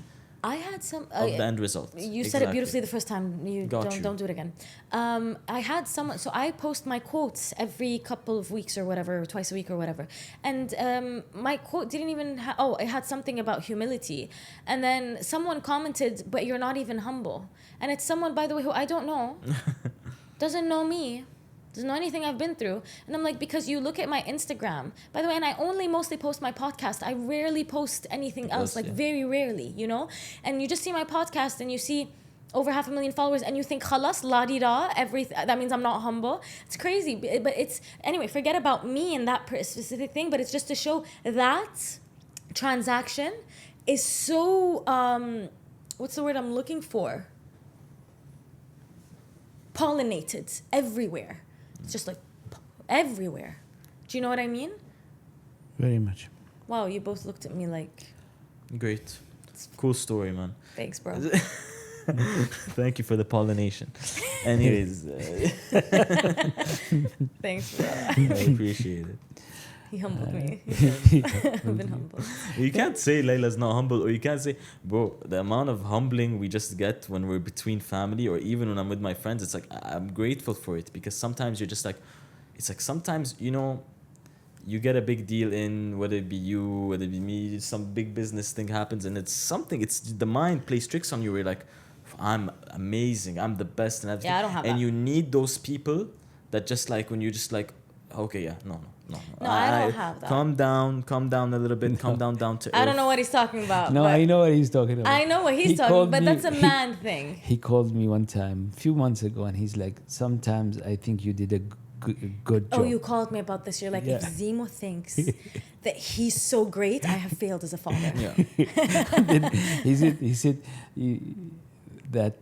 Speaker 1: I had some.
Speaker 2: of the end result.
Speaker 1: You said it
Speaker 2: Exactly.
Speaker 1: beautifully the first time. You
Speaker 2: Got
Speaker 1: don't
Speaker 2: you.
Speaker 1: don't do it again. I had someone. So I post my quotes every couple of weeks or whatever, twice a week or whatever. And my quote didn't even. It had something about humility, and then someone commented, "But you're not even humble." And it's someone, by the way, who I don't know, doesn't know me. Doesn't know anything I've been through. And I'm like, because you look at my Instagram, by the way, and I only mostly post my podcast. I rarely post anything else, like
Speaker 2: yeah.
Speaker 1: very rarely, And you just see my podcast and you see over 500,000 followers and you think, khalas, la-di-da, that means I'm not humble. It's crazy. But it's, anyway, forget about me and that specific thing, but it's just to show that transaction is so, what's the word I'm looking for? Pollinated everywhere. It's just like everywhere. Do you know what I mean?
Speaker 3: Very much.
Speaker 1: Wow, you both looked at me like,
Speaker 2: Great. Cool story, man.
Speaker 1: thanks, bro.
Speaker 2: Thank you for the pollination. Anyways,
Speaker 1: Thanks, bro.
Speaker 2: I appreciate it.
Speaker 1: He humbled me. I've been humbled.
Speaker 2: You can't say Layla's not humble, or you can't say, bro, the amount of humbling we just get when we're between family, or even when I'm with my friends, it's like, I'm grateful for it, because sometimes you're just like, it's like sometimes, you get a big deal in, whether it be you, whether it be me, some big business thing happens, and it's the mind plays tricks on you, where you're like, I'm amazing, I'm the best, and everything.
Speaker 1: Yeah, I don't have
Speaker 2: and
Speaker 1: that.
Speaker 2: you need those people that just like, when you're just like, okay, yeah, no.
Speaker 1: No, I don't have that.
Speaker 2: Calm down a little bit, calm down to earth.
Speaker 1: I don't know what he's talking about.
Speaker 3: No,
Speaker 1: but
Speaker 3: I know what he's talking about.
Speaker 1: I know what he's
Speaker 3: He
Speaker 1: talking
Speaker 3: called
Speaker 1: about, but
Speaker 3: me-
Speaker 1: that's a man thing.
Speaker 3: He called me one time, a few months ago, and he's like, sometimes I think you did a good job.
Speaker 1: Oh, you called me about this. You're like, if
Speaker 3: Yeah.
Speaker 1: Zemo thinks that he's so great, I have failed as a father.
Speaker 2: Yeah.
Speaker 3: Then he said that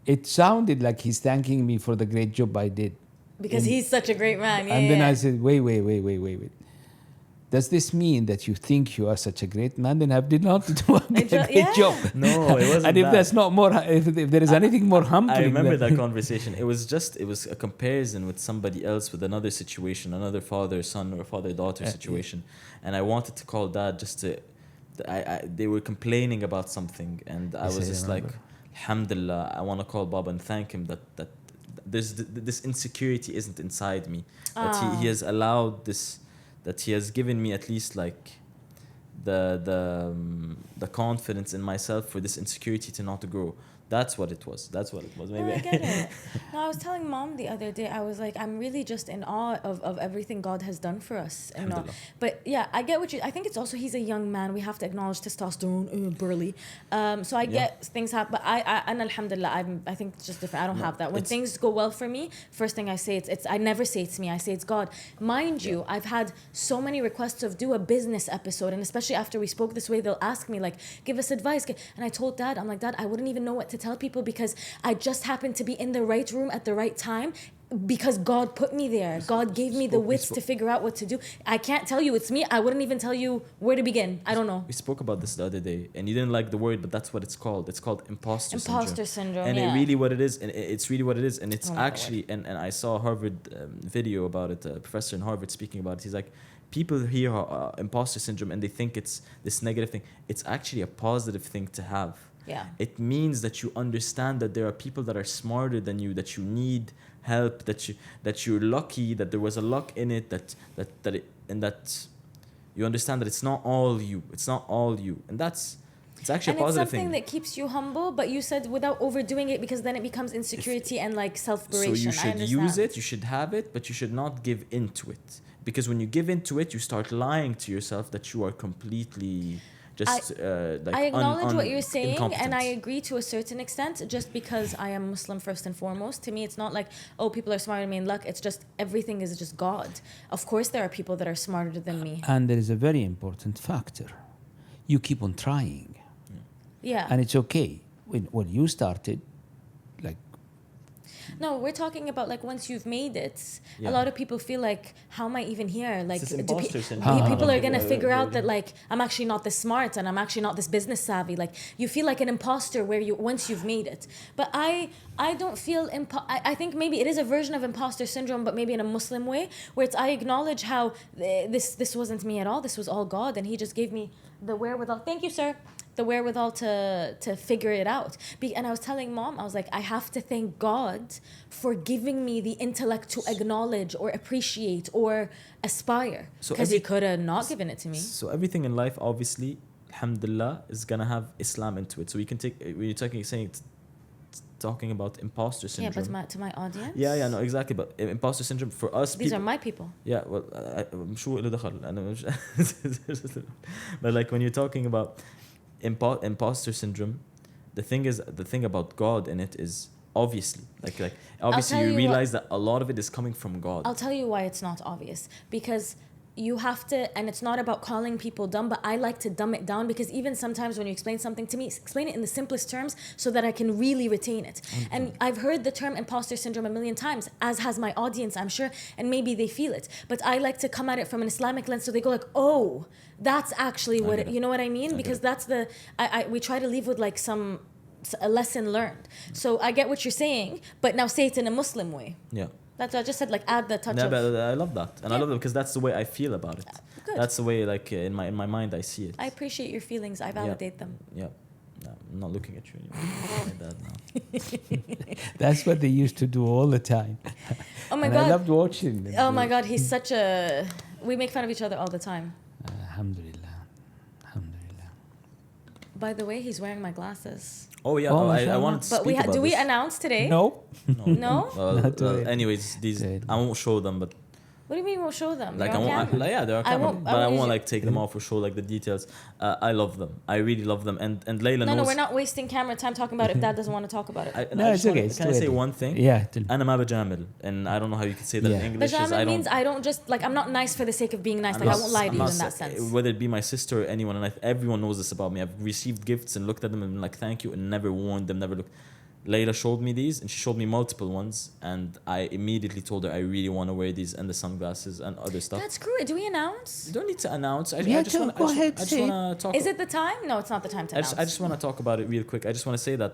Speaker 3: it sounded like he's thanking me for the great job I did.
Speaker 1: Because he's such a great man. Yeah,
Speaker 3: And then
Speaker 1: yeah.
Speaker 3: I said, wait. Does this mean that you think you are such a great man? Then I did not do a great
Speaker 1: yeah.
Speaker 3: job.
Speaker 2: No, it wasn't
Speaker 3: And if
Speaker 2: that.
Speaker 3: that's not more, if there is anything more humbling,
Speaker 2: I remember
Speaker 3: than-
Speaker 2: that conversation. It was a comparison with somebody else with another situation, another father-son or father-daughter
Speaker 3: Yeah.
Speaker 2: situation. And I wanted to call dad just to, they were complaining about something. And I
Speaker 3: Yes,
Speaker 2: was
Speaker 3: I
Speaker 2: just like,
Speaker 3: remember.
Speaker 2: Alhamdulillah, I want to call Baba and thank him that this insecurity isn't inside me. That he has allowed this, that he has given me at least like the confidence in myself for this insecurity to not grow. That's what it was. Maybe.
Speaker 1: No, I get it. No, I was telling mom the other day, I was like, I'm really just in awe of everything God has done for us. And
Speaker 2: Alhamdulillah.
Speaker 1: but yeah, I get what you, I think it's also, he's a young man. We have to acknowledge testosterone, burly. So I get things happen, but and alhamdulillah, I think it's just different. I don't have that. When
Speaker 2: it's-
Speaker 1: things go well for me, first thing I say, I never say it's me. I say it's God. Mind you, I've had so many requests of do a business episode. And especially after we spoke this way, they'll ask me like, give us advice. And I told dad, I'm like, Dad, I wouldn't even know what to tell people because I just happened to be in the right room at the right time because God put me there. God gave me the wits to figure out what to do. I can't tell you it's me. I wouldn't even tell you where to begin. I don't know.
Speaker 2: We spoke about this the other day, and you didn't like the word, but that's what it's called. It's called imposter
Speaker 1: Syndrome.
Speaker 2: and
Speaker 1: yeah.
Speaker 2: it really what it is, and it's really what it is, and it's
Speaker 1: Oh my God.
Speaker 2: actually, and I saw a Harvard video about it, a professor in Harvard speaking about it. He's like, people hear imposter syndrome and they think it's this negative thing. It's actually a positive thing to have.
Speaker 1: Yeah.
Speaker 2: It means that you understand that there are people that are smarter than you, that you need help, that you're lucky, that there was a luck in it, that you understand that it's not all you. It's not all you, and it's actually
Speaker 1: And
Speaker 2: a
Speaker 1: it's
Speaker 2: positive
Speaker 1: something
Speaker 2: thing.
Speaker 1: that keeps you humble, but you said without overdoing it because then it becomes insecurity and like self-beration.
Speaker 2: So you
Speaker 1: I
Speaker 2: should
Speaker 1: understand.
Speaker 2: use it, you should have it, but you should not give into it. Because when you give into it, you start lying to yourself that you are completely just like
Speaker 1: I acknowledge what you're saying,
Speaker 2: incompetent.
Speaker 1: and I agree to a certain extent. Just because I am Muslim first and foremost, to me, it's not like, oh, people are smarter than me in luck. It's just everything is just God. Of course, there are people that are smarter than me.
Speaker 3: and there is a very important factor. You keep on trying.
Speaker 1: Yeah.
Speaker 3: And it's okay. When you started, like,
Speaker 1: No, we're talking about like once you've made it,
Speaker 2: Yeah.
Speaker 1: a lot of people feel like, how am I even here? Like,
Speaker 2: this
Speaker 1: do
Speaker 2: imposter syndrome.
Speaker 1: people are gonna
Speaker 2: Yeah,
Speaker 1: figure
Speaker 2: yeah,
Speaker 1: out that like I'm actually not this smart and I'm actually not this business savvy. Like you feel like an imposter where you once you've made it. But I don't feel I think maybe it is a version of imposter syndrome, but maybe in a Muslim way, where it's I acknowledge how this wasn't me at all. This was all God, and He just gave me the wherewithal. Thank you, sir. The wherewithal to figure it out. And I was telling mom, I was like, I have to thank God for giving me the intellect to acknowledge or appreciate or aspire.
Speaker 2: So
Speaker 1: Because He could have not given it to me.
Speaker 2: So everything in life, obviously, alhamdulillah, is gonna have Islam into it. So we can take when you're talking about imposter
Speaker 1: Yeah,
Speaker 2: syndrome.
Speaker 1: but to my audience.
Speaker 2: Yeah, no, exactly. But imposter syndrome for us,
Speaker 1: These are my people.
Speaker 2: yeah, well, شو اللي دخل أنا مش but like when you're talking about imposter syndrome, the thing about God in it is obviously obviously
Speaker 1: tell
Speaker 2: you
Speaker 1: you
Speaker 2: realize that a lot of it is coming from God.
Speaker 1: I'll tell you why it's not obvious. Because you have to, and it's not about calling people dumb, but I like to dumb it down because even sometimes when you explain something to me, explain it in the simplest terms so that I can really retain it. And I've heard the term imposter syndrome a million times, as has my audience, I'm sure, and maybe they feel it. But I like to come at it from an Islamic lens so they go like, oh, that's actually what it, you know what I mean? Because that's we try to leave with like a lesson learned. So I get what you're saying, but now say it in a Muslim way.
Speaker 2: Yeah.
Speaker 1: That's what I just said, like add the touch
Speaker 2: No,
Speaker 1: of...
Speaker 2: but I love that, and I
Speaker 1: Yeah.
Speaker 2: love it because that's the way I feel about it.
Speaker 1: Good.
Speaker 2: That's the way, like in my mind, I see it.
Speaker 1: I appreciate your feelings. I validate them.
Speaker 2: Yeah. No, I'm not looking at you anymore. My dad now.
Speaker 3: that's what they used to do all the time.
Speaker 1: Oh my
Speaker 3: and
Speaker 1: God.
Speaker 3: I loved watching them.
Speaker 1: Oh my God, he's such a... We make fun of each other all the time.
Speaker 3: Alhamdulillah. Alhamdulillah.
Speaker 1: By the way, he's wearing my glasses.
Speaker 2: Oh yeah.
Speaker 3: Oh,
Speaker 2: I
Speaker 3: mashallah.
Speaker 2: wanted to
Speaker 1: But
Speaker 2: speak about
Speaker 1: do we
Speaker 2: this.
Speaker 1: announce today?
Speaker 3: No.
Speaker 1: No?
Speaker 3: Not really.
Speaker 2: Anyways, these
Speaker 3: Good.
Speaker 2: I won't show them, but
Speaker 1: What do you mean we'll show them?
Speaker 2: like
Speaker 1: They're
Speaker 2: I
Speaker 1: on
Speaker 2: won't.
Speaker 1: camera.
Speaker 2: Yeah, they're on
Speaker 1: I
Speaker 2: camera,
Speaker 1: won't- I
Speaker 2: but I
Speaker 1: won't
Speaker 2: won't
Speaker 1: use
Speaker 2: like take them off or show like the details. I love them. I really love them, and Layla
Speaker 1: No,
Speaker 2: knows.
Speaker 1: we're not wasting camera time talking about it if Dad doesn't want to talk about it.
Speaker 2: And
Speaker 3: No,
Speaker 2: I
Speaker 3: it's
Speaker 2: just wanna-
Speaker 3: okay, it's
Speaker 2: Can I say
Speaker 3: too
Speaker 2: one thing?
Speaker 3: Yeah.
Speaker 2: أنا ما بجامل, and I don't know how you can say that
Speaker 3: Yeah.
Speaker 2: in English. is
Speaker 1: Pajama
Speaker 2: I don't.
Speaker 1: means I don't just, like, I'm not nice for the sake of being nice.
Speaker 2: I'm
Speaker 1: Like, I
Speaker 2: not-
Speaker 1: won't lie to
Speaker 2: I'm
Speaker 1: you
Speaker 2: not
Speaker 1: in that
Speaker 2: sa-
Speaker 1: sense.
Speaker 2: Whether it be my sister or anyone, and everyone knows this about me. I've received gifts and looked at them and been like, thank you, and never worn them, never looked. Layla showed me these, and she showed me multiple ones, and I immediately told her I really want to wear these and the sunglasses and other stuff.
Speaker 1: That's great. Do we announce?
Speaker 2: You don't need to announce. I
Speaker 3: Yeah,
Speaker 2: just want
Speaker 3: go ahead,
Speaker 2: I just
Speaker 3: say it.
Speaker 2: want to talk.
Speaker 1: Is it the time? No, it's not the time to announce.
Speaker 2: I just want to talk about it real quick. I just want to say that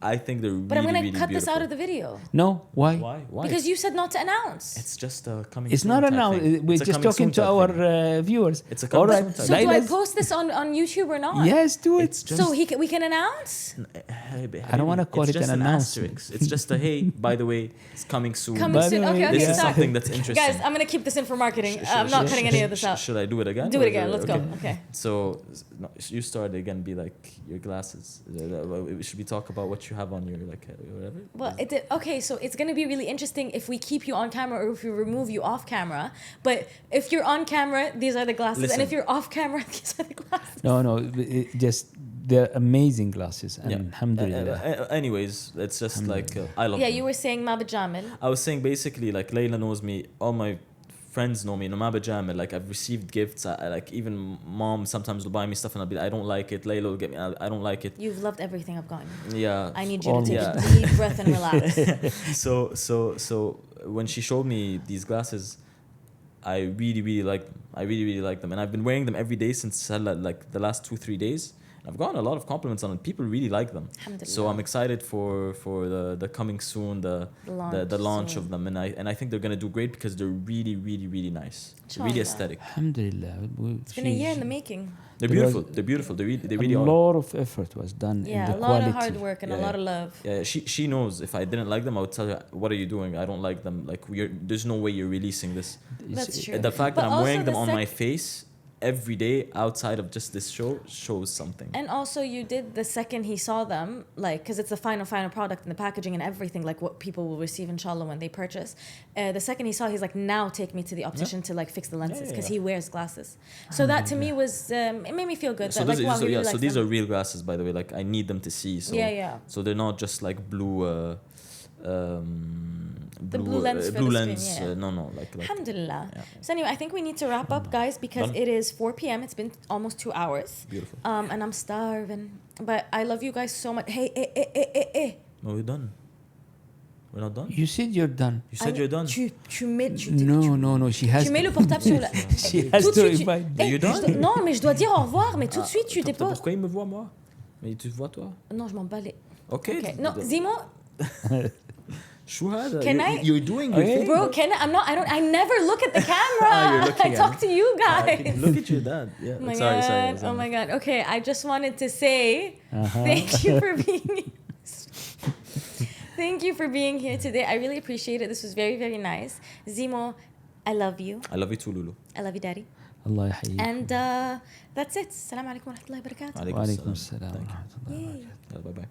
Speaker 2: I think they're
Speaker 1: but I'm
Speaker 2: really,
Speaker 1: gonna
Speaker 2: really
Speaker 1: cut this out
Speaker 2: beautiful.
Speaker 1: of the video
Speaker 3: No, why?
Speaker 2: Why?
Speaker 1: because you said not to announce.
Speaker 2: It's just a coming.
Speaker 3: It's
Speaker 2: soon
Speaker 3: not
Speaker 2: type
Speaker 3: announced.
Speaker 2: thing.
Speaker 3: We're
Speaker 2: It's a
Speaker 3: just
Speaker 2: coming
Speaker 3: talking
Speaker 2: soon
Speaker 3: to
Speaker 2: type
Speaker 3: our
Speaker 2: thing.
Speaker 3: viewers.
Speaker 2: It's a
Speaker 3: All
Speaker 2: coming
Speaker 3: right.
Speaker 2: soon type
Speaker 1: So do I
Speaker 3: Layla's-
Speaker 1: post this on YouTube or not?
Speaker 3: Yes, do it.
Speaker 2: It's just.
Speaker 1: So we can announce.
Speaker 3: I don't wanna call
Speaker 2: It's
Speaker 3: it
Speaker 2: just
Speaker 3: an announcement.
Speaker 2: asterisk. It's just a hey. By the way, it's coming soon.
Speaker 1: Coming
Speaker 3: By the
Speaker 1: soon.
Speaker 3: way,
Speaker 1: Okay, okay,
Speaker 2: This
Speaker 3: yeah.
Speaker 2: is
Speaker 1: stop.
Speaker 2: something that's interesting.
Speaker 1: Guys, I'm gonna keep this in for marketing.
Speaker 2: Sh-
Speaker 1: I'm not cutting any of this out.
Speaker 2: Should I do it again?
Speaker 1: Do
Speaker 2: Or
Speaker 1: it
Speaker 2: is
Speaker 1: again. Let's go. Okay.
Speaker 2: So no, you start again. Be like your glasses. Should we talk about what you have on your like whatever?
Speaker 1: Well, okay, so it's going to be really interesting if we keep you on camera or if we remove you off camera. But if you're on camera, these are the glasses. And
Speaker 2: Listen.
Speaker 1: if you're off camera, these are the glasses.
Speaker 3: No, just they're amazing glasses. And
Speaker 2: Yeah.
Speaker 3: alhamdulillah.
Speaker 2: Anyways, it's just like I love.
Speaker 1: Yeah,
Speaker 2: them.
Speaker 1: you were saying Mabed Jamil.
Speaker 2: I was saying basically like Layla knows me. All my friends know me. No matter Jamil, like I've received gifts. I like even mom sometimes will buy me stuff and I'll be like, I don't like it. Layla will get me. I don't like it.
Speaker 1: You've loved everything I've gotten.
Speaker 2: Yeah.
Speaker 1: I need you to take
Speaker 2: Yeah.
Speaker 1: a deep breath and relax.
Speaker 2: So when she showed me these glasses, I really like them, and I've been wearing them every day since like the last 2-3 days. I've gotten a lot of compliments on it. People really like them.
Speaker 1: Alhamdulillah.
Speaker 2: So I'm excited for the coming soon, the launch
Speaker 1: soon.
Speaker 2: of them, and I think they're gonna do great because they're really nice, really
Speaker 1: Inshallah.
Speaker 2: aesthetic.
Speaker 3: Alhamdulillah.
Speaker 1: It's been a year in the making.
Speaker 2: They're
Speaker 3: There was-
Speaker 2: beautiful. They're beautiful. They really
Speaker 3: a
Speaker 2: are.
Speaker 3: lot of effort was done in
Speaker 1: Yeah,
Speaker 3: the
Speaker 1: a lot
Speaker 3: quality.
Speaker 1: of hard work and a
Speaker 2: Yeah,
Speaker 1: lot
Speaker 2: yeah.
Speaker 1: of love.
Speaker 2: Yeah, she knows if I didn't like them, I would tell her, "What are you doing? I don't like them. Like there's no way you're releasing this."
Speaker 1: That's true.
Speaker 2: The fact
Speaker 1: But
Speaker 2: that I'm
Speaker 1: also
Speaker 2: wearing them
Speaker 1: the
Speaker 2: on my face every day outside of just this show shows something.
Speaker 1: And also, you did the second he saw them, like, because it's the final product and the packaging and everything, like what people will receive, inshallah, when they purchase. The second he saw, he's like, now take me to the optician to like fix the lenses because
Speaker 2: yeah.
Speaker 1: he wears glasses. So that to me was, it made me feel good.
Speaker 2: So,
Speaker 1: that, like,
Speaker 2: those,
Speaker 1: wow,
Speaker 2: so,
Speaker 1: he really
Speaker 2: yeah, so
Speaker 1: likes
Speaker 2: these
Speaker 1: them.
Speaker 2: are real glasses, by the way. Like I need them to see. So
Speaker 1: Yeah.
Speaker 2: So they're not just like blue.
Speaker 1: The blue lens for
Speaker 2: blue
Speaker 1: the
Speaker 2: lens.
Speaker 1: screen, yeah.
Speaker 2: No, like
Speaker 1: Alhamdulillah.
Speaker 2: Yeah.
Speaker 1: So anyway, I think we need to wrap up, guys, because
Speaker 2: Done.
Speaker 1: it is 4 p.m. It's been almost 2 hours.
Speaker 2: Beautiful.
Speaker 1: And I'm starving. But I love you guys so much. Hey.
Speaker 2: No, we're done. We're not done.
Speaker 3: You said you're done.
Speaker 2: You said you're done.
Speaker 3: No. She has.
Speaker 1: Tu mets le portable sur la...
Speaker 3: She has
Speaker 1: Tout de
Speaker 3: to
Speaker 1: suite,
Speaker 3: invite.
Speaker 1: Hey,
Speaker 2: You done?
Speaker 1: Non, mais je dois dire au revoir, mais tout de suite, tu t'es pas...
Speaker 2: Pourquoi il me voit moi? Mais tu te vois toi?
Speaker 1: Non, je m'en bats les...
Speaker 2: Okay.
Speaker 1: Okay. No, Zimo,
Speaker 2: شو هذا?
Speaker 1: Can I-
Speaker 2: You're doing your thing.
Speaker 1: bro, I never look at the camera.
Speaker 2: You're looking
Speaker 1: I
Speaker 2: at
Speaker 1: talk
Speaker 2: me.
Speaker 1: to you guys.
Speaker 2: Look at your dad. Yeah.
Speaker 1: Oh my
Speaker 2: sorry.
Speaker 1: god. Oh my god. Okay, I just wanted to say thank you for being Thank you for being here today. I really appreciate it. This was very, very nice. Zimo, I love you.
Speaker 2: I love you too, Lulu.
Speaker 1: I love you, Daddy.
Speaker 3: الله يحييك.
Speaker 1: And that's it. Assalamu alaikum wa rahmatullahi wa barakatuh.
Speaker 2: عليكم
Speaker 3: وعليكم
Speaker 2: السلام.
Speaker 3: السلام
Speaker 2: Thank you.
Speaker 3: ورحمة الله
Speaker 1: Yay.
Speaker 2: Bye bye.